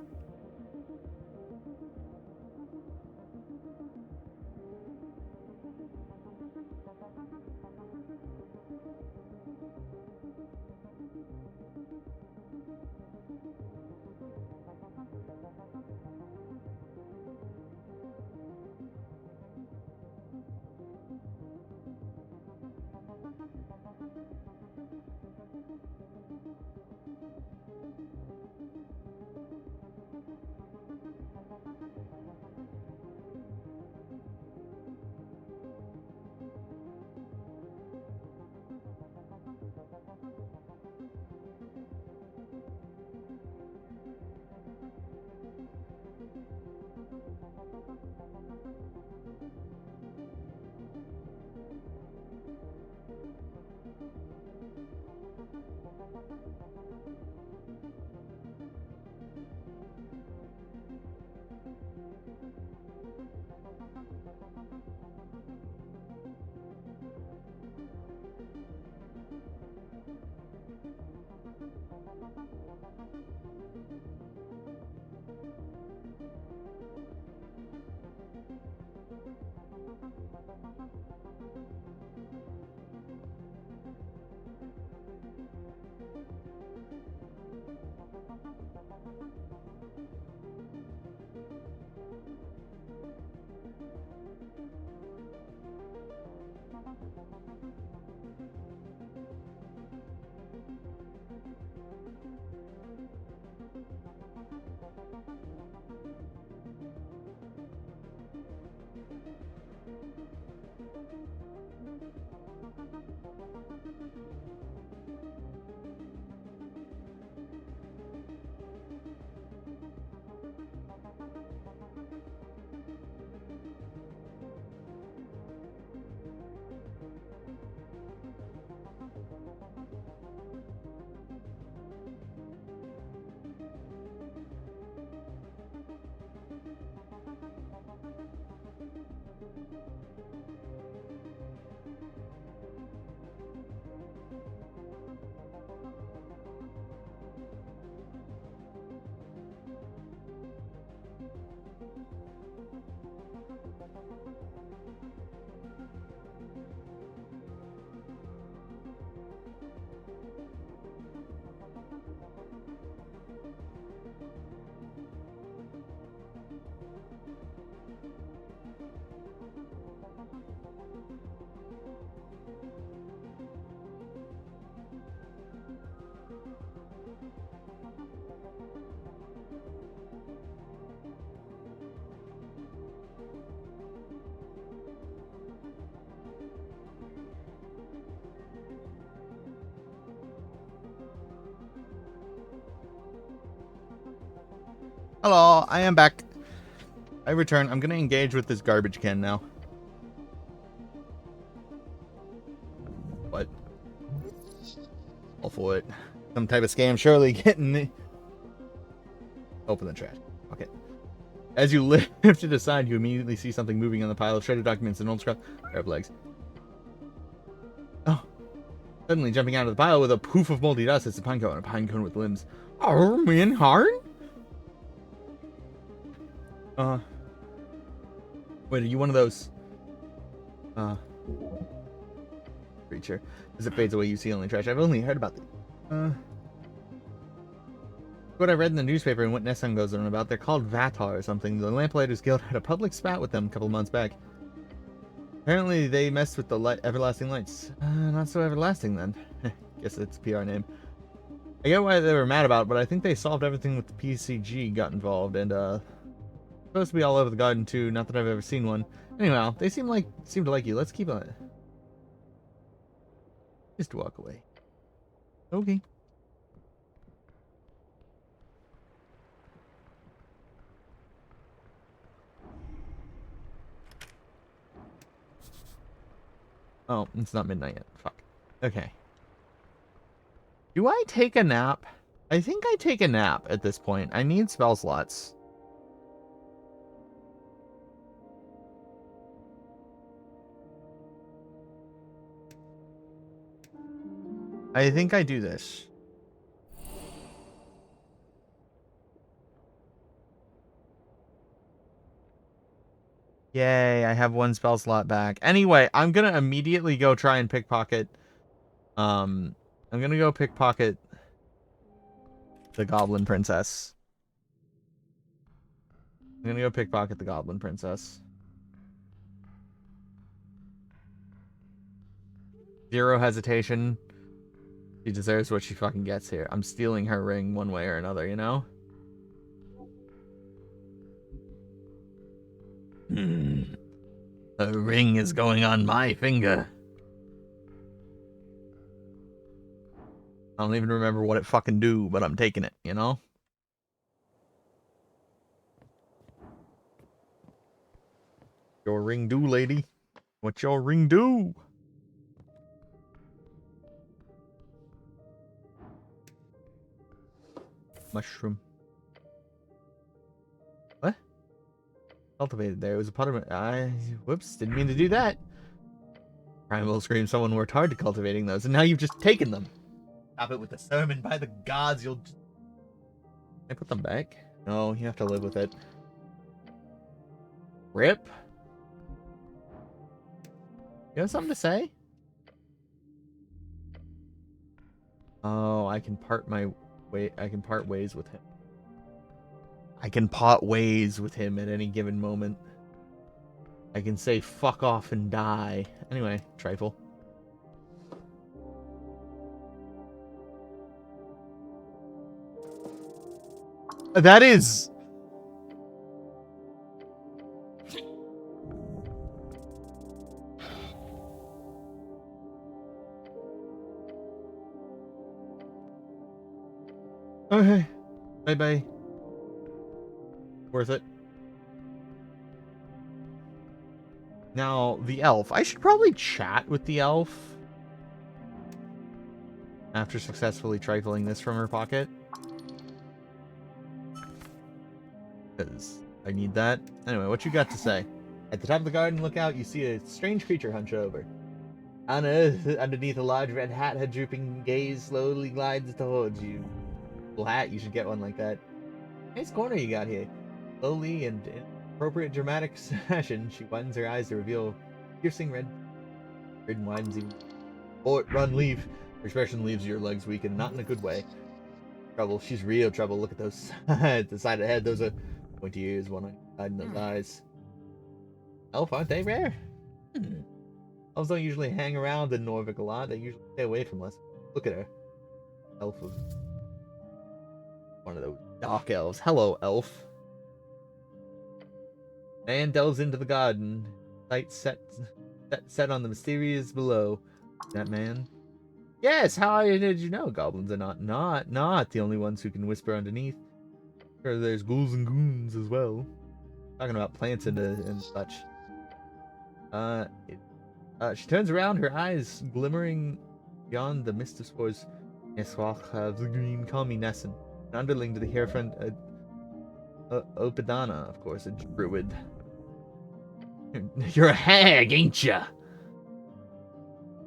Hello, I am back. I return. I'm gonna engage with this garbage can now. What? All for it. Some type of scam, surely getting me. Open the trash. Okay. As you lift it aside, you immediately see something moving on the pile of shredded documents and old scrap. Grab legs. Oh. Suddenly jumping out of the pile with a poof of moldy dust, it's a pine cone with limbs. Oh, man, hard? Wait, are you one of those? Creature. As it fades away, you see only trash. I've only heard about the. What I read in the newspaper and what Nessun goes on about. They're called Vatar or something. The Lamplighters Guild had a public spat with them a couple months back. Apparently, they messed with the everlasting lights. Not so everlasting then. Guess it's a PR name. I get why they were mad about it, but I think they solved everything with the PCG got involved, and supposed to be all over the garden too. Not that I've ever seen one. Anyhow, they seem to like you. Let's keep on it. Just walk away. Okay. Oh, it's not midnight yet. Fuck. Okay. Do I take a nap? I think I take a nap at this point. I need spell slots. I think I do this. Yay, I have one spell slot back. Anyway, I'm gonna immediately go try and pickpocket. I'm gonna go pickpocket the Goblin Princess. I'm gonna go pickpocket the Goblin Princess. Zero hesitation. She deserves what she fucking gets here. I'm stealing her ring one way or another, you know? The ring is going on my finger. I don't even remember what it fucking do, but I'm taking it, you know? Your ring do, lady? What your ring do? Mushroom. What? Cultivated there. It was a pot of... whoops, didn't mean to do that. Primal scream, someone worked hard to cultivating those, and now you've just taken them. Stop it with the sermon, by the gods, you'll... Can I put them back? No, you have to live with it. Rip? You have something to say? Oh, I can part ways with him. I can part ways with him at any given moment. I can say fuck off and die. Anyway, trifle. That is... Okay. Bye-bye. Worth it. Now, the elf. I should probably chat with the elf. After successfully trifling this from her pocket. Because I need that. Anyway, what you got to say? At the top of the garden, look out, you see a strange creature hunch over. On earth, underneath a large red hat, her drooping gaze slowly glides towards you. Cool hat, you should get one like that. Nice corner you got here. Slowly and in appropriate dramatic fashion, she widens her eyes to reveal piercing red. Red widens even. Fort, run, leave. Her expression leaves your legs weakened, not in a good way. Trouble, she's real trouble. Look at those at the side of the head. Those are pointy ears, one on the side, and those eyes. Elf, aren't they rare? Elves don't usually hang around in Norvik a lot. They usually stay away from us. Look at her. Elf was one of those dark elves. Hello, elf. Man delves into the garden. Sight set on the mysterious below. That man? Yes, how did you know? Goblins are not the only ones who can whisper underneath. Sure, there's ghouls and goons as well. Talking about plants and such. She turns around, her eyes glimmering beyond the mist of spores. Eswach of the green, call me Nessun. An underling to the Hierophant Opadana, of course, a druid. You're a hag, ain't ya?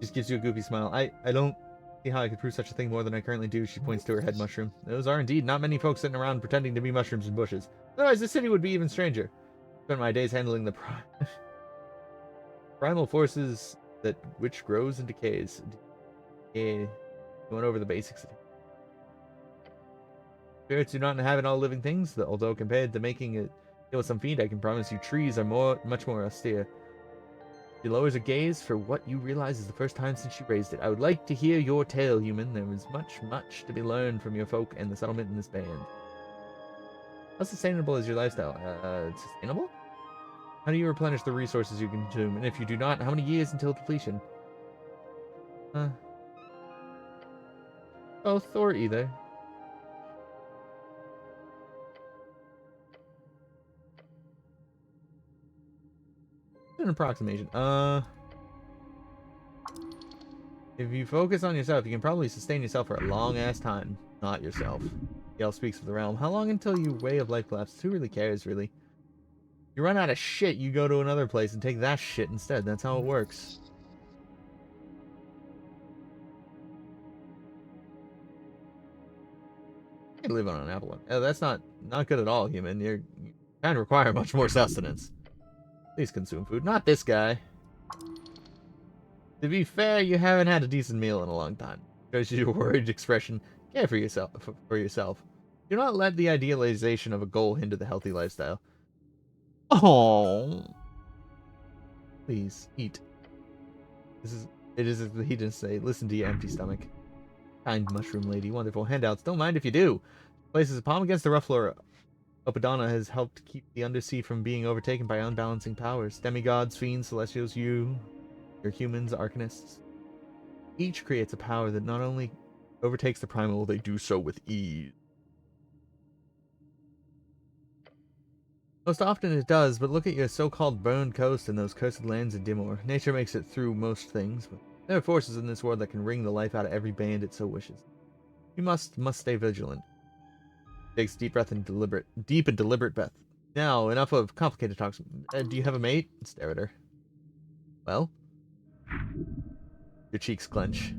Just gives you a goofy smile. I don't see how I could prove such a thing more than I currently do. She points to her head mushroom. Those are indeed not many folks sitting around pretending to be mushrooms in bushes. Otherwise, the city would be even stranger. Spent my days handling the primal forces that which grows and decays. Yeah, going over the basics. Spirits do not inhabit all living things, although compared to making it deal with some fiend, I can promise you trees are much more austere. She lowers her gaze for what you realize is the first time since she raised it. I would like to hear your tale, human. There is much to be learned from your folk and the settlement in this band. How sustainable is your lifestyle? Sustainable? How do you replenish the resources you consume? And if you do not, how many years until depletion? Both or either. An approximation. If you focus on yourself, you can probably sustain yourself for a long ass time. Not yourself. Yell speaks of the realm. How long until your way of life collapses? Who really cares, really? You run out of shit, you go to another place and take that shit instead. That's how it works. You can live on an apple. Oh, that's not good at all, human. You kind of require much more sustenance. Please consume food. Not this guy. To be fair, you haven't had a decent meal in a long time. Shows your worried expression. Care for yourself. Do not let the idealization of a goal hinder the healthy lifestyle. Oh, please eat. It is as the heathens say. Listen to your empty stomach. Kind mushroom lady, wonderful handouts. Don't mind if you do. Places a palm against the rough floor. Opadana has helped keep the undersea from being overtaken by unbalancing powers. Demigods, fiends, celestials, your humans, arcanists. Each creates a power that not only overtakes the primal, they do so with ease. Most often it does, but look at your so-called burned coast and those cursed lands in Dimor. Nature makes it through most things, but there are forces in this world that can wring the life out of every band it so wishes. You must stay vigilant. Takes deep and deliberate breath. Now, enough of complicated talks. Do you have a mate? Stare at her. Well? Your cheeks clench.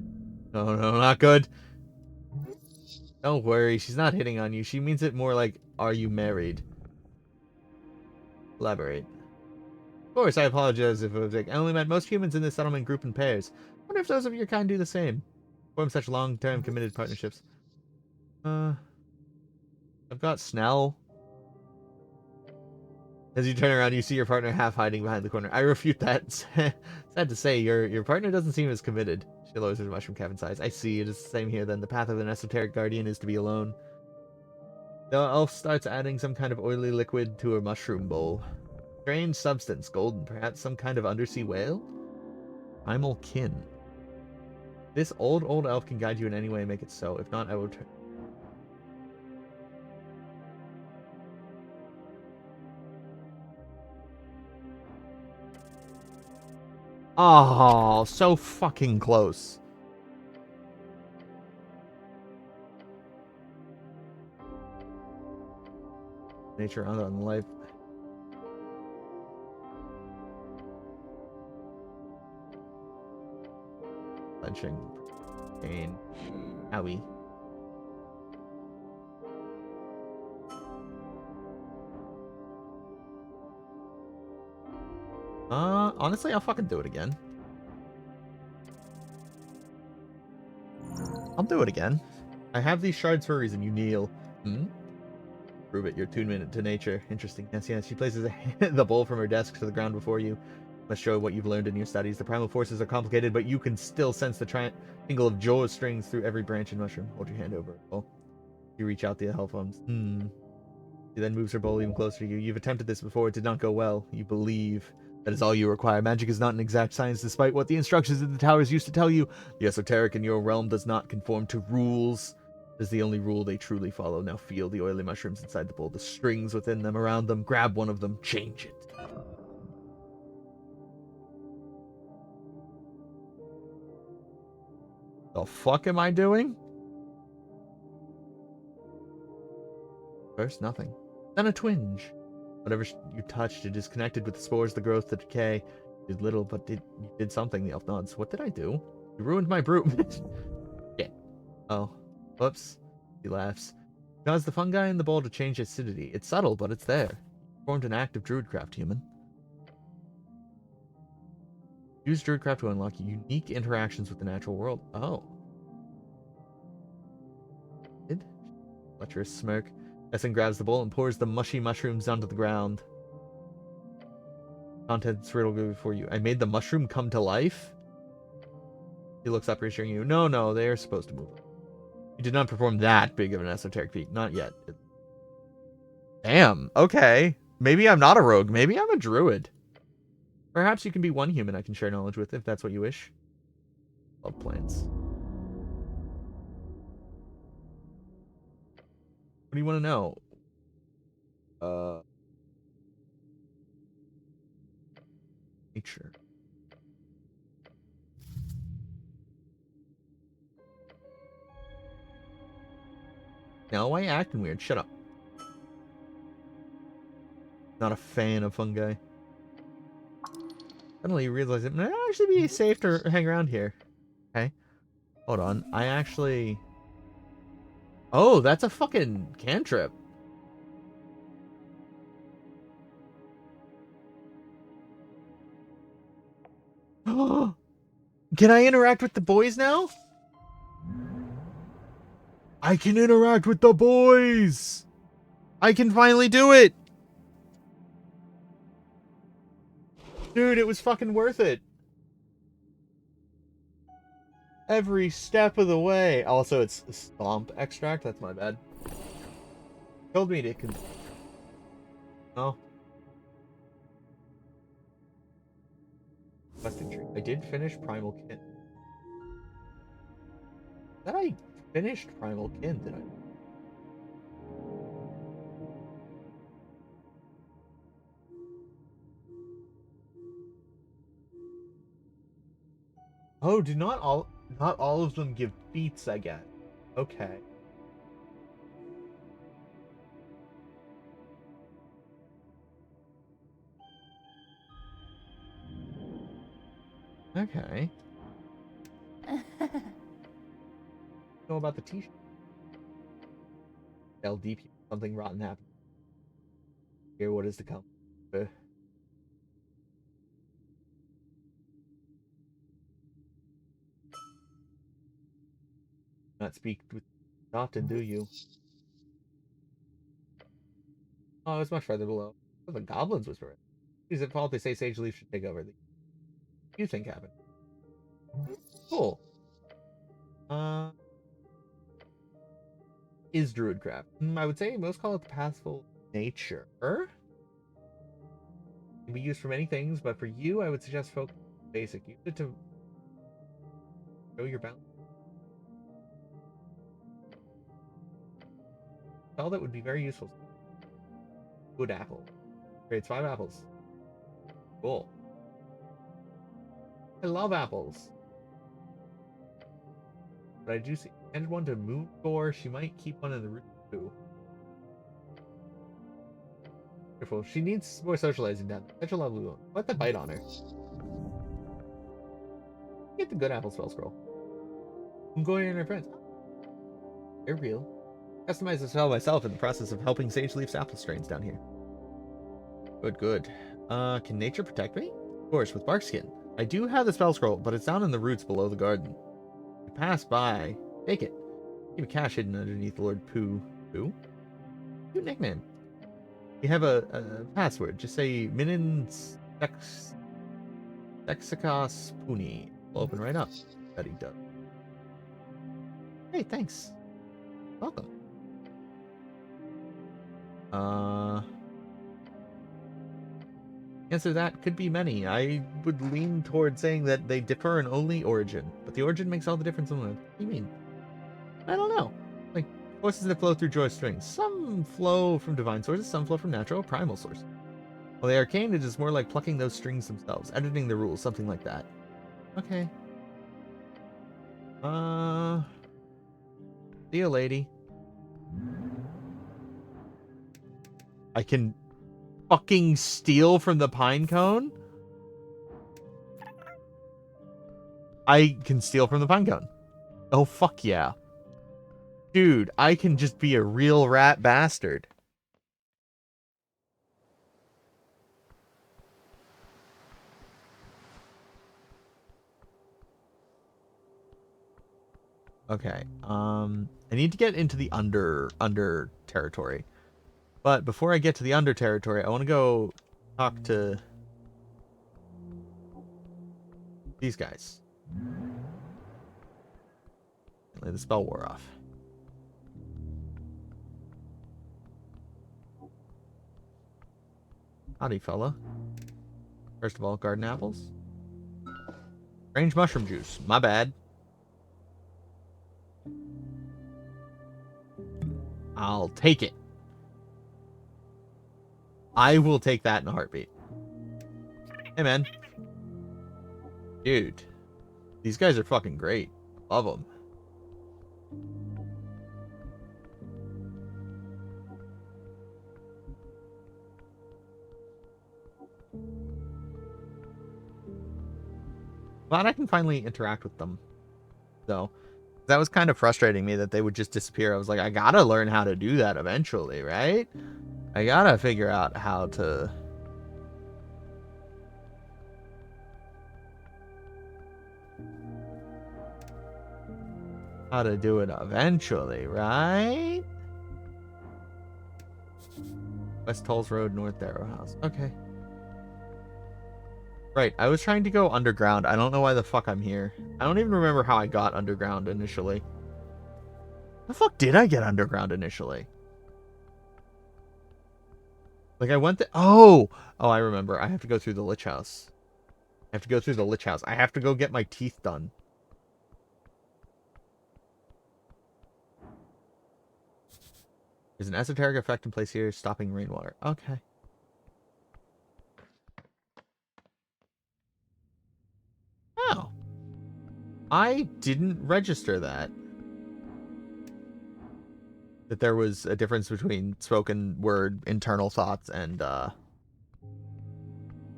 No, not good. Don't worry, she's not hitting on you. She means it more like, are you married? Elaborate. Of course, I apologize if it was like, I only met most humans in this settlement group in pairs. Wonder if those of your kind do the same. Form such long-term committed partnerships. I've got Snell. As you turn around, you see your partner half hiding behind the corner. I refute that. Sad to say, your partner doesn't seem as committed. She lowers her mushroom cap in size. I see, it is the same here then. The path of an esoteric guardian is to be alone. The elf starts adding some kind of oily liquid to a mushroom bowl. Strange substance, golden, perhaps some kind of undersea whale? Primal kin. This old elf can guide you in any way and make it so. If not, I will turn. Oh, so fucking close. Nature on life. Clenching. Pain. Owie. Honestly, I'll fucking do it again. I'll do it again. I have these shards for a reason. You kneel. Prove it. You're tuned to nature. Interesting. Yes. She places the bowl from her desk to the ground before you. Must show what you've learned in your studies. The primal forces are complicated, but you can still sense the tingle of jaw strings through every branch and mushroom. Hold your hand over it. Oh. You reach out the help arms. She then moves her bowl even closer to you. You've attempted this before. It did not go well. You believe. That is all you require. Magic is not an exact science, despite what the instructions in the towers used to tell you. The esoteric in your realm does not conform to rules. is the only rule they truly follow. Now feel the oily mushrooms inside the bowl, the strings within them, around them. Grab one of them, change it. The fuck am I doing? First, nothing. Then a twinge. Whatever you touched, it is connected with the spores, the growth, the decay. You did little, but you did something, the elf nods. What did I do? You ruined my brew. Yeah. Oh. Whoops. He laughs. Caused the fungi in the bowl to change acidity. It's subtle, but it's there. Formed an active druidcraft, human. Use druidcraft to unlock unique interactions with the natural world. Oh. Lecherous smirk. Essen grabs the bowl and pours the mushy mushrooms onto the ground. Contents riddle before you. I made the mushroom come to life? He looks up, reassuring you. No, they are supposed to move. You did not perform that big of an esoteric feat. Not yet. Damn, okay. Maybe I'm not a rogue. Maybe I'm a druid. Perhaps you can be one human I can share knowledge with, if that's what you wish. Love plants. What do you want to know? Nature. No, why are you acting weird? Shut up. Not a fan of fungi. Suddenly you realize it might actually be safe to hang around here. Okay. Hold on. I actually... Oh, that's a fucking cantrip. Can I interact with the boys now? I can interact with the boys! I can finally do it! Dude, it was fucking worth it. Every step of the way. Also, it's stomp extract. That's my bad. Told me to Oh. Questing tree. I did finish Primal Kin. That I finished Primal Kin, did I? Oh, do not all of them give feats, I guess. Okay. Okay. Know about the t-shirt. LDP, something rotten happened. Hear what is to come. Not speak with often, do you? Oh, it's much further below. The goblins whisper it. Is it fault they say Sage Leaf should take over? The you think happened? Cool. Is druidcraft? I would say most call it the pathful nature. It can be used for many things, but for you, I would suggest focus on basic. Use it to show your balance. All that would be very useful. Good apple. Creates 5 apples. Cool. I love apples. But I do see and one to move for. She might keep one in the room too. Careful. She needs more socializing done. Such a lovely one. Let the bite on her. Get the good apple spell scroll. I'm going and her friends. They're real. Customize the spell myself in the process of helping Sage Leaf's apple strains down here. Good. Can nature protect me? Of course, with barkskin. I do have the spell scroll, but it's down in the roots below the garden. You pass by. Take it. Keep a cache hidden underneath Lord Pooh. Pooh? Cute nickname. You have a password. Just say Minin Dexicos Puni. Will open right up. That he does. Hey, thanks. Welcome. Answer that could be many. I would lean toward saying that they differ in only origin, but the origin makes all the difference in life. What do you mean? I don't know. Like, forces that flow through joy strings. Some flow from divine sources, some flow from natural or primal sources. While the arcane, it is more like plucking those strings themselves, editing the rules, something like that. Okay. See you, lady. I can fucking steal from the pine cone? I can steal from the pine cone. Oh, fuck yeah. Dude, I can just be a real rat bastard. Okay. I need to get into the under territory. But before I get to the under territory, I want to go talk to these guys. The spell wore off. Howdy, fella. First of all, garden apples. Strange mushroom juice. My bad. I'll take it. I will take that in a heartbeat. Hey, man. Dude. These guys are fucking great. Love them. Glad I can finally interact with them, though. That was kind of frustrating me that they would just disappear. I was like, I gotta learn how to do that eventually, right? I gotta figure out how to... how to do it eventually, right? West Tolls Road, North Arrow House. Okay. Right, I was trying to go underground. I don't know why the fuck I'm here. I don't even remember how I got underground initially. The fuck did I get underground initially? Like, I went oh! Oh, I remember. I have to go through the Lich House. I have to go through the Lich House. I have to go get my teeth done. There's an esoteric effect in place here, stopping rainwater. Okay. Oh. I didn't register that. That there was a difference between spoken word, internal thoughts, and,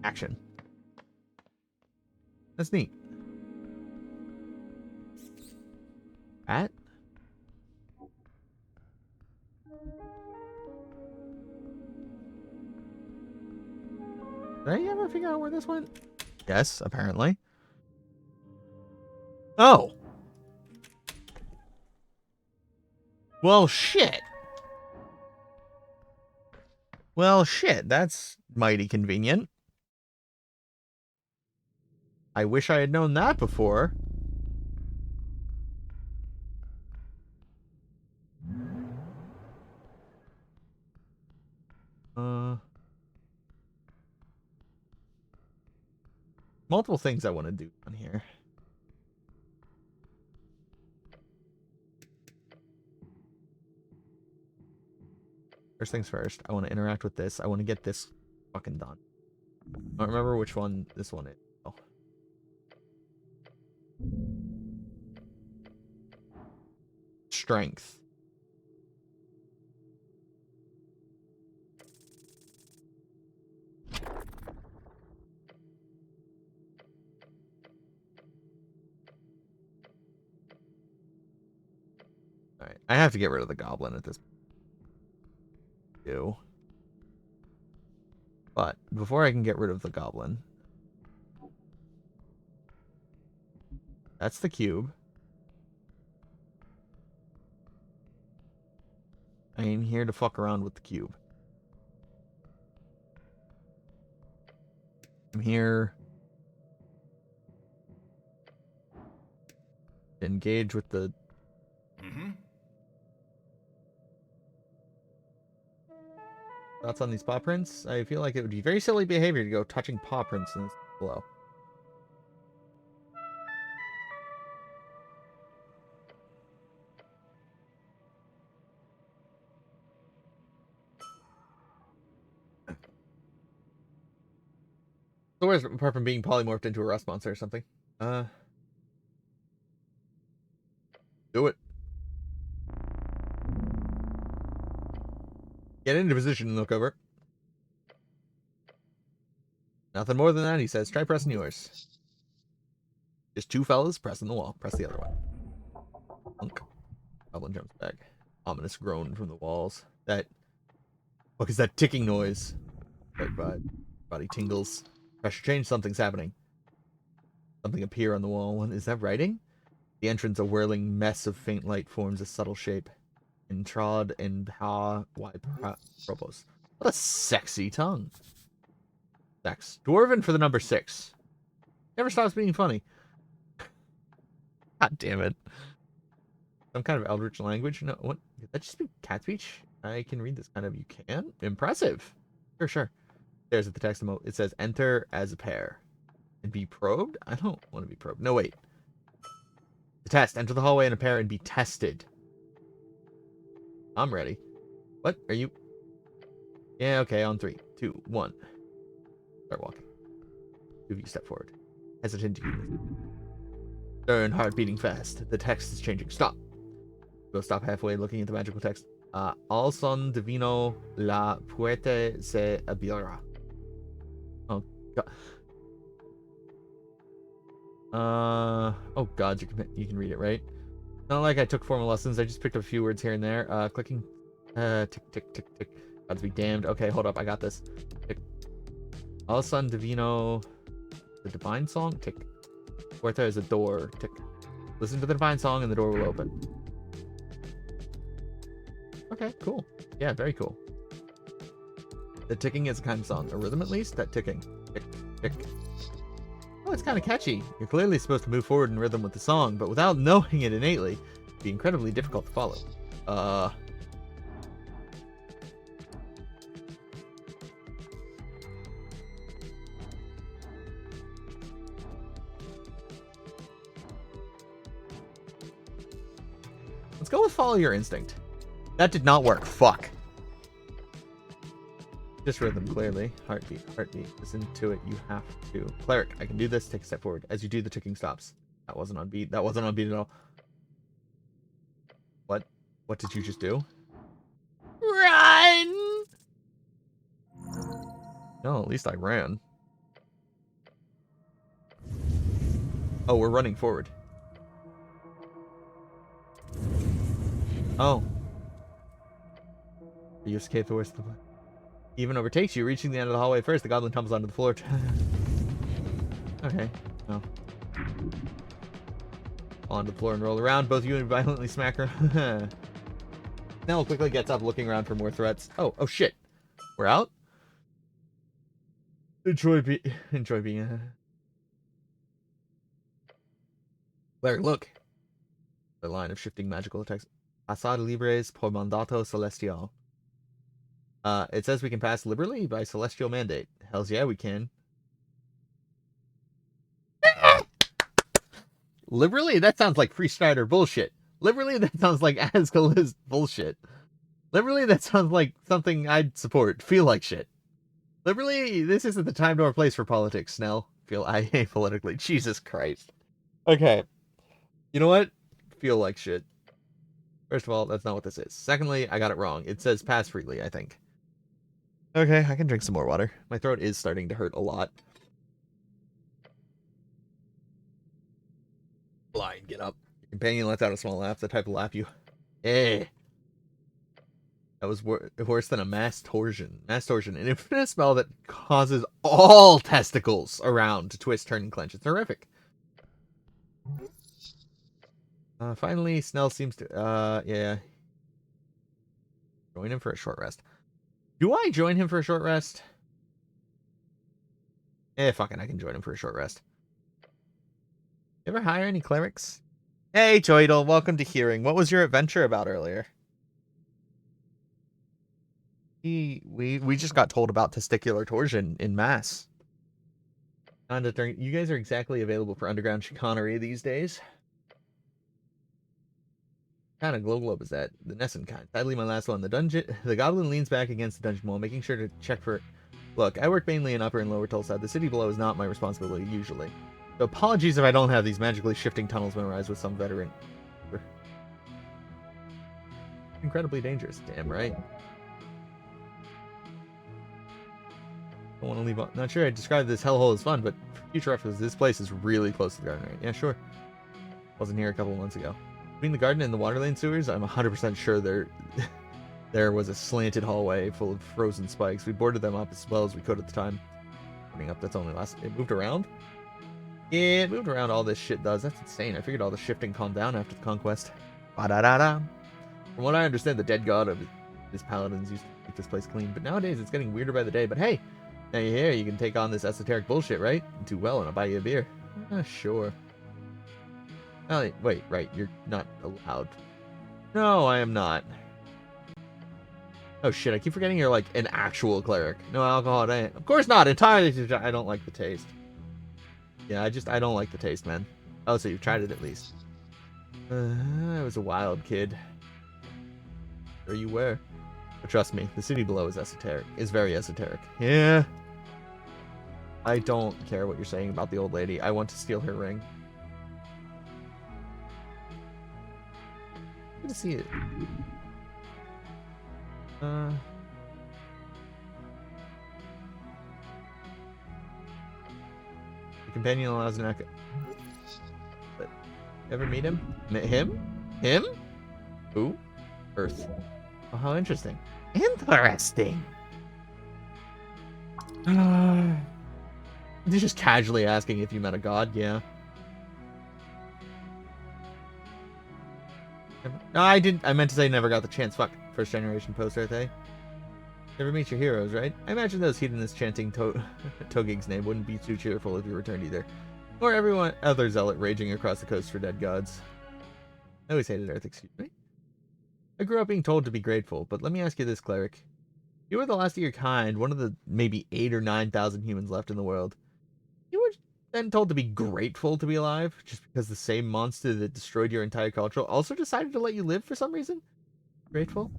action. That's neat. At? Did I ever figure out where this went? Yes, apparently. Oh. Well, shit. Well, shit. That's mighty convenient. I wish I had known that before. Multiple things I want to do on here. First things first, I want to interact with this. I want to get this fucking done. I don't remember which one this one is. Oh. Strength. Alright, I have to get rid of the goblin at this point. But before I can get rid of the goblin, that's the cube. I am here to fuck around with the cube. I'm here to engage with the... Thoughts on these paw prints? I feel like it would be very silly behavior to go touching paw prints in this below. So where's apart from being polymorphed into a rust monster or something? Do it. Get into position and look over. Nothing more than that, he says. Try pressing yours. Just two fellas pressing the wall. Press the other one. Unk. Goblin jumps back. Ominous groan from the walls. That... What is that ticking noise? Dark vibe. Body tingles. Pressure change. Something's happening. Something appear on the wall. Is that writing? The entrance, a whirling mess of faint light, forms a subtle shape. Introd and ha propos. What a sexy tongue. Sex. Dwarven for the number 6. Never stops being funny. God damn it. Some kind of eldritch language? No, what? Did that just be cat speech? I can read this kind of. You can? Impressive. Sure. There's at the text emote. It says, enter as a pair. And be probed? I don't want to be probed. No, wait. The test. Enter the hallway in a pair and be tested. I'm ready. What? Are you? Yeah, okay. On 3, 2, 1. Start walking. 2 of you step forward. Hesitant to you. Stern, heart beating fast. The text is changing. Stop. Go stop halfway looking at the magical text. Al son divino la puerte se abrirá. Oh, God. Oh, God, you can read it, right? Not like I took formal lessons. I just picked up a few words here and there. Clicking. Tick, tick, tick, tick. Gods be damned. Okay, hold up. I got this. Tick. Al son divino. The divine song? Tick. Puerta is a door. Tick. Listen to the divine song and the door will open. Okay, cool. Yeah, very cool. The ticking is a kind of song. A rhythm at least? That ticking. Tick, tick. Oh, it's kind of catchy. You're clearly supposed to move forward in rhythm with the song, but without knowing it innately, it'd be incredibly difficult to follow. Let's go with follow your instinct. That did not work. Fuck. Just rhythm, clearly. Heartbeat. Listen to it. You have to. Cleric, I can do this. Take a step forward. As you do, the ticking stops. That wasn't on beat. That wasn't on beat at all. What? What did you just do? Run! No, at least I ran. Oh, we're running forward. Oh. You escape the worst of the plan. He even overtakes you, reaching the end of the hallway first. The goblin tumbles onto the floor. Okay. Oh. Onto the floor and roll around. Both you and violently smack her. Nell quickly gets up, looking around for more threats. Oh shit. We're out? Enjoy being Cleric, look. The line of shifting magical attacks. Asad libres por mandato celestial. It says we can pass liberally by celestial mandate. Hells yeah, we can. Liberally? That sounds like Free Strider bullshit. Liberally? That sounds like Ascalist bullshit. Liberally? That sounds like something I'd support. Feel like shit. Liberally? This isn't the time nor place for politics, Snell. Feel apolitically. Jesus Christ. Okay. You know what? Feel like shit. First of all, that's not what this is. Secondly, I got it wrong. It says pass freely, I think. Okay, I can drink some more water. My throat is starting to hurt a lot. Blind, get up. Your companion lets out a small laugh, the type of laugh you... Eh. That was worse than a mass torsion. Mass torsion, an infinite spell that causes all testicles around to twist, turn, and clench. It's horrific. Finally, Snell seems to... yeah. Join him for a short rest. Do I join him for a short rest? Fuck it, I can join him for a short rest. You ever hire any clerics? Hey, Joidel, welcome to Hearing. What was your adventure about earlier? We just got told about testicular torsion in mass. You guys are exactly available for underground chicanery these days. What kind of globe is that? The Nesson kind. Sadly, my last one. The goblin leans back against the dungeon wall, making sure to check for Look, I work mainly in Upper and Lower Tulsa. The city below is not my responsibility, usually. So apologies if I don't have these magically shifting tunnels memorized with some veteran. Incredibly dangerous. Damn right. Don't want to leave. Not sure I described this hellhole as fun, but for future reference, this place is really close to the garden, right? Yeah, sure. Wasn't here a couple of months ago. Between the garden and the water lane sewers, I'm 100% sure there was a slanted hallway full of frozen spikes. We boarded them up as well as we could at the time. Boarding up, that's only last. It moved around? Yeah, it moved around. All this shit does. That's insane. I figured all the shifting calmed down after the conquest. Ba-da-da-da. From what I understand, the dead god of his paladins used to keep this place clean, but nowadays it's getting weirder by the day. But hey, now you're here, you can take on this esoteric bullshit, right? Do well, and I'll buy you a beer. Sure. Oh, wait, right, you're not allowed. No, I am not. Oh shit, I keep forgetting you're like an actual cleric. No alcohol, of course not, entirely. I don't like the taste. Yeah, I don't like the taste, man. Oh, so you've tried it at least. I was a wild kid. Sure you were. But trust me, the city below is esoteric. Is very esoteric. Yeah. I don't care what you're saying about the old lady. I want to steal her ring. Good to see it. The companion allows an echo. But ever meet him? Him? Who? Earth. Oh, how interesting. Interesting. He's just casually asking if you met a god, yeah. No, I didn't. I meant to say never got the chance. Fuck. First generation post-Earth, eh? Never meet your heroes, right? I imagine those hedonists chanting Togig's name wouldn't be too cheerful if you returned either. Or everyone other zealot raging across the coast for dead gods. I always hated Earth, excuse me. I grew up being told to be grateful, but let me ask you this, cleric. You were the last of your kind, one of the maybe 8,000 or 9,000 humans left in the world. You were then told to be grateful to be alive, just because the same monster that destroyed your entire culture also decided to let you live for some reason? Grateful?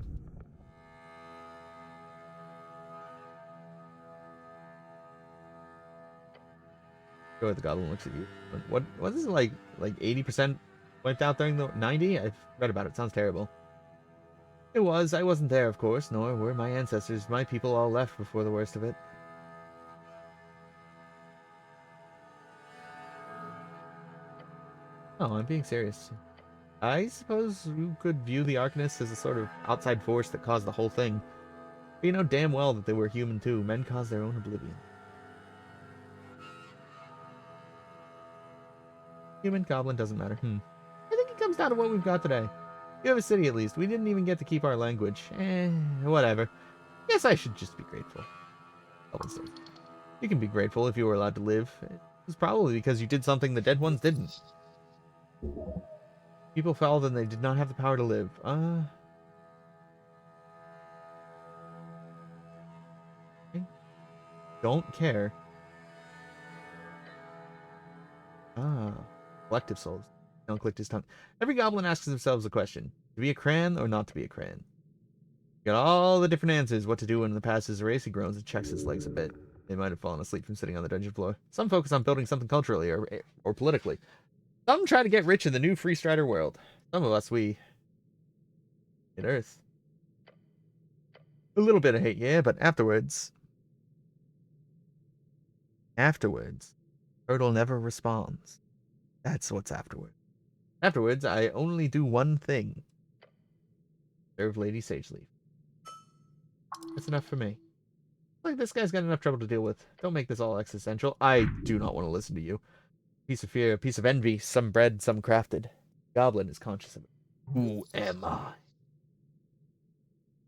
Go, the goblin looks at you. What is it like 80% wiped out during the 90? I've read about it. Sounds terrible. It was. I wasn't there, of course, nor were my ancestors. My people all left before the worst of it. Oh, I'm being serious. I suppose you could view the Arcanists as a sort of outside force that caused the whole thing. But you know damn well that they were human too. Men cause their own oblivion. Human, goblin, doesn't matter. I think it comes down to what we've got today. You have a city at least. We didn't even get to keep our language. Whatever. Guess I should just be grateful. You can be grateful if you were allowed to live. It's probably because you did something the dead ones didn't. People felt and they did not have the power to live. I don't care. Collective souls. Don't click his tongue. Every goblin asks themselves a question. To be a cran or not to be a cran? Got all the different answers what to do when the past is erased. He groans and checks his legs a bit. They might have fallen asleep from sitting on the dungeon floor. Some focus on building something culturally or politically. Some try to get rich in the new free strider world. Some of us, we hit Earth. A little bit of hate, yeah, but afterwards, Turtle never responds. That's what's afterwards. Afterwards, I only do one thing. Serve Lady Sageleaf. That's enough for me. Like, this guy's got enough trouble to deal with. Don't make this all existential. I do not want to listen to you. Piece of fear, a piece of envy, some bred, some crafted. Goblin is conscious of it. Who am I?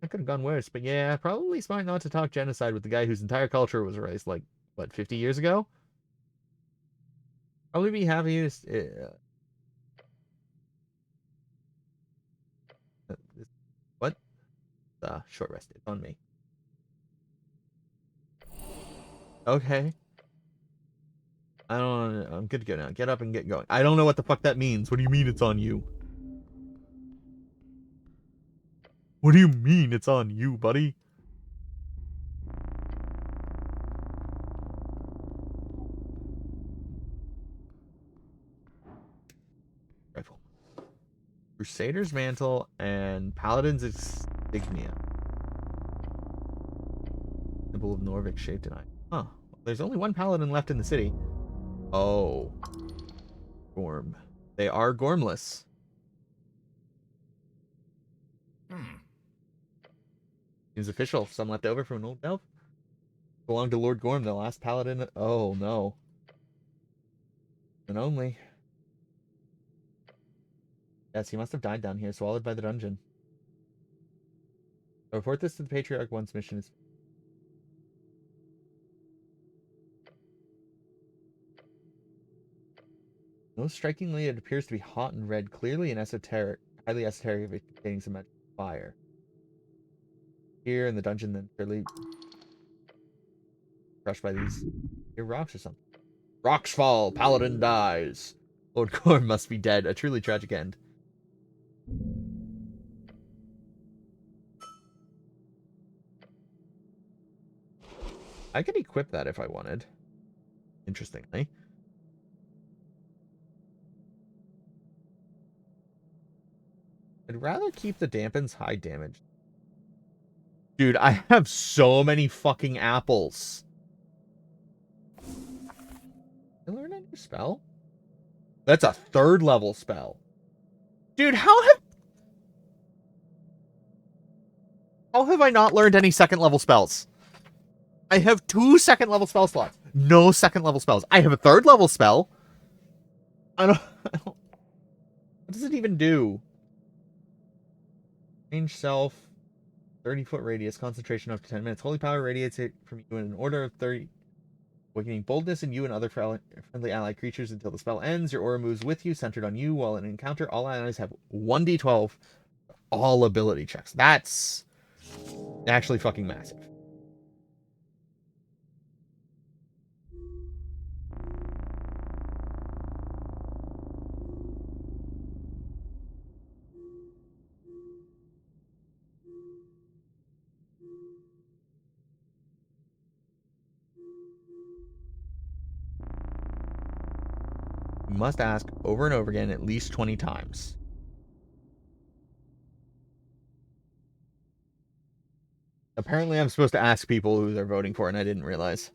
I could have gone worse, but yeah, probably smart not to talk genocide with the guy whose entire culture was erased, like, what, 50 years ago? Probably be happiest. What? Short rest. It's on me. Okay. I don't know. I'm good to go now. Get up and get going. I don't know what the fuck that means. What do you mean it's on you? What do you mean it's on you, buddy? Crusader's Mantle and Paladin's Insignia. Symbol of Norvik shaped in eye. Huh. There's only one Paladin left in the city. Oh. Gorm. They are gormless. Seems official. Some left over from an old delve. Belonged to Lord Gorm, the last Paladin. Oh, no. And only. Yes, he must have died down here, swallowed by the dungeon. I'll report this to the Patriarch once mission is... Most strikingly, it appears to be hot and red, clearly an esoteric, highly esoteric, containing some magic fire. Here in the dungeon, then surely crushed by these here rocks or something. Rocks fall, Paladin dies. Lord Gorm must be dead. A truly tragic end. I could equip that if I wanted. Interestingly. I'd rather keep the dampens high damage. Dude, I have so many fucking apples. I learned a new spell? That's a 3rd level spell. Dude, how have I not learned any 2nd level spells? I have 2 2nd level spell slots. No 2nd level spells. I have a 3rd level spell. I don't what does it even do? Range self. 30-foot radius. Concentration up to 10 minutes. Holy power radiates it from you in an order of 30. Awakening boldness in you and other friendly allied creatures until the spell ends. Your aura moves with you, centered on you. While in an encounter, all allies have 1d12. All ability checks. That's actually fucking massive. You must ask over and over again at least 20 times. Apparently I'm supposed to ask people who they're voting for, and I didn't realize.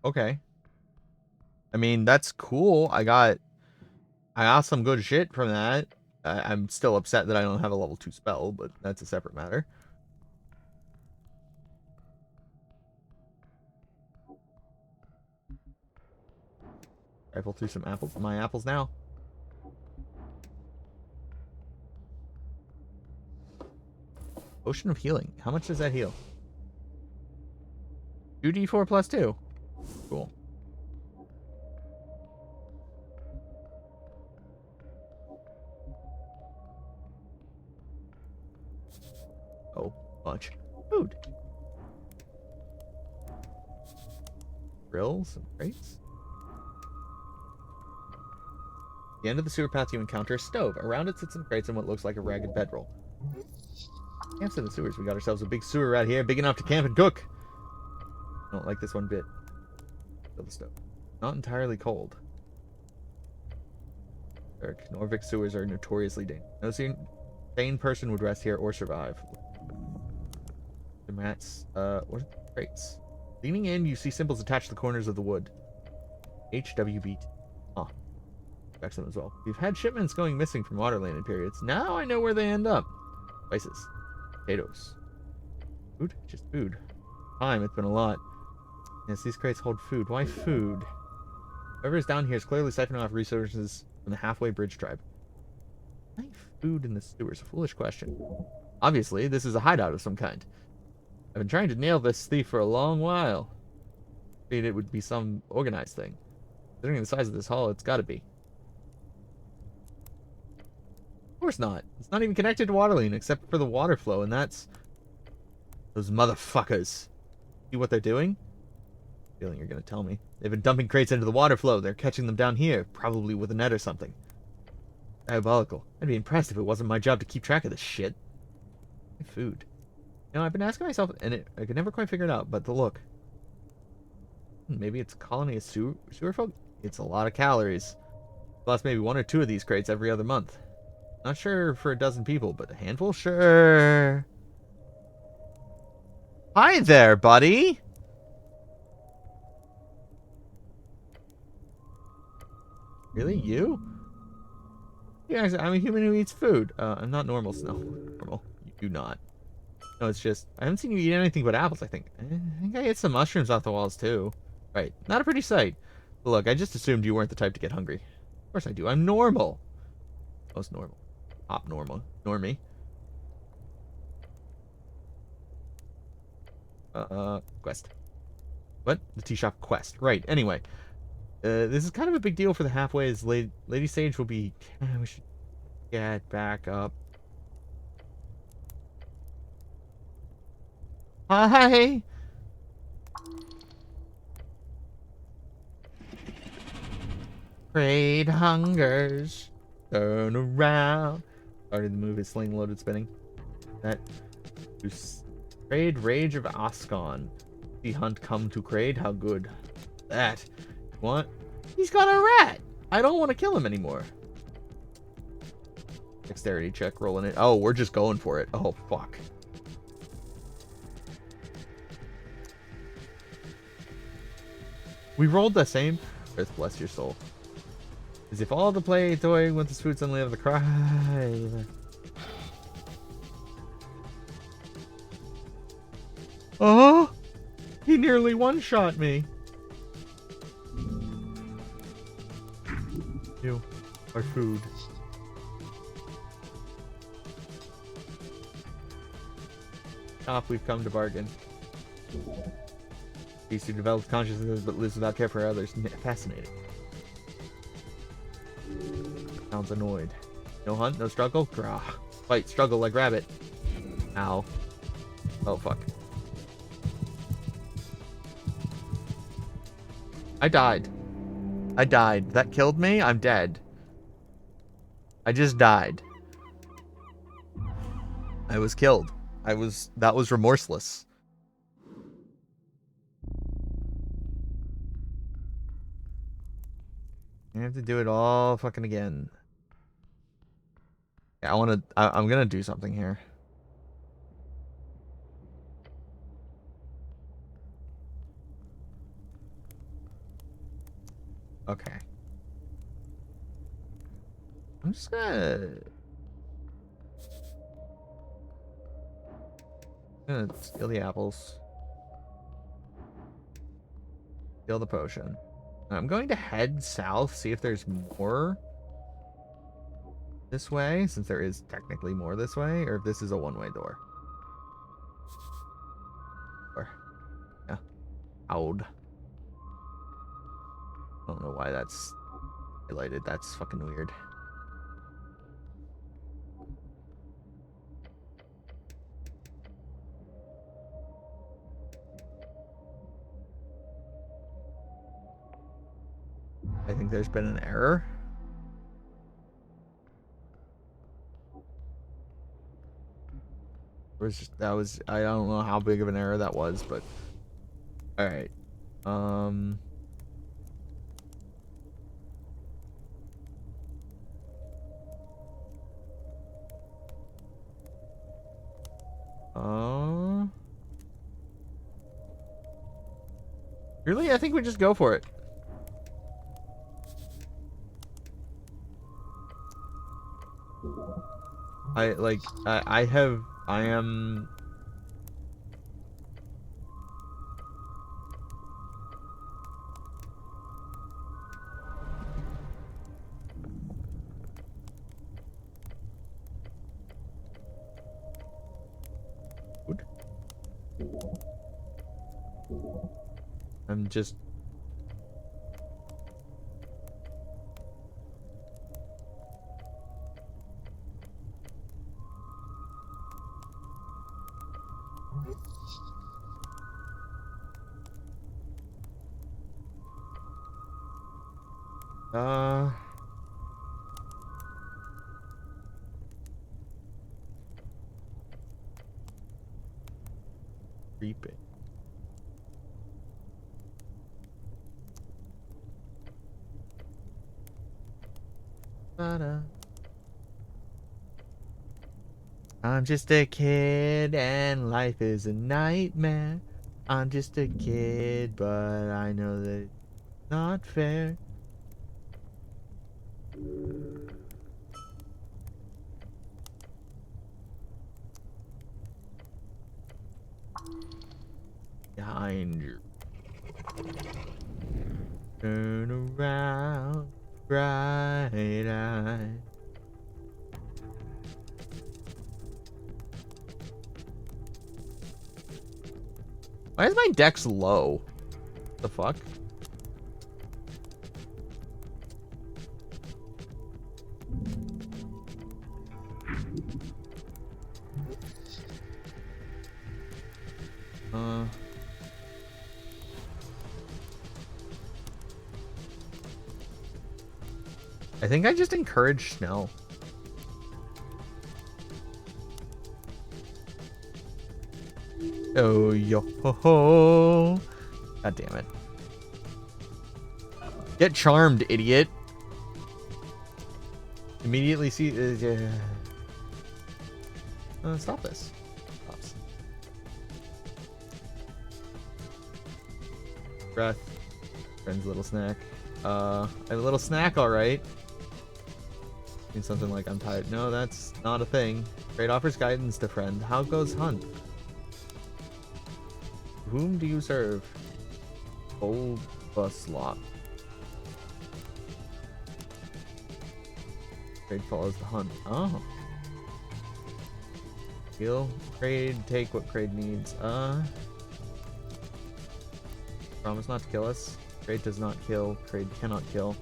Okay. I mean, that's cool. I got some good shit from that. I'm still upset that I don't have a level 2 spell, but that's a separate matter. Rifle through some apples. My apples now. Potion of healing. How much does that heal? 2d4 plus 2. Cool. Oh, much. Food. Grills and crates. At the end of the sewer path, you encounter a stove. Around it sits some crates and what looks like a ragged bedroll. Camps in the sewers. We got ourselves a big sewer right here, big enough to camp and cook. I don't like this one bit. Fill the stove. Not entirely cold. Norvik sewers are notoriously dangerous. No sane person would rest here or survive. The mats, what are the crates? Leaning in, you see symbols attached to the corners of the wood. HWB. Huh. Check them as well. We've had shipments going missing from Waterlane in periods. Now I know where they end up. Spices. Potatoes. Food? Just food. Time, it's been a lot. Yes, these crates hold food. Why food? Whoever's down here is clearly siphoning off resources from the Halfway Bridge tribe. Why food in the sewers? A foolish question. Obviously, this is a hideout of some kind. I've been trying to nail this thief for a long while. I figured it would be some organized thing. Considering the size of this hall, it's gotta be. Of course not. It's not even connected to Waterlane except for the water flow, and that's... Those motherfuckers. See what they're doing? Feeling you're gonna tell me. They've been dumping crates into the water flow. They're catching them down here, probably with a net or something. Diabolical. I'd be impressed if it wasn't my job to keep track of this shit. Food. You know, I've been asking myself, and I could never quite figure it out, but the look. Maybe it's a colony of sewer folk? It's a lot of calories. Plus maybe 1 or 2 of these crates every other month. Not sure for a dozen people, but a handful? Sure. Hi there, buddy! Really? You? Yeah, I'm a human who eats food. I'm not normal, Snow. Normal. You do not. No, it's just, I haven't seen you eat anything but apples, I think. I think I ate some mushrooms off the walls, too. Right. Not a pretty sight. But look, I just assumed you weren't the type to get hungry. Of course I do. I'm normal. Most normal. Top normal. Normie. Quest. What? The tea shop quest. Right. Anyway. This is kind of a big deal for the halfways. Lady Sage will be... we should get back up. Hi! Great hungers. Turn around. Started the move is sling loaded spinning. That... Trade Rage of Ascon. The hunt come to Kraid? How good. That... What? He's got a rat! I don't want to kill him anymore. Dexterity check, rolling it. Oh, we're just going for it. Oh, fuck. We rolled the same. Earth bless your soul. As if all the play toying with this food suddenly have the cry. Oh! He nearly one-shot me. You are food. Stop, we've come to bargain. Beast who develops consciousness but lives without care for others. Fascinating. Sounds annoyed. No hunt, no struggle? Grah. Fight, struggle like rabbit. Ow. Oh, fuck. I died. I died. That killed me? I'm dead. I just died. I was killed. That was remorseless. I have to do it all fucking again. Yeah, I'm gonna do something here. Okay. I'm just gonna steal the apples. Steal the potion. I'm going to head south, see if there's more this way, since there is technically more this way, or if this is a one-way door. Or, yeah. Oud. I don't know why that's highlighted. That's fucking weird. I think there's been an error. I don't know how big of an error that was, but all right. Really? I think we just go for it. I am good. I'm just Uh... Creeping. I'm just a kid and life is a nightmare. I'm just a kid, but I know that it's not fair. Behind you. Turn around, bright eye. Why is my dex low? The fuck? I think I just encourage snow. Oh, yo ho ho. God damn it. Get charmed, idiot. Immediately see. Stop this. Stops. Breath. Friend's little snack. I have a little snack, alright. Means something like I'm tired. No, that's not a thing. Trade offers guidance to friend. How goes hunt? Whom do you serve? Old bus lot. Trade follows the hunt. Oh. Heal. Trade. Take what Crade needs. Promise not to kill us. Crade does not kill. Crade cannot kill.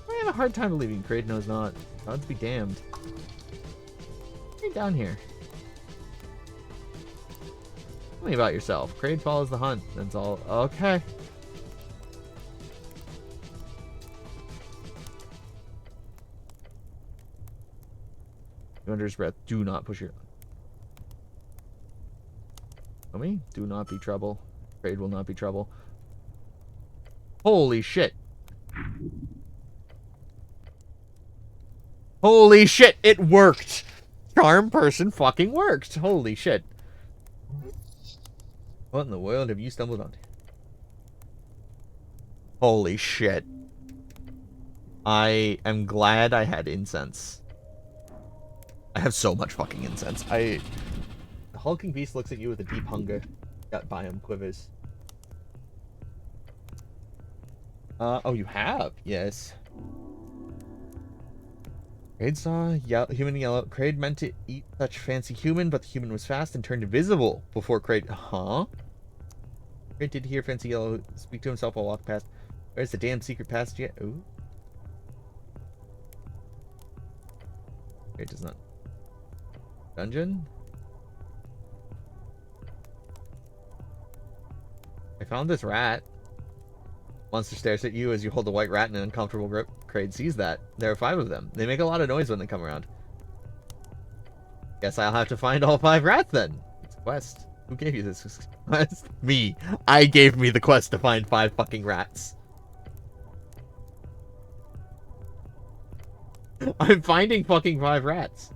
I have a hard time believing Crade knows not. Gods be damned. Get down here. Tell me about yourself. Crade follows the hunt. That's all. Okay. Under his breath. Do not push your... Tell me? Do not be trouble. Crade will not be trouble. Holy shit. Holy shit, it worked! Charm person fucking worked. Holy shit. What in the world have you stumbled on? Holy shit. I am glad I had incense. I have so much fucking incense. The hulking beast looks at you with a deep hunger. Got biome quivers. Oh, you have? Yes. Crade saw human yellow. Crade meant to eat such fancy human, but the human was fast and turned invisible before Crade. Huh? Crade did hear fancy yellow speak to himself while walking past. Where's the damn secret passage yet? Ooh. Crade does not. Dungeon? I found this rat. Monster stares at you as you hold the white rat in an uncomfortable grip. Crade sees that. There are 5 of them. They make a lot of noise when they come around. Guess I'll have to find all 5 rats then. It's a quest. Who gave you this quest? Me. I gave me the quest to find 5 fucking rats. I'm finding fucking 5 rats.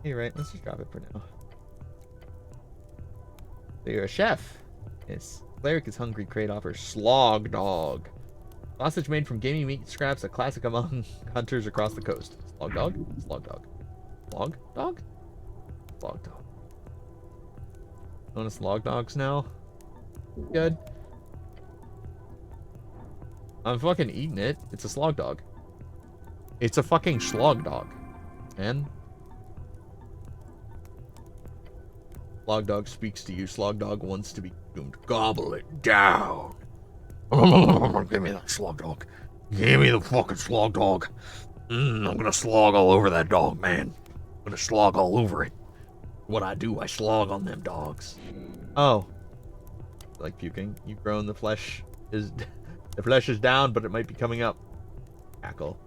You're right. Let's just drop it for now. So you're a chef. Yes. Cleric is hungry. Crate offers slog dog. Sausage made from gamey meat scraps, a classic among hunters across the coast. Slog dog? Slog dog. Slog dog? Slog dog. Want to slog dogs now? Good. I'm fucking eating it. It's a slog dog. It's a fucking slog dog. Man. Slog dog speaks to you. Slog dog wants to be doomed. Gobble it down. Give me that slog dog. Give me the fucking slog dog. I'm gonna slog all over that dog, man. I'm gonna slog all over it. What I do, I slog on them dogs. Oh. Like puking. You've grown, the flesh is... the flesh is down, but it might be coming up. Cackle.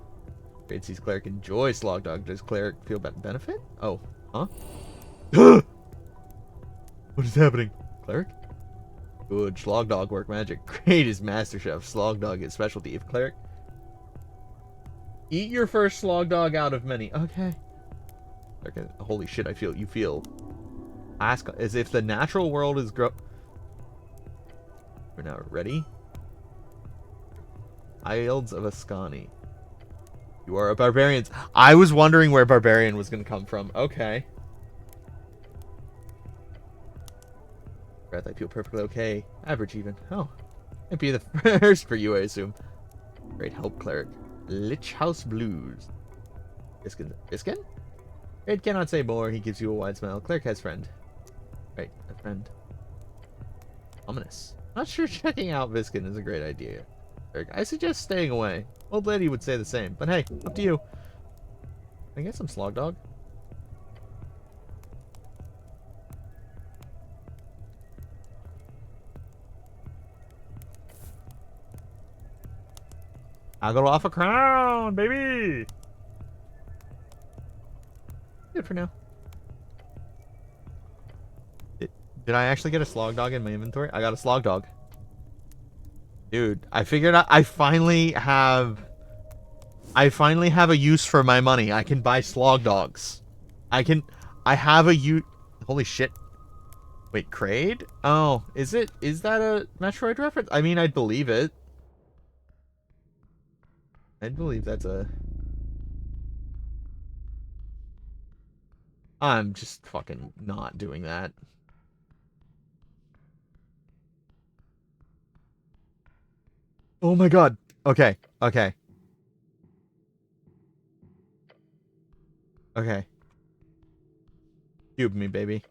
Great sees cleric enjoy slog dog. Does cleric feel benefit? Oh. Huh? What is happening? Cleric? Good. Slog dog work magic. Great is master chef. Slog dog is specialty. If cleric... Eat your first slog dog out of many. Okay. Okay. Holy shit, you feel. Ask as if the natural world is We're now ready. Isles of Ascani. You are a barbarian. I was wondering where barbarian was going to come from. Okay. Breath, I feel perfectly okay. Average even. Oh. Might be the first for you, I assume. Great help, cleric. Lich House Blues. Biskin? Biskin? It cannot say more. He gives you a wide smile. Cleric has friend. Right, a friend. Ominous. Not sure checking out Viskin is a great idea. I suggest staying away. Old lady would say the same, but hey, up to you. Can I get some slog dog? I'll go off a crown, baby! Good for now. Did I actually get a slog dog in my inventory? I got a slog dog. Dude, I figured out I finally have a use for my money. I can buy slog dogs. I have a use. Holy shit. Wait, Kraid? Oh, is that a Metroid reference? I mean, I'd believe it. I'd believe that's a... I'm just fucking not doing that. Oh my god. Okay. Okay. Okay. Cube me, baby.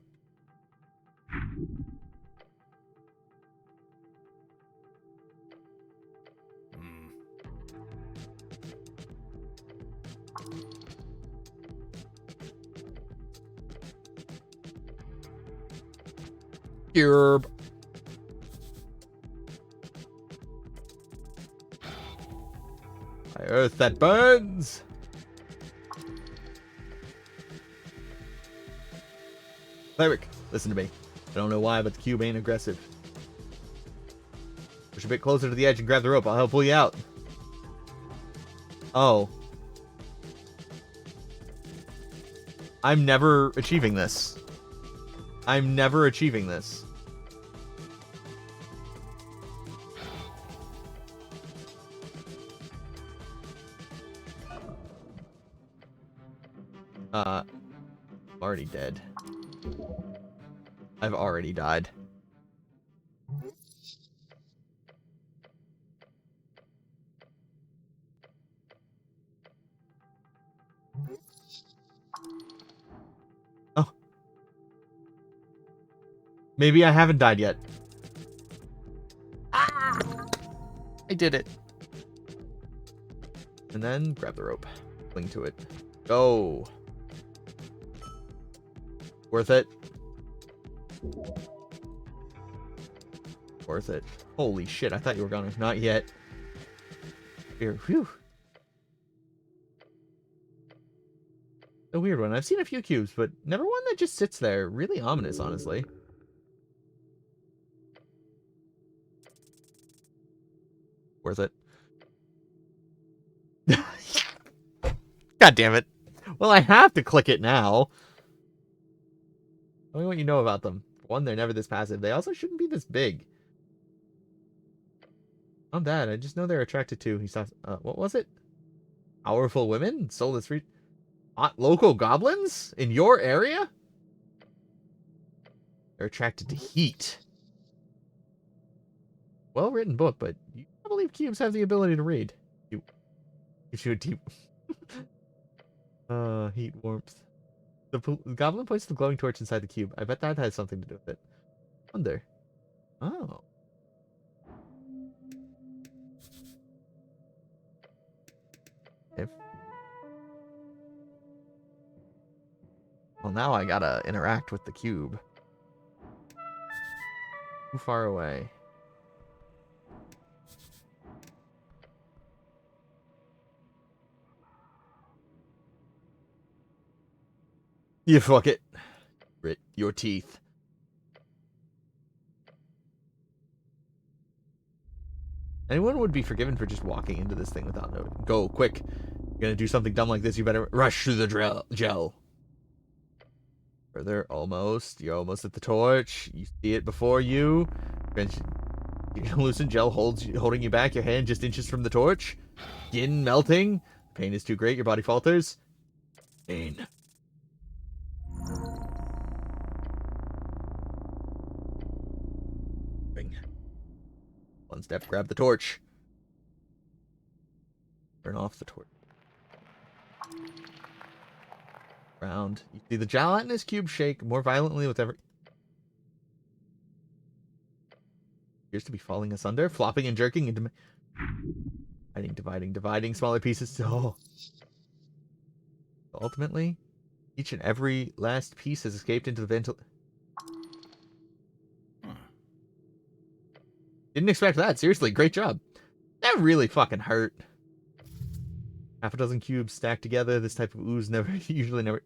Cube. By earth that burns. Cleric, listen to me. I don't know why, but the cube ain't aggressive. Push a bit closer to the edge and grab the rope. I'll help pull you out. Oh. I'm never achieving this. I'm never achieving this. I'm already dead. I've already died. Oh. Maybe I haven't died yet. Ah! I did it. And then grab the rope. Cling to it. Go. Worth it. Worth it. Holy shit, I thought you were gonna. Not yet. Here, whew. A weird one. I've seen a few cubes, but never one that just sits there. Really ominous, honestly. Worth it. God damn it. Well, I have to click it now. Tell me what you know about them. One, they're never this passive. They also shouldn't be this big. Not bad. I just know they're attracted to. He saw. What was it? Powerful women? Soulless free. Hot local goblins? In your area? They're attracted to heat. Well written book, but you don't believe cubes have the ability to read. You gives you a deep. Heat, warmth. The goblin points the glowing torch inside the cube. I bet that has something to do with it. Wonder. Oh. If Well, now I gotta interact with the cube. Too far away. You fuck it. Grit your teeth. Anyone would be forgiven for just walking into this thing without noting. Go, quick. You're gonna do something dumb like this, you better rush through the gel. Further, almost. You're almost at the torch. You see it before you. You're gonna loosen gel holding you back. Your hand just inches from the torch. Skin melting. Pain is too great. Your body falters. Pain. One step, grab the torch. Turn off the torch. Round. You see the gelatinous cube shake more violently with every... Appears to be falling asunder, flopping and jerking into... Dividing smaller pieces. Oh. Ultimately, each and every last piece has escaped into the ventilator. Didn't expect that. Seriously, great job. That really fucking hurt. Half a dozen cubes stacked together. This type of ooze usually never...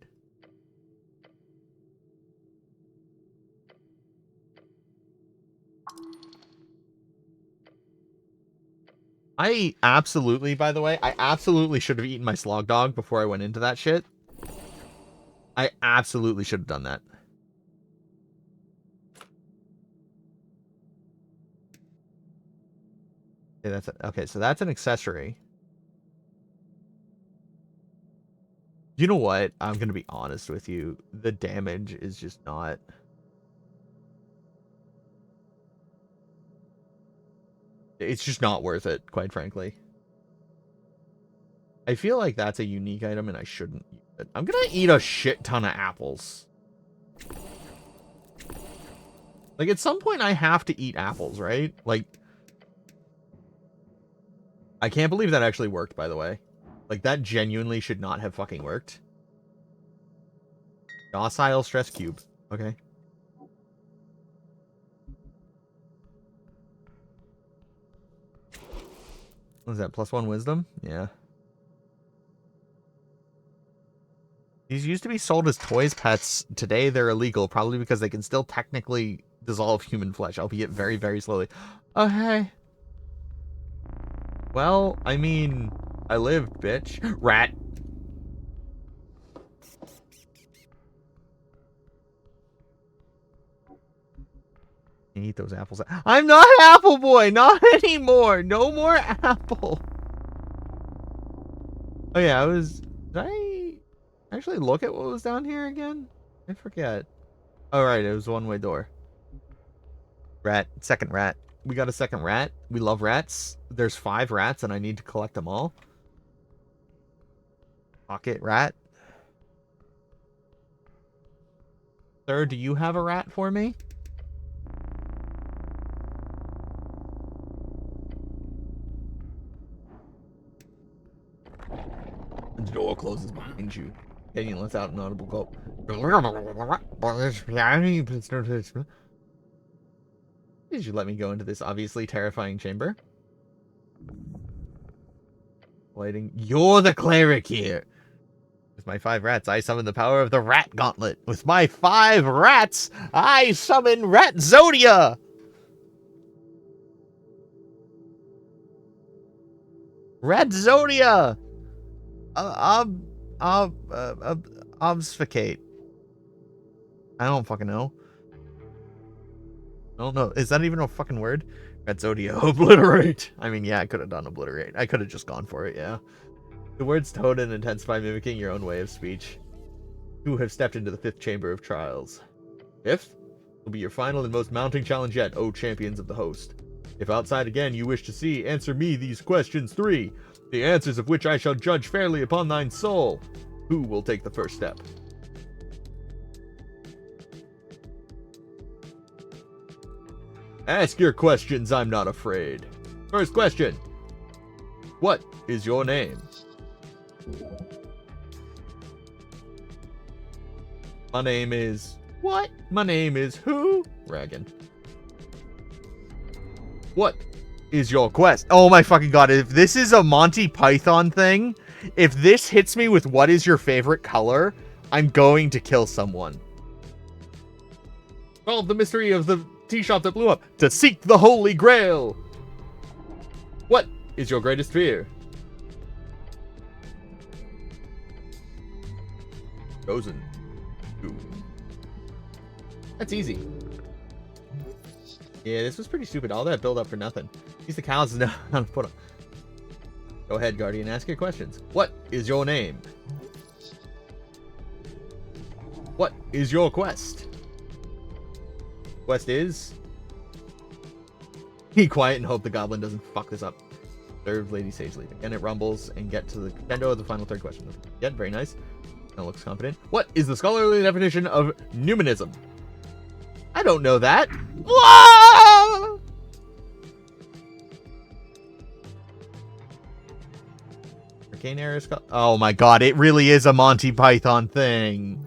I absolutely, by the way, I absolutely should have eaten my slog dog before I went into that shit. I absolutely should have done that. Okay, that's it. Okay, so that's an accessory. You know what? I'm gonna be honest with you. The damage is just not... It's just not worth it, quite frankly. I feel like that's a unique item and I shouldn't use it. I'm gonna eat a shit ton of apples. Like, at some point I have to eat apples, right? Like... I can't believe that actually worked, by the way. Like, that genuinely should not have fucking worked. Docile stress cube. Okay. What is that? +1 wisdom? Yeah. These used to be sold as toys pets. Today they're illegal, probably because they can still technically dissolve human flesh, albeit very, very slowly. Oh, hey. Well, I mean, I lived, bitch. Rat. You eat those apples. I'm not Apple Boy! Not anymore! No more apple! Oh yeah, did I actually look at what was down here again? I forget. Oh right, it was a one-way door. Rat. Second rat. We got a second rat. We love rats. There's 5 rats and I need to collect them all. Pocket rat. Sir, do you have a rat for me? The door closes behind you. Kenyon lets out an audible gulp. Did you let me go into this obviously terrifying chamber? Lighting. You're the cleric here. With my 5 rats, I summon the power of the rat gauntlet. With my 5 rats, I summon Rat Zodia. Rat Zodia. Obfuscate. I don't fucking know. I don't know. Is that even a fucking word? Rat Zodia. Obliterate. I mean, yeah, I could have done obliterate. I could have just gone for it, yeah. The words tone and intensify, mimicking your own way of speech. You have stepped into the 5th chamber of trials. 5th will be your final and most mounting challenge yet, O champions of the host. If outside again you wish to see, answer me these questions 3, the answers of which I shall judge fairly upon thine soul. Who will take the first step? Ask your questions, I'm not afraid. First question. What is your name? My name is... What? My name is who? Reagan. What is your quest? Oh my fucking god, if this is a Monty Python thing, if this hits me with what is your favorite color, I'm going to kill someone. Solve the mystery of the tea shop that blew up. To seek the Holy Grail. What is your greatest fear? Chosen. Ooh. That's easy. Yeah, this was pretty stupid. All that build up for nothing. Use the cows know how to put them. Go ahead, Guardian. Ask your questions. What is your name? What is your quest? Quest is... Be quiet and hope the goblin doesn't fuck this up. Serve Lady Sage leaving. And it rumbles and get to the crescendo of the final third question. Yeah, very nice. That looks confident. What is the scholarly definition of numinism? I don't know that. Whoa! Arcane Error Skull. Oh my god, it really is a Monty Python thing.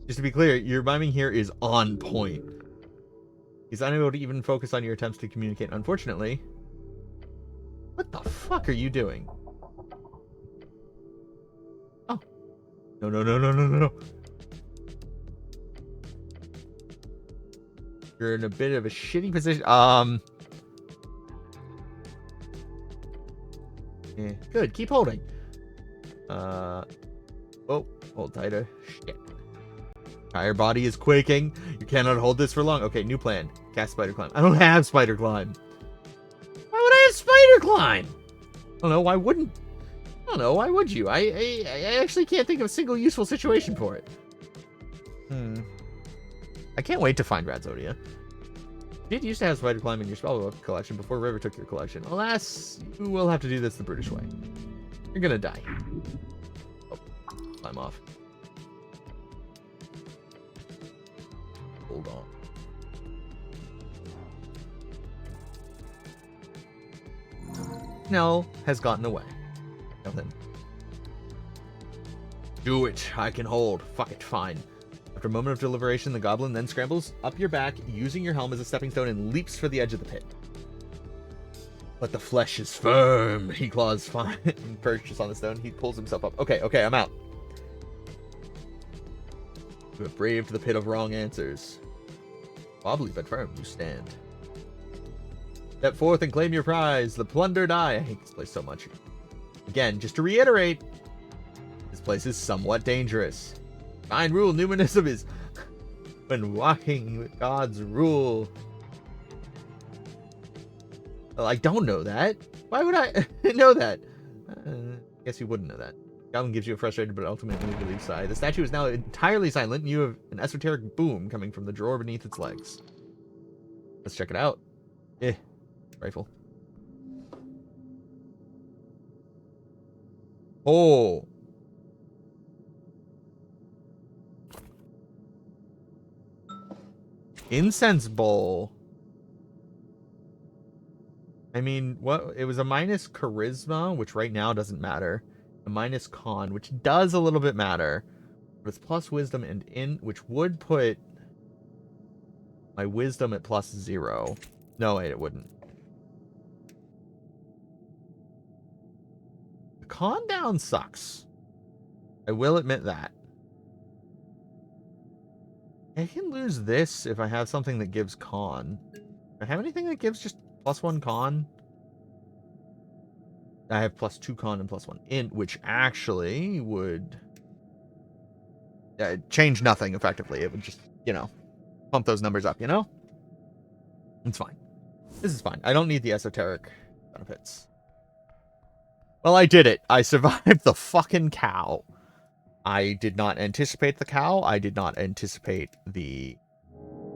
Just to be clear, your miming here is on point. He's unable to even focus on your attempts to communicate. Unfortunately. What the fuck are you doing? Oh. No, no, no, no, no, no, no. You're in a bit of a shitty position. Yeah, good. Keep holding. Oh, hold tighter. Shit. Entire body is quaking. You cannot hold this for long. Okay, new plan. Cast Spider Climb. I don't have Spider Climb. Why would I have Spider Climb? I don't know. Why wouldn't? I don't know. Why would you? I actually can't think of a single useful situation for it. I can't wait to find Radzodia. You did used to have Spider Climb in your spellbook collection before River took your collection. Alas, you will have to do this the British way. You're gonna die. Oh, climb off. Hold on. Snell has gotten away. Nothing. Do it. I can hold. Fuck it. Fine. After a moment of deliberation, the goblin then scrambles up your back, using your helm as a stepping stone, and leaps for the edge of the pit. But the flesh is firm. He claws fine and perches on the stone. He pulls himself up. Okay, okay, I'm out. You have braved the pit of wrong answers. Wobbly but firm you stand. Step forth and claim your prize. The plundered eye. I hate this place so much. Again, just to reiterate, this place is somewhat dangerous. Fine rule, numinism is when walking with God's rule. Well, I don't know that. Why would I know that? Guess you wouldn't know that. Goblin gives you a frustrated but ultimately relieved sigh. The statue is now entirely silent, and you have an esoteric boom coming from the drawer beneath its legs. Let's check it out. Rifle. Oh. Incense bowl. I mean, what? It was a minus charisma, which right now doesn't matter. A minus con, which does a little bit matter. But it's plus wisdom and in, which would put my wisdom at +0. No, wait, it wouldn't. The con down sucks. I will admit that. I can lose this if I have something that gives con. Do I have anything that gives just +1 con? I have +2 con and +1 int, which actually would change nothing effectively. It would just, you know, pump those numbers up, you know? It's fine. This is fine. I don't need the esoteric benefits. Well, I did it. I survived the fucking cow. I did not anticipate the cow. I did not anticipate the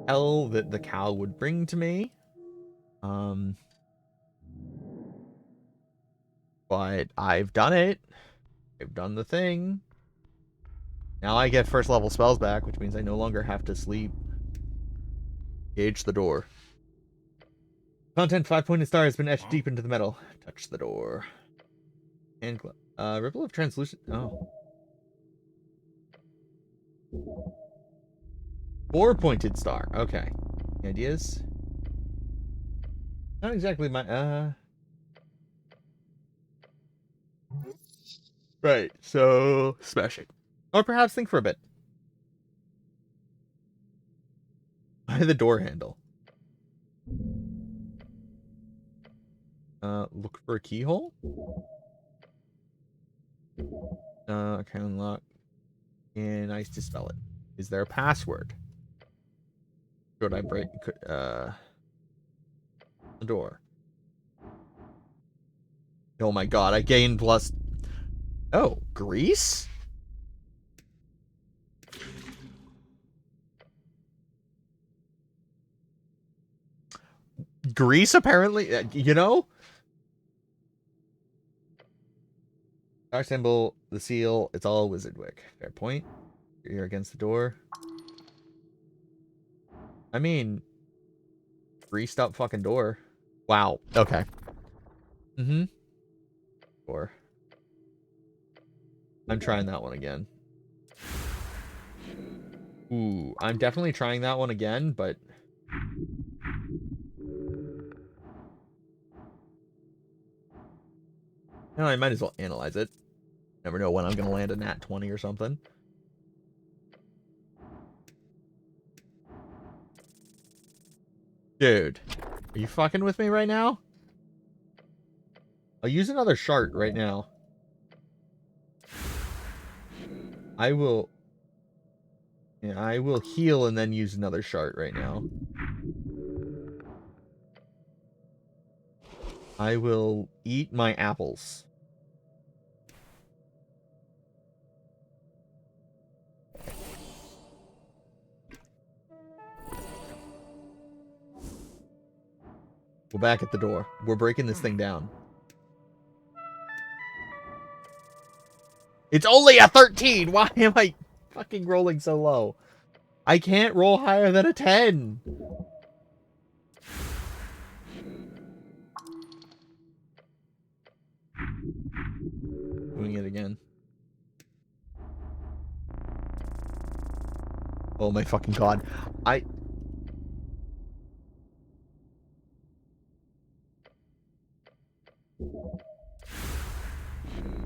hell that the cow would bring to me. But I've done it. I've done the thing. Now I get first level spells back, which means I no longer have to sleep. Gauge the door. Content 5-pointed star has been etched deep into the metal. Touch the door. And ripple of translucent. Oh. 4-pointed star. Okay. Ideas? Not exactly my Right, so smash it. Or perhaps think for a bit. By the door handle. Look for a keyhole? Can unlock. And I dispel it. Is there a password? Should I break the door? Oh my god, I gained plus. Oh, grease? Grease, apparently? You know? Our symbol, the seal, it's all Wizardwick. Fair point. You're here against the door. I mean, greased up fucking door. Wow. Okay. Mm-hmm. Door. I'm trying that one again. Ooh, I'm definitely trying that one again, but... No, I might as well analyze it. Never know when I'm gonna land a nat 20 or something. Dude, are you fucking with me right now? I'll use another shard right now. I will... Yeah, I will heal and then use another shard right now. I will eat my apples. We're back at the door. We're breaking this thing down. It's only a 13! Why am I fucking rolling so low? I can't roll higher than a 10! Doing it again. Oh my fucking god.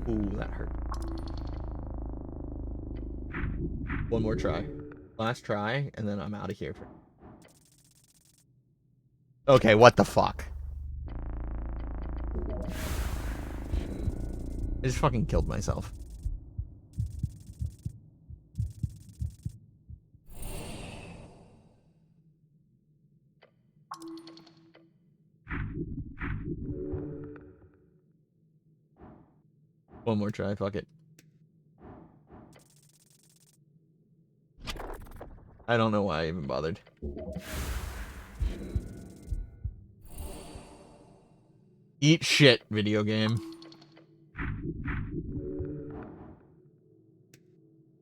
Ooh, that hurt. One more try. Last try, and then I'm out of here. Okay, what the fuck? I just fucking killed myself. One more try, fuck it. I don't know why I even bothered. Eat shit, video game.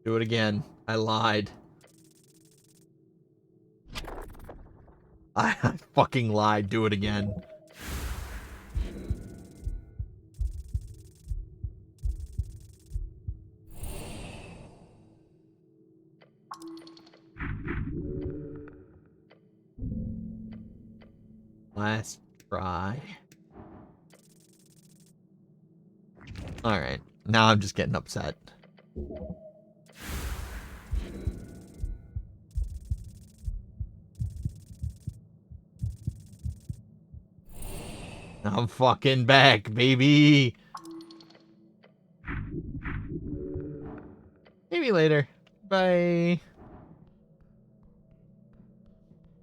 Do it again. I lied. I fucking lied. Do it again. Last try. Alright. Now I'm just getting upset. I'm fucking back, baby. Maybe later. Bye.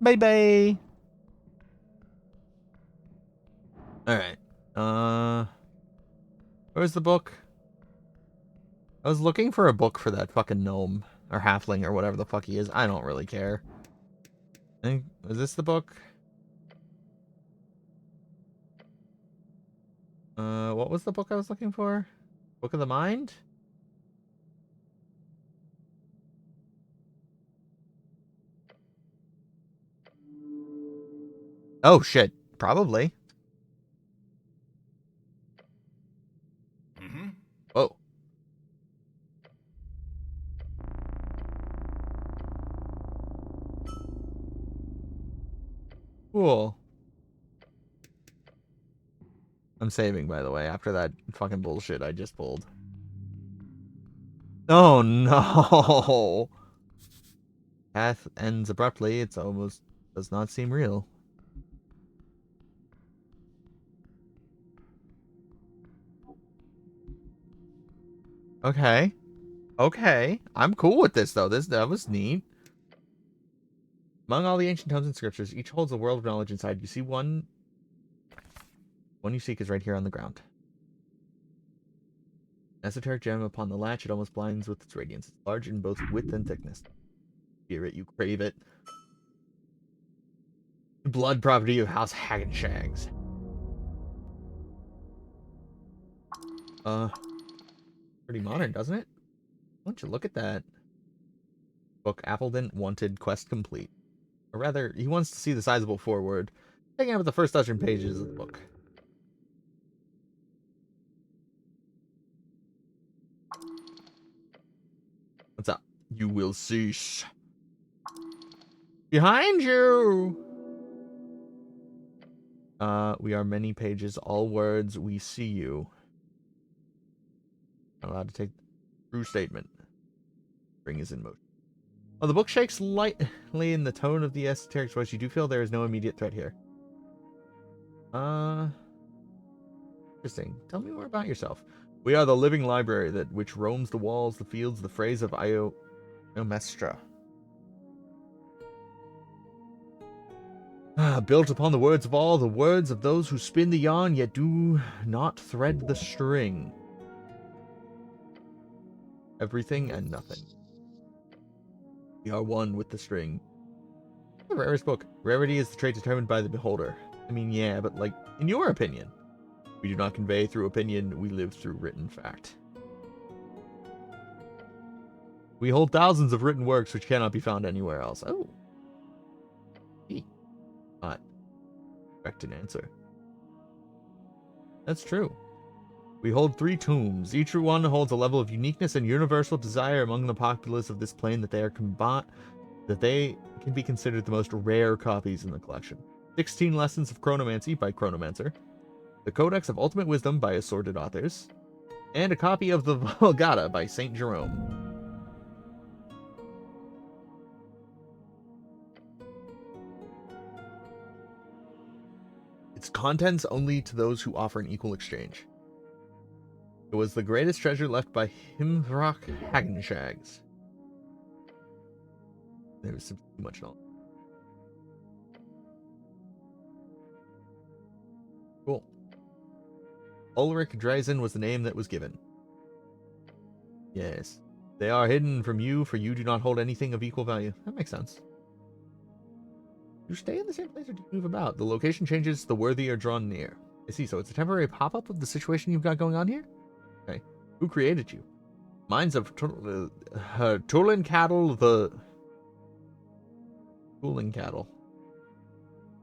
Bye-bye. Alright. Where's the book? I was looking for a book for that fucking gnome. Or halfling or whatever the fuck he is. I don't really care. Is this the book? What was the book I was looking for? Book of the Mind? Oh, shit. Probably. Mm-hmm. Whoa. Cool. I'm saving, by the way, after that fucking bullshit I just pulled. Oh, no. Path ends abruptly. It's almost does not seem real. Okay. Okay. I'm cool with this, though. That was neat. Among all the ancient tomes and scriptures, each holds a world of knowledge inside. You see one you seek is right here on the ground. Esoteric gem upon the latch, it almost blinds with its radiance. It's large in both width and thickness. Fear it, you crave it. Blood property of House Hagenshags. Pretty modern, doesn't it? Why don't you look at that? Book Appleton wanted quest complete. Or rather, he wants to see the sizable foreword. Taking up the first dozen pages of the book. What's up? You will cease. Behind you! We are many pages, all words, we see you. Not allowed to take true statement. Spring is in motion. Oh, the book shakes lightly in the tone of the esoteric voice. You do feel there is no immediate threat here. Interesting. Tell me more about yourself. We are the living library that which roams the walls, the fields, the phrase of Iomestra. Built upon the words of all, the words of those who spin the yarn, yet do not thread the string. Everything and nothing. We are one with the string. The rarest book. Rarity is the trait determined by the beholder. I mean, yeah, but like, in your opinion. We do not convey through opinion, we live through written fact. We hold thousands of written works which cannot be found anywhere else. Oh. Not correct an answer. That's true. We hold 3 tombs. Each one holds a level of uniqueness and universal desire among the populace of this plane that they can be considered the most rare copies in the collection. 16 Lessons of Chronomancy by Chronomancer, the Codex of Ultimate Wisdom by assorted authors, and a copy of the Vulgata by Saint Jerome. Its contents only to those who offer an equal exchange. It was the greatest treasure left by Himrock Hagenshags. There was too much knowledge. Cool. Ulrich Dreisen was the name that was given. Yes. They are hidden from you, for you do not hold anything of equal value. That makes sense. Do you stay in the same place or do you move about? The location changes, the worthy are drawn near. I see, so it's a temporary pop-up of the situation you've got going on here? Okay. Who created you? Minds of Tulin Cattle, the... Tulin Cattle.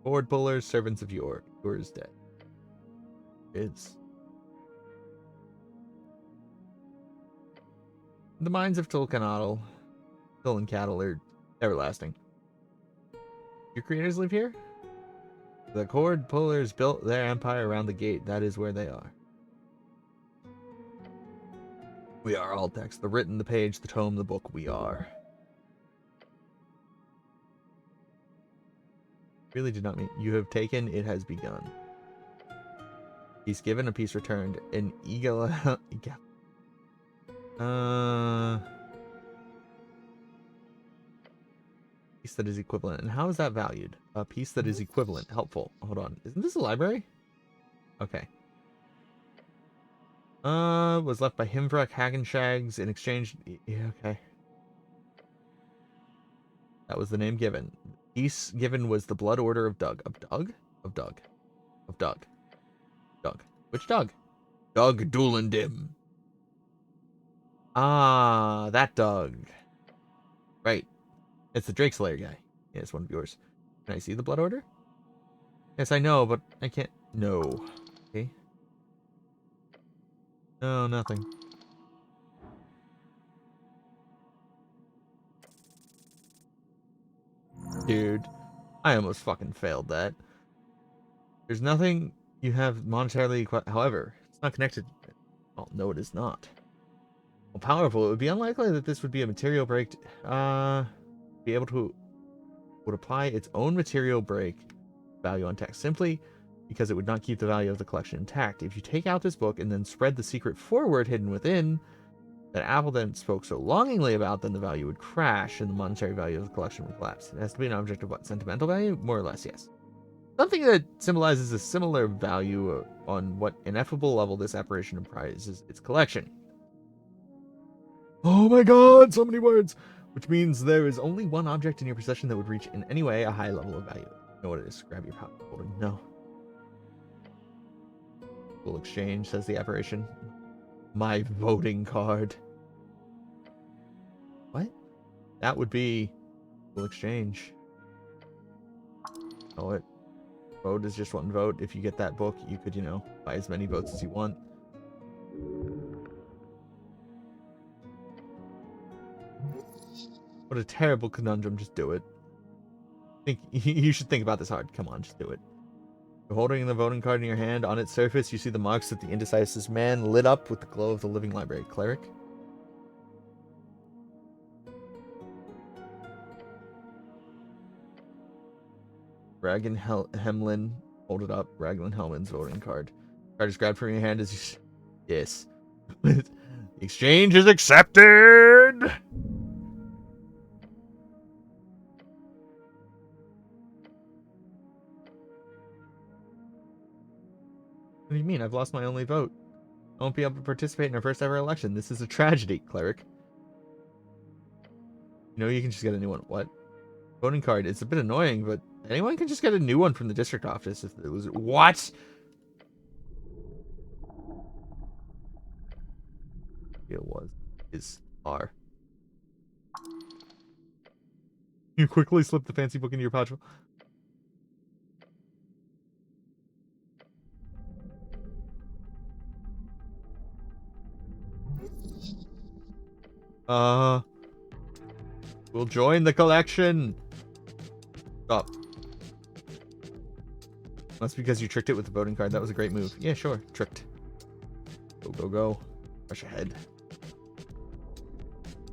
Board pullers, servants of yours dead. It's... The minds of Tulin Cattle are everlasting. Your creators live here? The cord pullers built their empire around the gate. That is where they are. We are all text. The written, the page, the tome, the book. We are. Really did not mean. You have taken, it has begun. Piece given, a piece returned. An eagle. Piece that is equivalent. And how is that valued? A piece that is equivalent. Helpful. Hold on. Isn't this a library? Okay. Was left by Himvrak Hagenshags in exchange. Yeah, okay. That was the name given. Piece given was the blood order of Doug. Of Doug? Of Doug. Of Doug. Doug. Which Doug? Doug Doolandim. Ah, that Doug. Right. It's the Drake Slayer guy. Yeah, it's one of yours. Can I see the blood order? Yes, I know, but I can't. No. Okay. No, nothing. Dude, I almost fucking failed that. There's nothing you have monetarily. However, it's not connected. Oh, no, it is not. Well, powerful. It would be unlikely that this would be a material break. Be able to would apply its own material break value on text simply because it would not keep the value of the collection intact. If you take out this book and then spread the secret forward hidden within that Apple then spoke so longingly about, then the value would crash and the monetary value of the collection would collapse. It has to be an object of what? Sentimental value? More or less, yes. Something that symbolizes a similar value on what ineffable level this apparition comprises its collection. Oh my god, so many words! Which means there is only one object in your possession that would reach in any way a high level of value. You know what it is? Grab your pouch folder. No. We'll exchange, says the apparition. My voting card. What? That would be... We'll exchange. Oh, it. Vote is just one vote. If you get that book, you could, buy as many votes as you want. What a terrible conundrum. Just do it. You should think about this hard. Come on, just do it. You're holding the voting card in your hand. On its surface, you see the marks of the indecisive man lit up with the glow of the living library. Cleric? Raglan Hemlin. Hold it up. Raglan Hemlin's voting card. Card is grabbed from your hand as you... Yes. The exchange is accepted! What do you mean? I've lost my only vote. I won't be able to participate in our first ever election. This is a tragedy, cleric. You can just get a new one. What? Voting card. It's a bit annoying, but anyone can just get a new one from the district office if it was... What? It was. Are. You quickly slip the fancy book into your pouch. We'll join the collection. Stop. That's because you tricked it with the voting card. That was a great move. Yeah, sure. Tricked. Go, go, go. Rush ahead.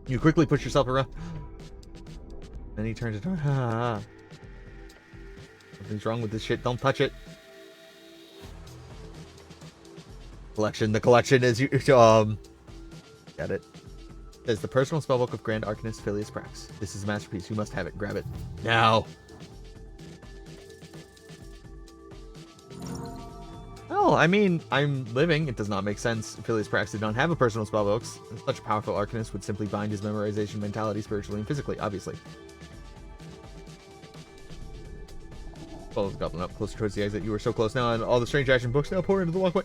You quickly push yourself around. Then he turns it on. Something's wrong with this shit. Don't touch it. Collection. The collection is... Got it. It says the personal spellbook of Grand Arcanist Phileas Prax. This is a masterpiece. You must have it. Grab it. Now. Well, I mean, I'm living. It does not make sense. Phileas Prax did not have a personal spellbook. Such a powerful Arcanist would simply bind his memorization mentality spiritually and physically, obviously. Follows the goblin up closer towards the exit. You were so close now, and all the strange action books now pour into the walkway.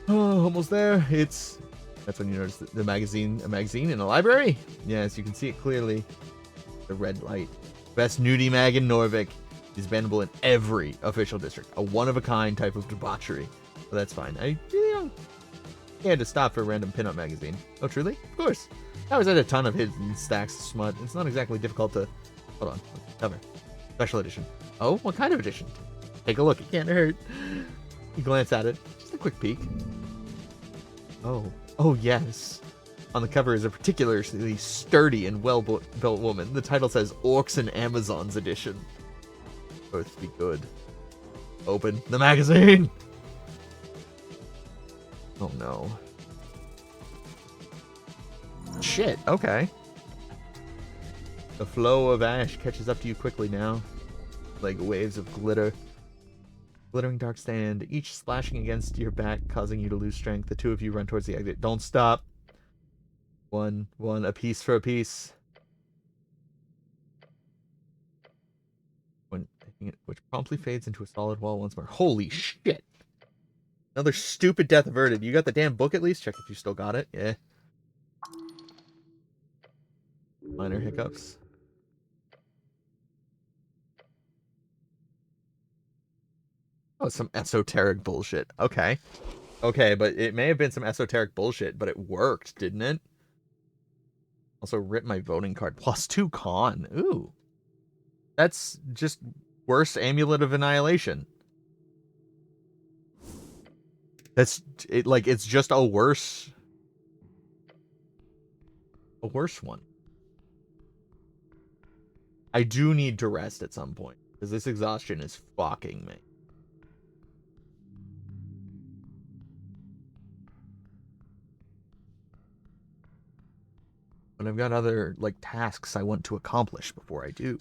Oh, almost there. That's when you notice a magazine in a library. Yes, you can see it clearly. The red light. Best nudie mag in Norvik is bannable in every official district. A one-of-a-kind type of debauchery. But that's fine. I had to stop for a random pinup magazine. Oh, truly? Of course. I was at a ton of hidden stacks of smut. It's not exactly difficult to... Hold on. Cover. Special edition. Oh, what kind of edition? Take a look. It can't hurt. You glance at it. Just a quick peek. Oh, yes. On the cover is a particularly sturdy and well-built woman. The title says Orcs and Amazons Edition. Both be good. Open the magazine! Oh, no. Shit, okay. The flow of ash catches up to you quickly now. Like waves of glitter. Glittering dark stand, each splashing against your back, causing you to lose strength. The two of you run towards the exit. Don't stop. One, a piece for a piece. Which promptly fades into a solid wall once more. Holy shit! Another stupid death averted. You got the damn book at least? Check if you still got it. Yeah. Minor hiccups. Oh, some esoteric bullshit. Okay. Okay, but it may have been some esoteric bullshit, but it worked, didn't it? Also, rip my voting card. +2 con. Ooh. That's just worse Amulet of Annihilation. That's it. Like, it's just a worse one. I do need to rest at some point because this exhaustion is fucking me. But I've got other, like, tasks I want to accomplish before I do.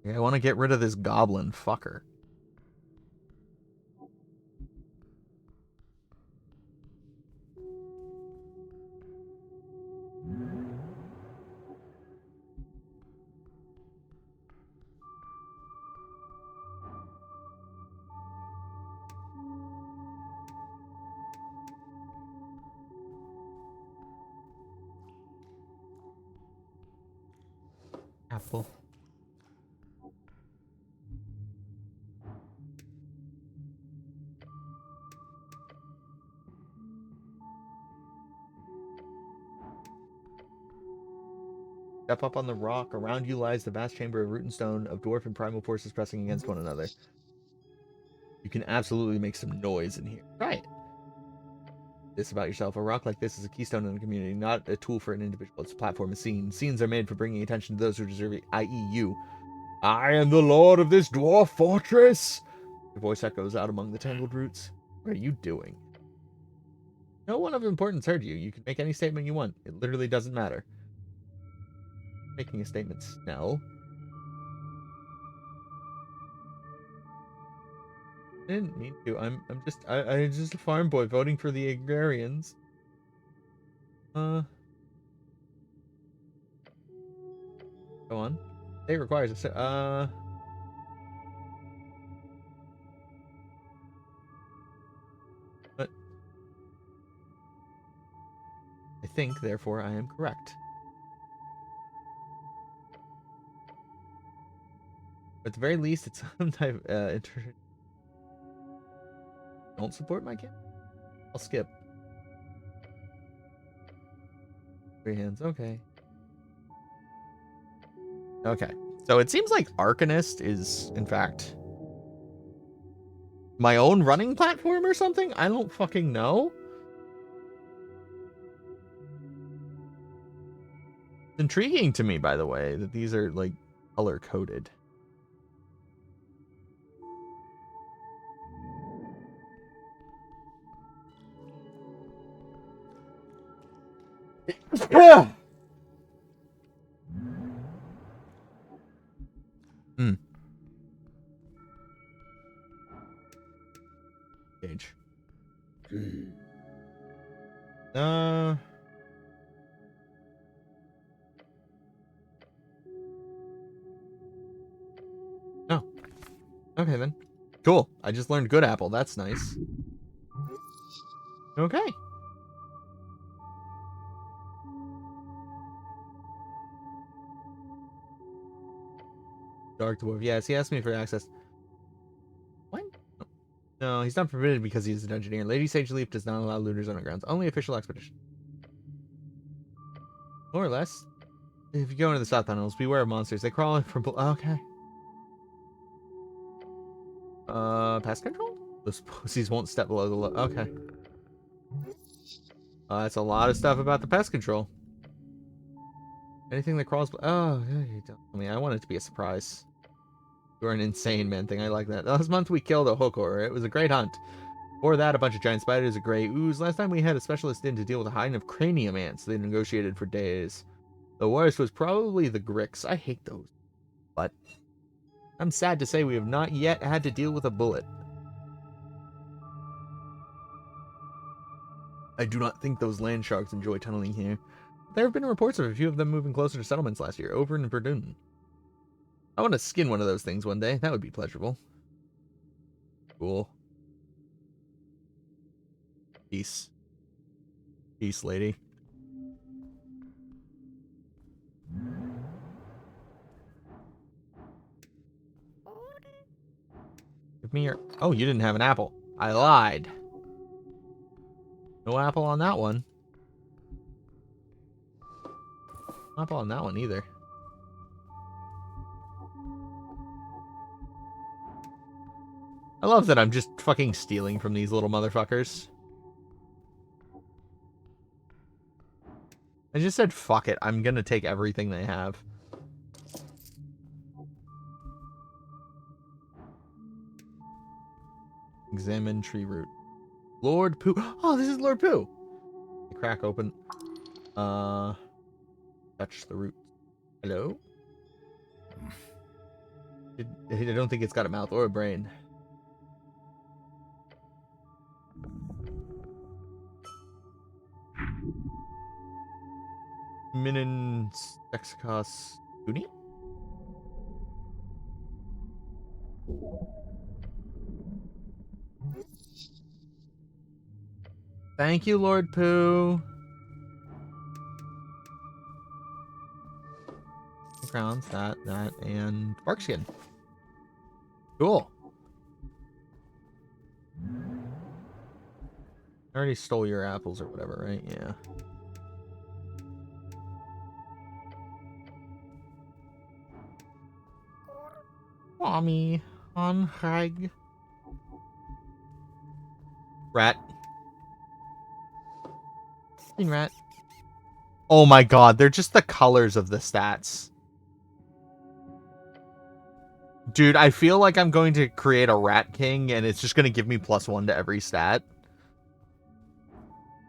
Yeah, I want to get rid of this goblin fucker. Apple. Step up on the rock. Around you lies the vast chamber of root and stone of dwarf and primal forces pressing against one another. You can absolutely make some noise in here. Right. This about yourself. A rock like this is a keystone in a community, not a tool for an individual. It's a platform, a scene. Scenes are made for bringing attention to those who deserve it, i.e. you. I am the lord of this dwarf fortress. Your voice echoes out among the tangled roots. What are you doing? No one of importance heard you. You can make any statement you want. It literally doesn't matter. Making a statement, Snell. I didn't mean to. I'm just just a farm boy voting for the agrarians. Go on. State requires a but I think therefore I am correct. At the very least, it's some type don't support my camp? I'll skip. 3 hands, okay. Okay. So it seems like Arcanist is, in fact, my own running platform or something? I don't fucking know. It's intriguing to me, by the way, that these are, like, color-coded. Yeah. Page. No. Okay then. Cool. I just learned good apple. That's nice. Okay. Dark Dwarf. Yes, he asked me for access. What? No, he's not permitted because he's an engineer. Lady Sage Leaf does not allow looters undergrounds. Only official expedition. More or less. If you go into the south tunnels, beware of monsters. They crawl in from below. Okay. Pest control? Those pussies won't step below the okay. That's a lot of stuff about the pest control. Anything that crawls... Oh, yeah, you don't... I mean, I want it to be a surprise. You're an insane man thing. I like that. Last month we killed a hookor. It was a great hunt. Before that, a bunch of giant spiders, a gray ooze. Last time we had a specialist in to deal with a hiding of cranium ants. They negotiated for days. The worst was probably the gricks. I hate those. But I'm sad to say we have not yet had to deal with a bullet. I do not think those land sharks enjoy tunneling here. There have been reports of a few of them moving closer to settlements last year, over in Verdun. I want to skin one of those things one day. That would be pleasurable. Cool. Peace. Peace, lady. Give me your... Oh, you didn't have an apple. I lied. No apple on that one. No apple on that one either. I love that I'm just fucking stealing from these little motherfuckers. I just said, fuck it. I'm gonna take everything they have. Examine tree root. Lord Pooh. Oh, this is Lord Pooh. Crack open. Touch the root. Hello? I don't think it's got a mouth or a brain. Minin Sexicos Uni? Thank you, Lord Pooh. Crowns, that, and barkskin. Cool. I already stole your apples or whatever, right? Yeah. Mommy on Hag. Rat. Rat. Oh my god, they're just the colors of the stats. Dude, I feel like I'm going to create a Rat King and it's just going to give me +1 to every stat.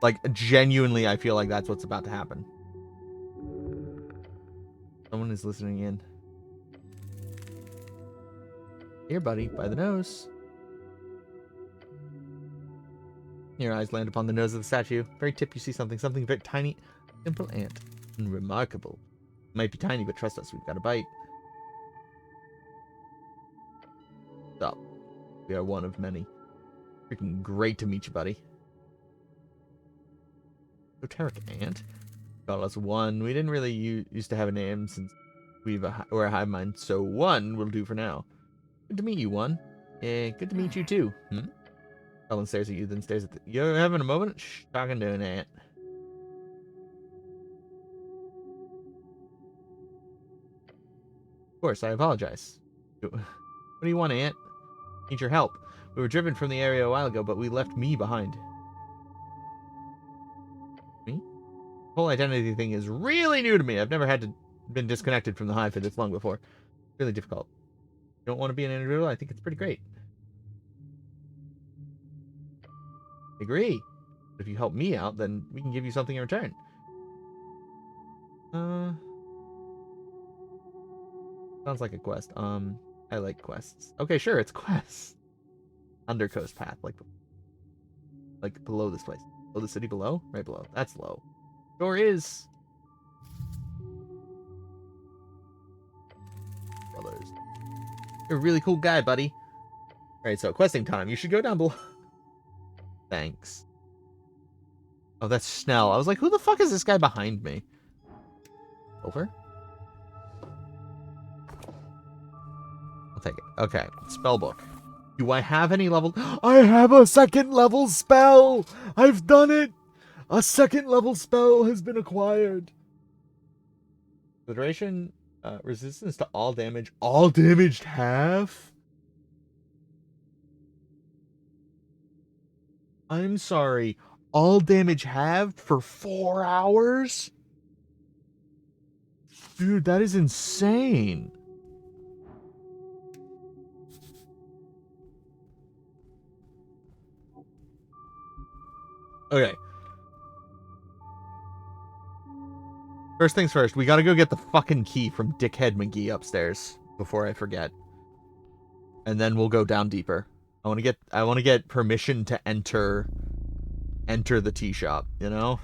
Like, genuinely, I feel like that's what's about to happen. Someone is listening in. Here, buddy, by the nose. Your eyes land upon the nose of the statue. Very tip, you see something very tiny, simple ant, and remarkable. It might be tiny, but trust us, we've got a bite. Stop. We are one of many. Freaking great to meet you, buddy. Esoteric ant. Call us one. We didn't really used to have a name since we're a hive mind, so one will do for now. Good to meet you, one. Good to meet you too. Ellen stares at you, then stares at you're having a moment? Shh, talking to an ant. Of course, I apologize. What do you want, ant? Need your help. We were driven from the area a while ago, but we left me behind. Me? The whole identity thing is really new to me. I've never been disconnected from the hive for this long before. Really difficult. You don't want to be an individual? I think it's pretty great. Agree. But if you help me out, then we can give you something in return. Sounds like a quest. I like quests. Okay, sure, it's quests. Undercoast path, like below this place. Below the city below? Right below. That's low. Door is. Brothers. You're a really cool guy, buddy. Alright, so questing time. You should go down below. Thanks. Oh, that's Snell. I was like, who the fuck is this guy behind me? Over? I'll take it. Okay, spellbook. Do I have any level? I have a 2nd level spell! I've done it! A 2nd level spell has been acquired. The duration, resistance to all damage. All damaged half? I'm sorry. All damage halved for 4 hours? Dude, that is insane. Okay. First things first, we gotta go get the fucking key from Dickhead McGee upstairs before I forget. And then we'll go down deeper. I want to get permission to enter the tea shop, you know?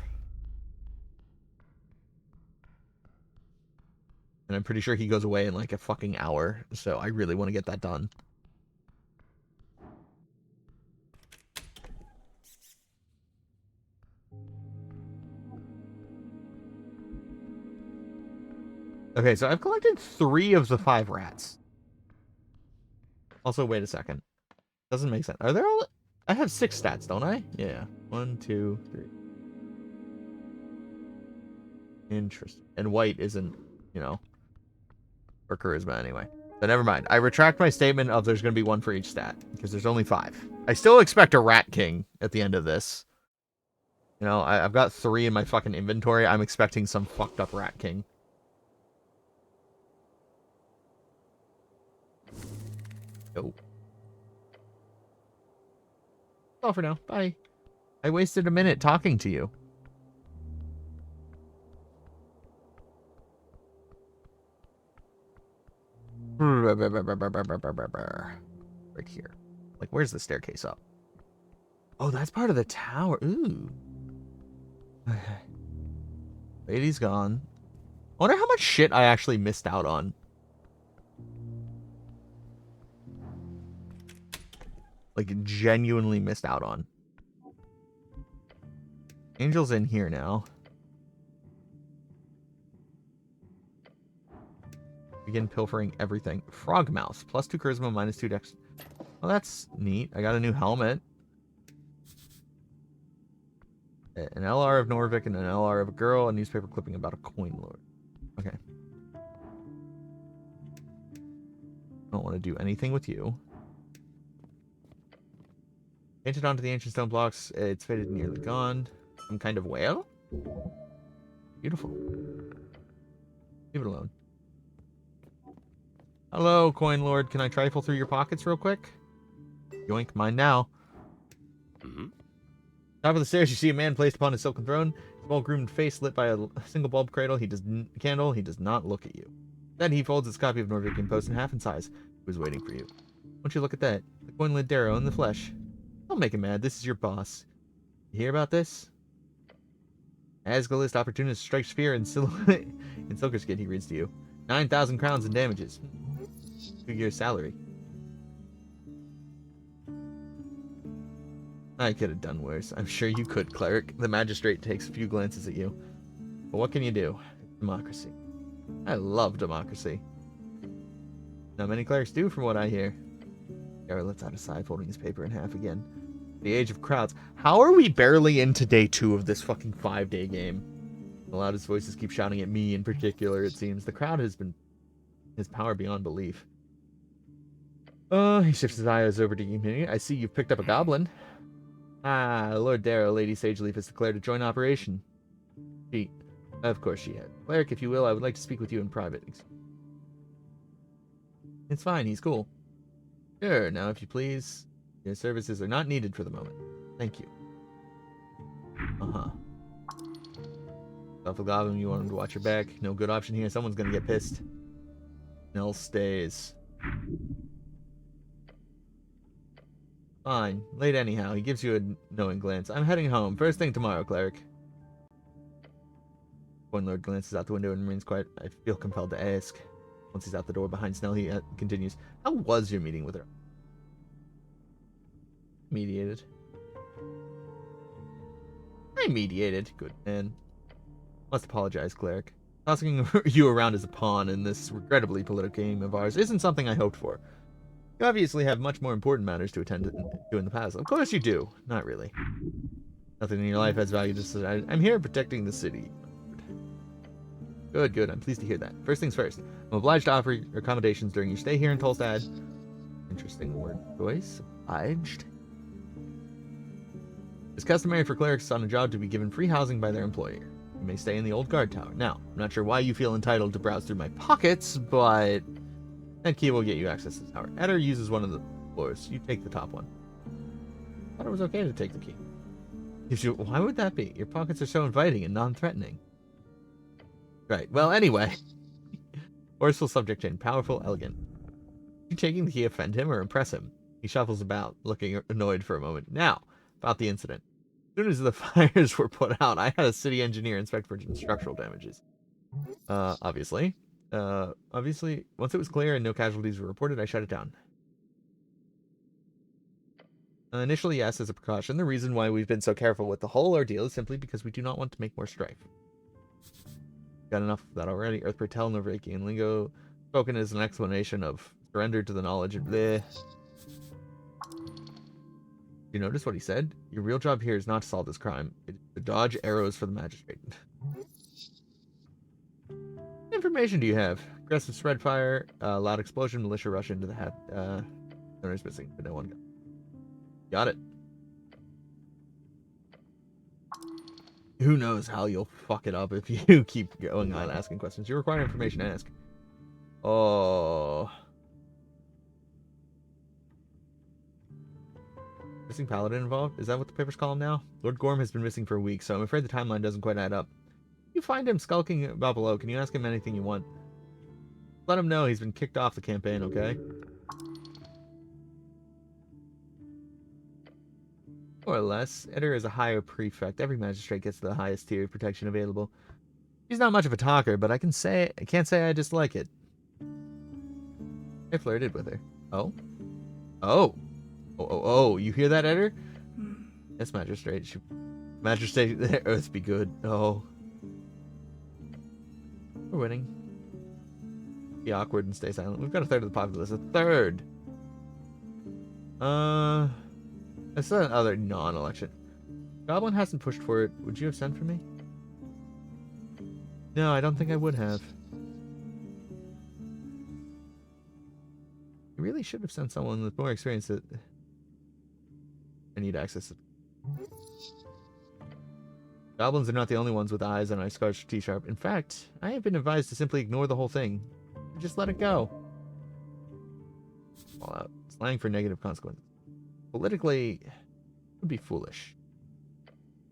And I'm pretty sure he goes away in like a fucking hour. So I really want to get that done. Okay, so I've collected 3 of the 5 rats. Also, wait a second. Doesn't make sense. Are there all... I have 6 stats, don't I? Yeah. 1, 2, 3. Interesting. And white isn't, you know, for charisma anyway. So never mind. I retract my statement of there's going to be 1 for each stat. Because there's only 5. I still expect a rat king at the end of this. You know, I've got 3 in my fucking inventory. I'm expecting some fucked up rat king. Oh. All for now. Bye. I wasted a minute talking to you. Right here. Like, where's the staircase up? Oh, that's part of the tower. Ooh. Lady's gone. I wonder how much shit I actually missed out on. Like, genuinely missed out on. Angel's in here now. Begin pilfering everything. Frogmouth. +2 charisma, -2 dex. Well, that's neat. I got a new helmet. An LR of Norvik and an LR of a girl. A newspaper clipping about a coin lord. Okay. I don't want to do anything with you. Painted onto the ancient stone blocks. It's faded and nearly gone. Some kind of whale? Beautiful. Leave it alone. Hello, coin lord. Can I trifle through your pockets real quick? Yoink, mine now. Top of the stairs, you see a man placed upon a silken throne. His well-groomed face lit by a single bulb candle. He does not look at you. Then he folds his copy of Norwegian Post in half in size. He was waiting for you. Won't you look at that? The coin lid Darrow in the flesh. Don't make him mad. This is your boss. You hear about this? Asgalist opportunist strikes fear in Silkerskin, he reads to you. 9,000 crowns in damages. 2 years' salary. I could have done worse. I'm sure you could, cleric. The magistrate takes a few glances at you. But what can you do? Democracy. I love democracy. Not many clerics do, from what I hear. Garrett lets out a sigh, folding his paper in half again. The age of crowds. How are we barely into day 2 of this fucking 5-day game? The loudest voices keep shouting at me in particular, it seems. The crowd has power beyond belief. He shifts his eyes over to you. I see you've picked up a goblin. Ah, Lord Darrow, Lady Sageleaf has declared a joint operation. Of course she had. Cleric, if you will, I would like to speak with you in private. It's fine, he's cool. Sure, now if you please. Your services are not needed for the moment. Thank you. Goblin, you want him to watch your back. No good option here. Someone's gonna get pissed. Nell stays. Fine. Late anyhow. He gives you a knowing glance. I'm heading home. First thing tomorrow, cleric. Coinlord glances out the window and remains quiet. I feel compelled to ask. Once he's out the door behind Snell, he continues. How was your meeting with her? Mediated. I mediated. Good man. Must apologize, cleric. Tossing you around as a pawn in this regrettably political game of ours isn't something I hoped for. You obviously have much more important matters to attend to in the past. Of course you do. Not really. Nothing in your life has value. Just I'm here protecting the city. Good, good. I'm pleased to hear that. First things first. I'm obliged to offer your accommodations during your stay here in Tolstad. Interesting word choice. Obliged. It's customary for clerics on a job to be given free housing by their employer. You may stay in the old guard tower. Now, I'm not sure why you feel entitled to browse through my pockets, but that key will get you access to the tower. Eder uses one of the floors. You take the top one. I thought it was okay to take the key. Why would that be? Your pockets are so inviting and non-threatening. Right. Well, anyway. Forceful subject chain. Powerful, elegant. You taking the key offend him or impress him? He shuffles about, looking annoyed for a moment. Now, about the incident. As soon as the fires were put out, I had a city engineer inspect for structural damages. Obviously. Obviously, once it was clear and no casualties were reported, I shut it down. Initially, yes, as a precaution. The reason why we've been so careful with the whole ordeal is simply because we do not want to make more strife. Got enough of that already. Earth Pertel, Novakian lingo, spoken as an explanation of surrender to the knowledge of bleh. You notice what he said? Your real job here is not to solve this crime. It's to dodge arrows for the magistrate. What information do you have? Aggressive spread fire, loud explosion, militia rush into the hat. Owner's missing, but no one got it. Who knows how you'll fuck it up if you keep going on asking questions. You require information, ask. Oh. Missing paladin involved? Is that what the papers call him now? Lord Gorm has been missing for a week, so I'm afraid the timeline doesn't quite add up. If you find him skulking about below, can you ask him anything you want? Let him know he's been kicked off the campaign, okay? More or less. Eder is a higher prefect. Every magistrate gets the highest tier of protection available. He's not much of a talker, but I can't say I dislike it. I flirted with her. Oh? Oh! Oh, you hear that, Eder? Yes, magistrate. Magistrate, the earth be good. Oh. We're winning. Be awkward and stay silent. We've got a third of the populace. A third! That's another non-election. Goblin hasn't pushed for it. Would you have sent for me? No, I don't think I would have. You really should have sent someone with more experience that I need access to. Goblins are not the only ones with eyes on Ice-Scar's T-Sharp. In fact, I have been advised to simply ignore the whole thing. Just let it go. All out. Slang for negative consequences. Politically, it would be foolish.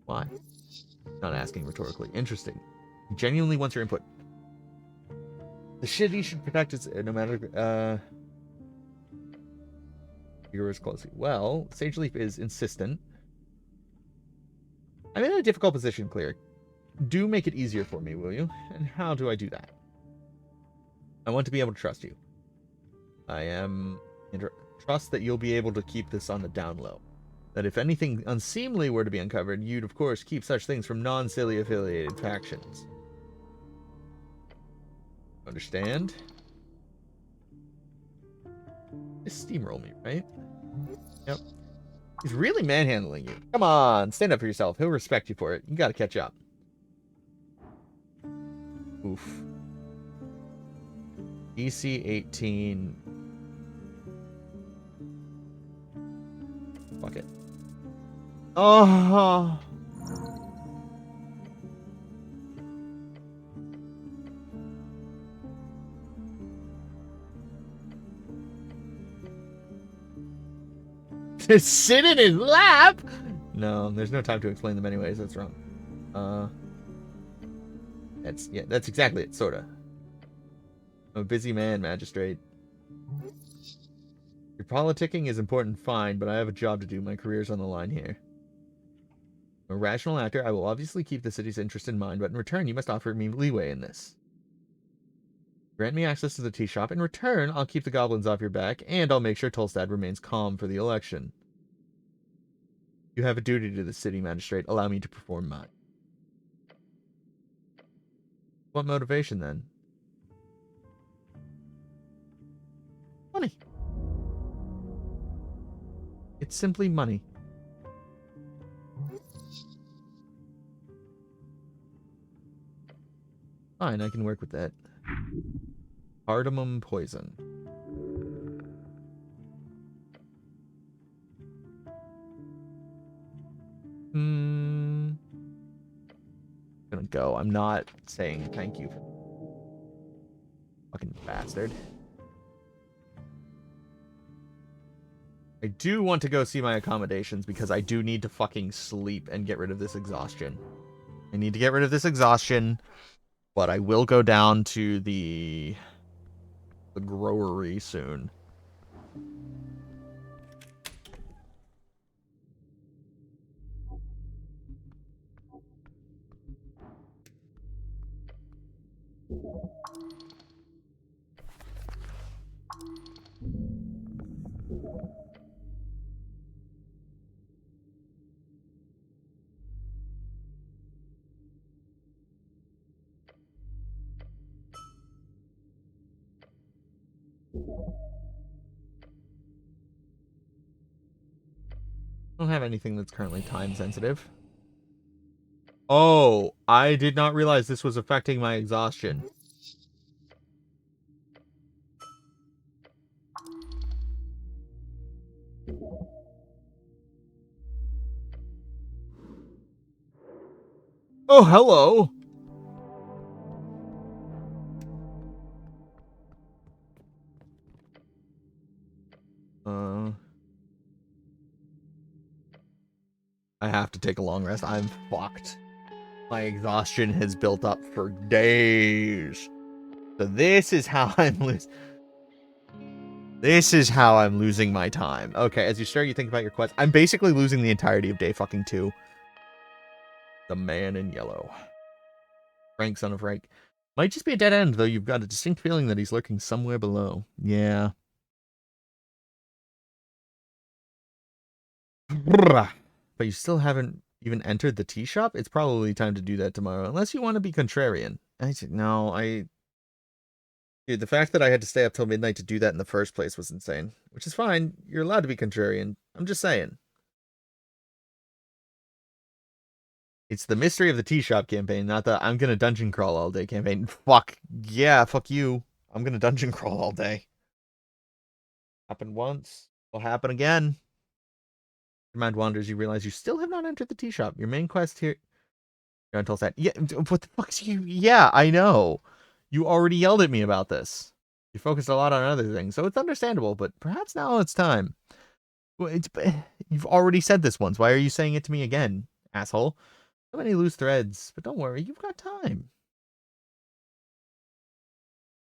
Why? Not asking rhetorically. Interesting. Genuinely wants your input. The city should protect its no matter yours closely. Well, Sageleaf is insistent. I'm in a difficult position, Clear. Do make it easier for me, will you? And how do I do that? I want to be able to trust you. I am trust that you'll be able to keep this on the down low. That if anything unseemly were to be uncovered, you'd of course keep such things from non-silly affiliated factions. Understand? Just steamroll me, right? Yep. He's really manhandling you. Come on, stand up for yourself. He'll respect you for it. You gotta catch up. Oof. DC 18. Fuck it. Oh. To sit in his lap? No, there's no time to explain them anyways. That's wrong. That's exactly it, sorta. I'm a busy man, magistrate. Your politicking is important, fine, but I have a job to do. My career's on the line here. I'm a rational actor. I will obviously keep the city's interest in mind, but in return, you must offer me leeway in this. Grant me access to the tea shop. In return, I'll keep the goblins off your back, and I'll make sure Tolstad remains calm for the election. You have a duty to the city, magistrate. Allow me to perform mine. What motivation, then? Money. It's simply money. Fine, I can work with that. Cardamom poison. Gonna go. I'm not saying thank you. Fucking bastard. I do want to go see my accommodations because I do need to fucking sleep and get rid of this exhaustion. I need to get rid of this exhaustion, but I will go down to the growery soon. I don't have anything that's currently time sensitive. Oh, I did not realize this was affecting my exhaustion. Oh, hello. I have to take a long rest. I'm fucked. My exhaustion has built up for days. So this is how I'm losing. This is how I'm losing my time. Okay, as you start, you think about your quest. I'm basically losing the entirety of day fucking 2. The man in yellow. Frank, son of Frank. Might just be a dead end, though you've got a distinct feeling that he's lurking somewhere below. Yeah. But you still haven't even entered the tea shop? It's probably time to do that tomorrow, unless you want to be contrarian. I said, no, Dude, the fact that I had to stay up till midnight to do that in the first place was insane. Which is fine. You're allowed to be contrarian. I'm just saying. It's the mystery of the tea shop campaign, not the I'm gonna dungeon crawl all day campaign. Fuck. Yeah, fuck you. I'm gonna dungeon crawl all day. Happened once. Will happen again. Your mind wanders, you realize you still have not entered the tea shop. Your main quest here... You're until that. Yeah, what the fuck's you... Yeah, I know. You already yelled at me about this. You focused a lot on other things, so it's understandable, but perhaps now it's time. Well, you've already said this once. Why are you saying it to me again, asshole? So many loose threads, but don't worry, you've got time.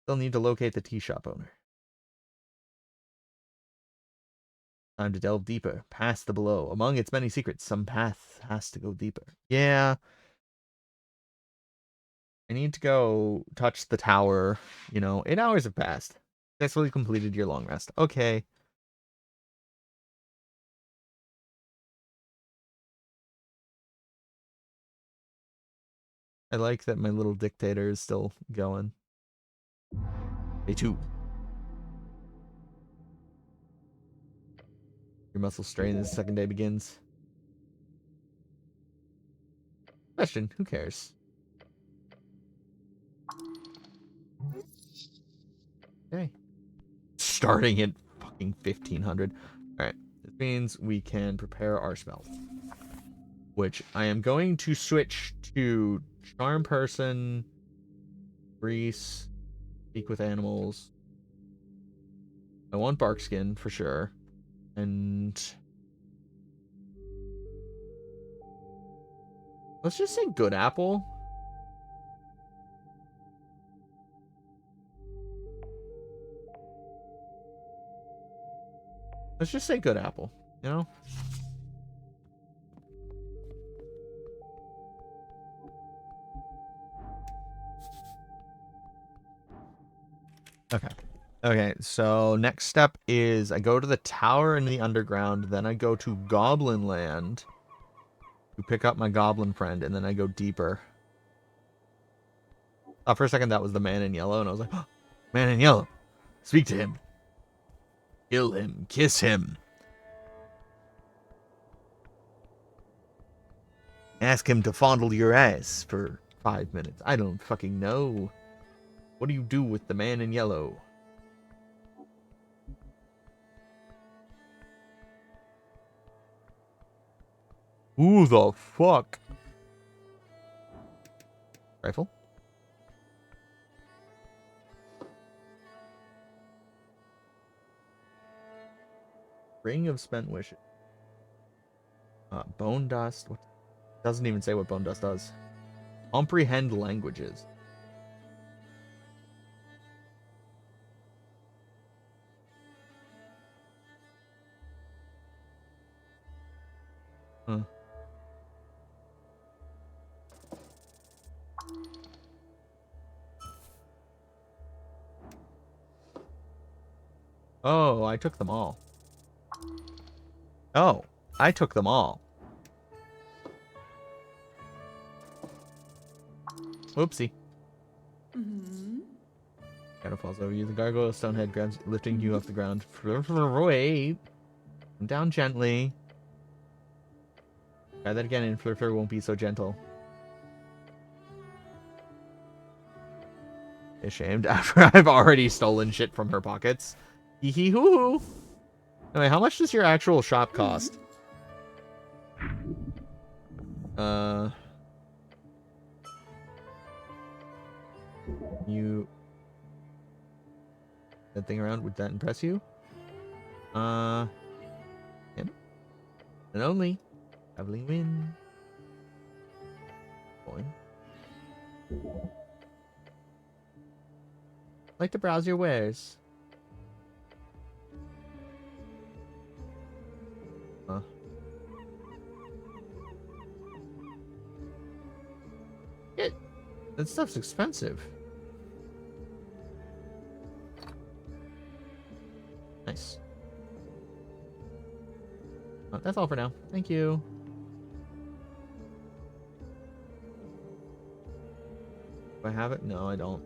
Still need to locate the tea shop owner. Time to delve deeper, past the below. Among its many secrets, some path has to go deeper. Yeah. I need to go touch the tower. 8 hours have passed. Successfully completed your long rest. Okay. I like that my little dictator is still going. Day 2. Your muscle strain as the second day begins. Question, who cares? Okay. Starting at fucking 1500. Alright. This means we can prepare our spell. Which I am going to switch to Charm Person, Grease, Speak with Animals. I want Barkskin for sure. And let's just say Good Apple. Let's just say Good Apple, Okay. Okay, so next step is I go to the tower in the underground, then I go to Goblin Land to pick up my goblin friend, and then I go deeper. For a second, that was the man in yellow, and I was like, oh, man in yellow. Speak to him. Kill him. Kiss him. Ask him to fondle your ass for 5 minutes. I don't fucking know. What do you do with the man in yellow? Who the fuck? Rifle? Ring of Spent Wishes. Bone Dust. What? Doesn't even say what Bone Dust does. Comprehend languages. Huh. Oh, I took them all. Oh, I took them all. Oopsie. Mm-hmm. Shadow falls over you. The gargoyle stonehead grabs, lifting you off the ground. Wait. Come down gently. Try that again, and Flurflur won't be so gentle. Ashamed after I've already stolen shit from her pockets. Hee hee hoo hoo. Anyway, how much does your actual shop cost? You... That thing around, would that impress you? Him? And only. Traveling wind. Coin. Like to browse your wares. Huh. That stuff's expensive. Nice. Oh, that's all for now. Thank you. Do I have it? No, I don't.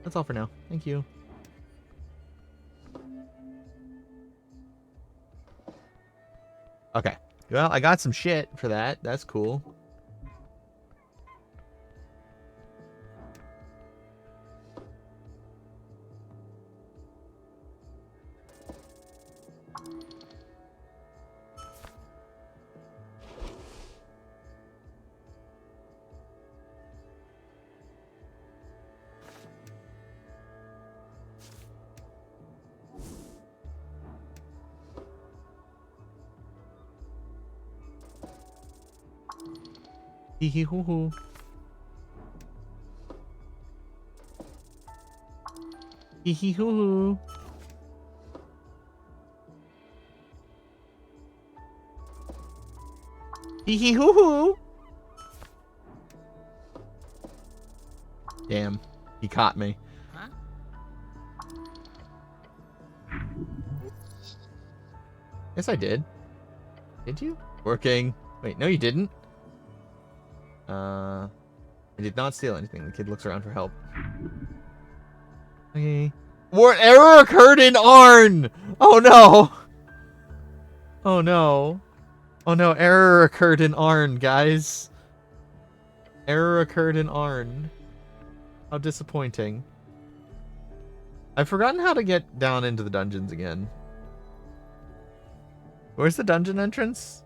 That's all for now. Thank you. Okay. Well, I got some shit for that. That's cool. Hee hee hoo hoo. Hee hee hoo hoo. Hee hee hoo hoo. Damn, he caught me. Huh? Yes, I did. Did you? Working. Wait, no, you didn't. I did not steal anything. The kid looks around for help. Okay. What error occurred in Arn? Oh no! Oh no. Oh no, error occurred in Arn, guys. Error occurred in Arn. How disappointing. I've forgotten how to get down into the dungeons again. Where's the dungeon entrance?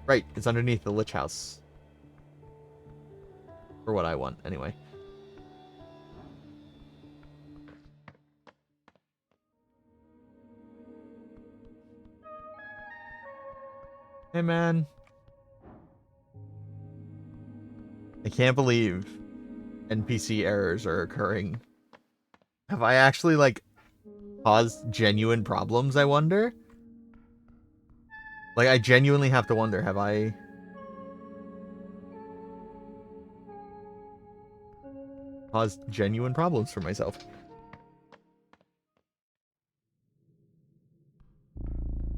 Right, it's underneath the Lich House. For what I want, anyway. Hey, man. I can't believe NPC errors are occurring. Have I actually, like, caused genuine problems, I wonder? Like, I genuinely have to wonder, have I... caused genuine problems for myself?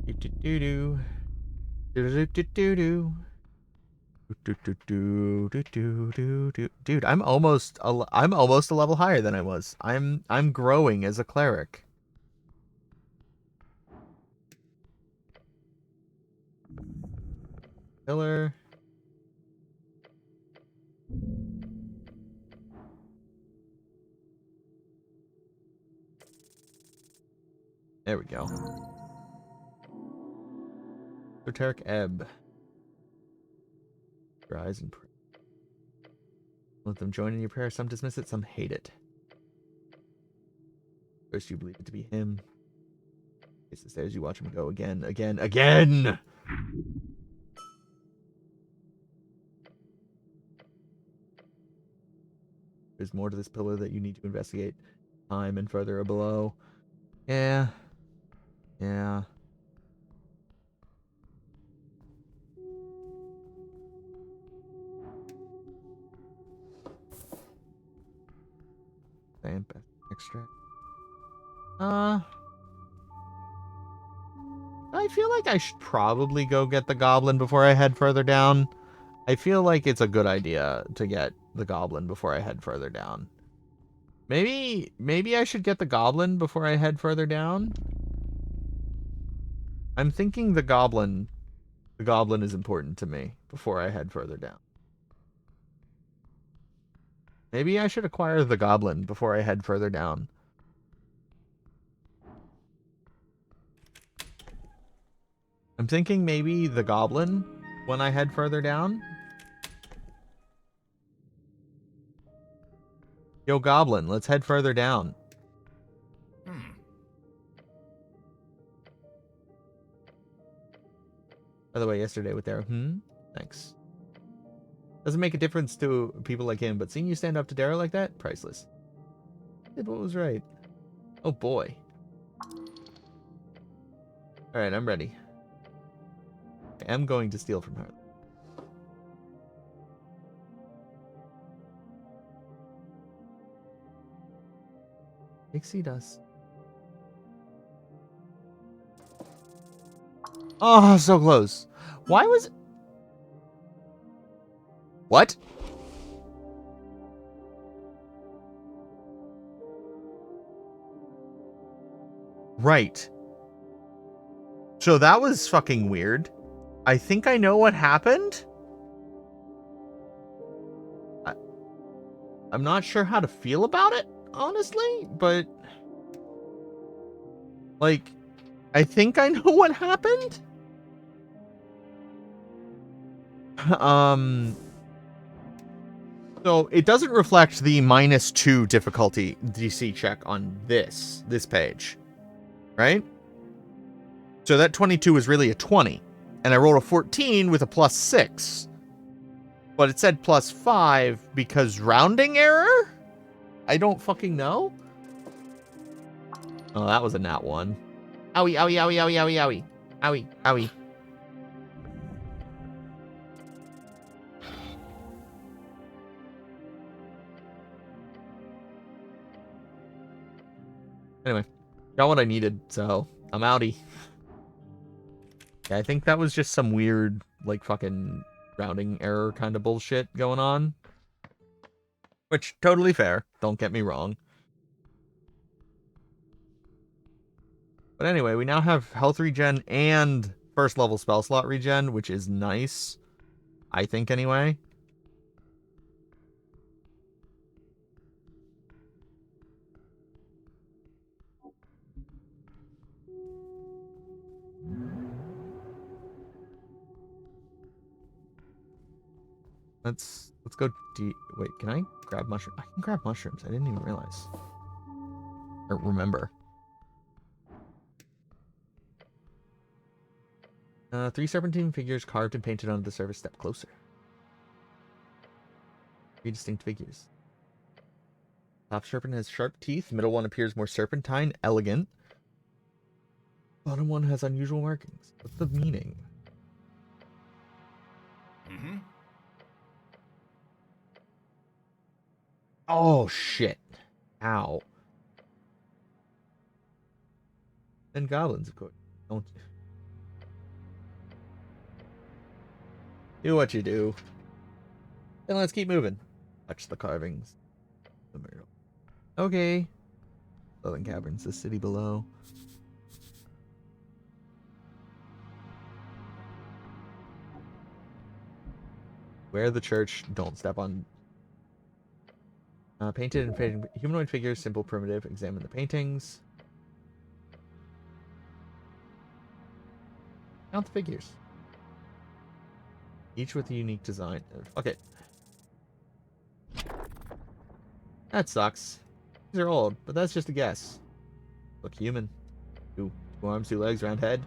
Do-do-do-do. Do-do-do-do-do. Dude, I'm almost a level higher than I was. I'm growing as a cleric. Pillar. There we go. Esoteric Ebb. Your eyes and pray. Let them join in your prayer. Some dismiss it, some hate it. First you believe it to be him. It's the stairs, you watch him go again, again, again! There's more to this pillar that you need to investigate. Time and further below. Yeah. Yeah. Vamp extract. I feel like I should probably go get the goblin before I head further down. I feel like it's a good idea to get the goblin before I head further down. Maybe I should get the goblin before I head further down. I'm thinking the goblin is important to me before I head further down. Maybe I should acquire the goblin before I head further down. I'm thinking maybe the goblin when I head further down. Yo, goblin, let's head further down. By the way, yesterday with Darrow. Thanks. Doesn't make a difference to people like him, but seeing you stand up to Darrow like that, priceless. Did what was right. Oh boy. Alright, I'm ready. I am going to steal from her. Pixie dust. Oh, so close. Why was it? What? Right. So that was fucking weird. I think I know what happened. I'm not sure how to feel about it, honestly, but like, I think I know what happened. So it doesn't reflect the -2 difficulty DC check on this page, right? So that 22 is really a 20, and I rolled a 14 with a +6, but it said +5 because rounding error? I don't fucking know. Oh, that was a nat 1. Owie, owie, owie, owie, owie, owie. Owie, owie. Anyway, got what I needed, so I'm outie. Yeah, I think that was just some weird, like, fucking rounding error kind of bullshit going on. Which, totally fair. Don't get me wrong. But anyway, we now have health regen and first level spell slot regen, which is nice. I think, anyway. Let's go wait, can I grab mushrooms? I can grab mushrooms. I didn't even realize. Or remember. 3 serpentine figures carved and painted onto the surface. Step closer. 3 distinct figures. Top serpent has sharp teeth. Middle one appears more serpentine, elegant. Bottom one has unusual markings. What's the meaning? Oh, shit. Ow. And goblins, of course. Don't do what you do. Then let's keep moving. Touch the carvings. The mural. Okay. Southern Caverns, the city below. Where the church, don't step on. Painted and faded humanoid figures, simple, primitive. Examine the paintings. Count the figures. Each with a unique design. Fuck it. That sucks. These are old, but that's just a guess. Look human. 2 arms, 2 legs, round head.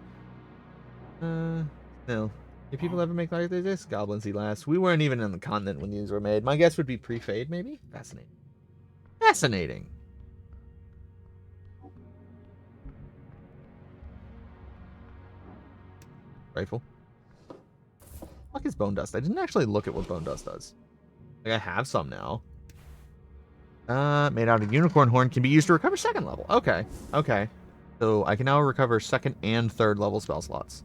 No. Did people ever make like this? Goblins eat last. We weren't even on the continent when these were made. My guess would be pre-fade, maybe? Fascinating. Fascinating. Rifle. Fuck is bone dust? I didn't actually look at what bone dust does. Like, I have some now. Made out of unicorn horn, can be used to recover 2nd level. Okay. Okay. So I can now recover 2nd and 3rd level spell slots.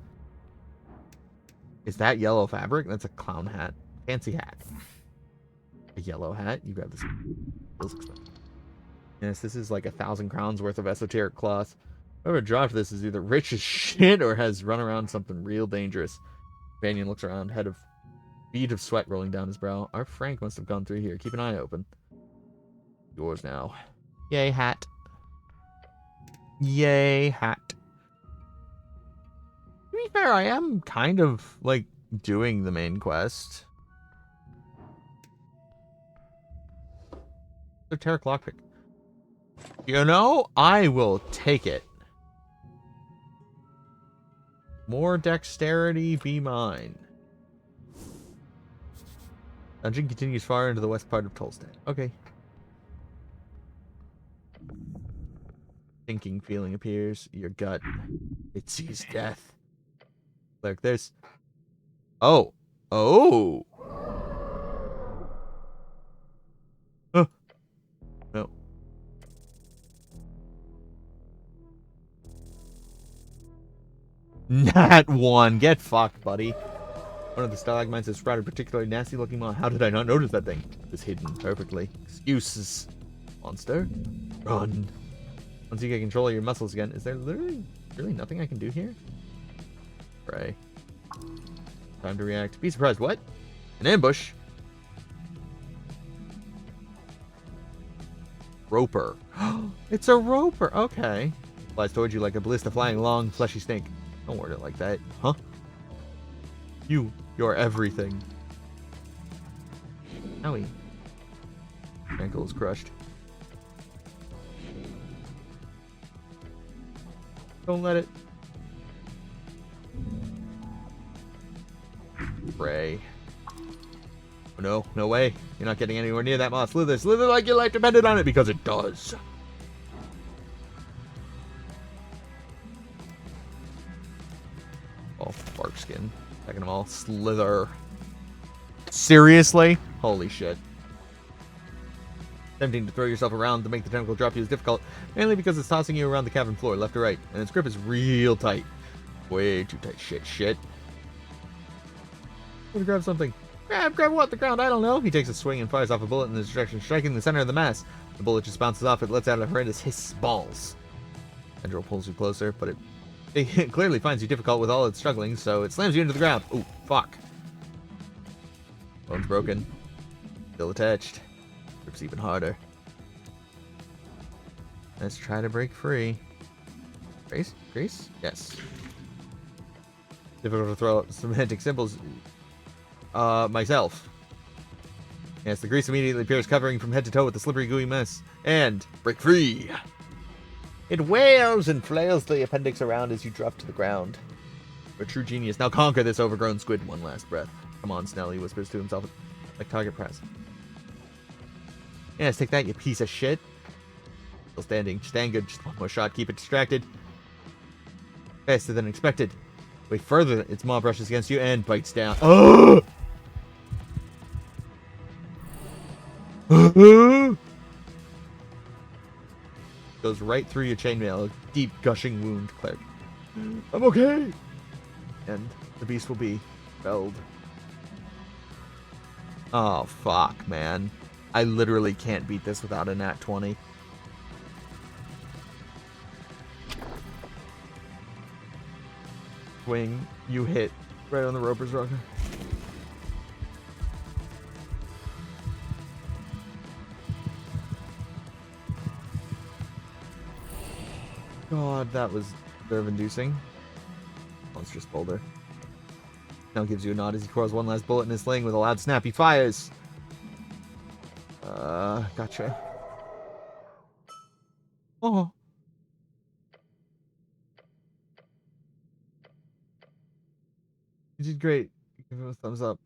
Is that yellow fabric? That's a clown hat Fancy hat. A yellow hat. You grab this. Feels expensive. Yes, this is like 1,000 crowns worth of esoteric cloth. Whoever dropped this is either rich as shit or has run around something real dangerous. Banyan looks around, head of bead of sweat rolling down his brow. Our Frank must have gone through here. Keep an eye open. Yours now. Yay, hat. Yay, hat. To be fair, I am kind of, like, doing the main quest. Esoteric lockpick. You know, I will take it. More dexterity be mine. Dungeon continues far into the west part of Tolstead. Okay. Thinking feeling appears. Your gut. It sees death. Look, there's... Oh. Oh. No. Nat 1. Get fucked, buddy. One of the stalagmites has sprouted a particularly nasty looking monster. How did I not notice that thing? It was hidden perfectly. Excuses. Monster. Run. Once you get control of your muscles again, is there literally really nothing I can do here? Pray. Time to react. Be surprised. What? An ambush? Roper. It's a roper. Okay. Flies towards you like a ballista flying long, fleshy snake. Don't word it like that. Huh? You're everything. Owie. Ankle is crushed. Don't let it. Pray. Oh no, no way. You're not getting anywhere near that moss. Slither. Slither like your life depended on it, because it does. Oh, bark skin. Taking them all. Slither. Seriously? Holy shit. Tempting to throw yourself around to make the tentacle drop you is difficult, mainly because it's tossing you around the cavern floor, left to right, and its grip is real tight. Way too tight. Shit. I'm gonna grab something. Grab what? The ground? I don't know. He takes a swing and fires off a bullet in this direction, striking the center of the mass. The bullet just bounces off. It lets out a horrendous hiss. Balls. Tendril pulls you closer, but it clearly finds you difficult with all its struggling, so it slams you into the ground. Ooh, fuck. Bone's broken. Still attached. Grips even harder. Let's try to break free. Grace? Grace? Yes. Difficult to throw out semantic symbols. Myself. Yes, the grease immediately appears, covering from head to toe with the slippery, gooey mess. And break free. It wails and flails the appendix around as you drop to the ground. You're a true genius. Now conquer this overgrown squid. One last breath. Come on, Snell, he whispers to himself like target press. Yes, take that, you piece of shit. Still standing. Stand good. Just one more shot. Keep it distracted. Faster than expected. Wait further. Its maw brushes against you and bites down. Oh! Goes right through your chainmail. A deep, gushing wound. Cleric. I'm okay. And the beast will be felled. Oh, fuck, man. I literally can't beat this without a nat 20. Swing, you hit right on the roper's rocker. God, that was nerve-inducing. Monstrous boulder. Now gives you a nod as he coils one last bullet in his sling. With a loud snap, he fires. Gotcha. Oh. You did great. Give him a thumbs up.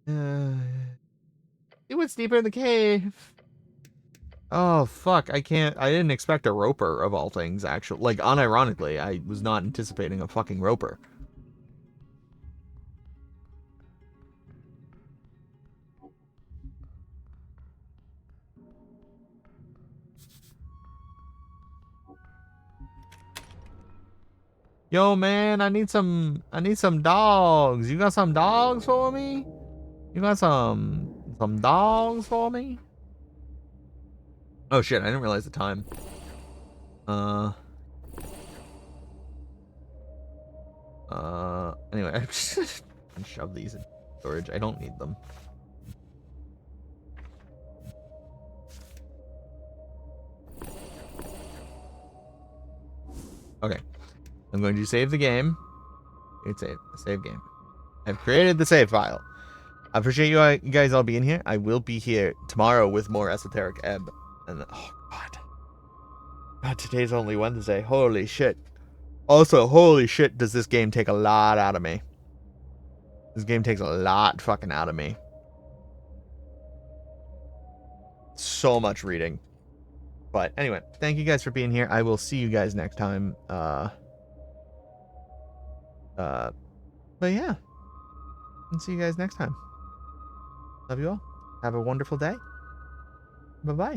He went deeper in the cave. Oh, fuck. I didn't expect a roper, of all things, actually. Like, unironically, I was not anticipating a fucking roper. Yo, man, I need some dogs. You got some dogs for me? You got some dogs for me? Oh shit, I didn't realize the time. Anyway, I just shove these in storage. I don't need them. Okay. I'm going to save the game. It's save game. I've created the save file. I appreciate you guys all being here. I will be here tomorrow with more Esoteric Ebb. And oh god. God, today's only Wednesday. Holy shit. Also, holy shit, does this game take a lot out of me. This game takes a lot fucking out of me. So much reading. But anyway, thank you guys for being here. I will see you guys next time. But yeah. And see you guys next time. Love you all. Have a wonderful day. Bye-bye.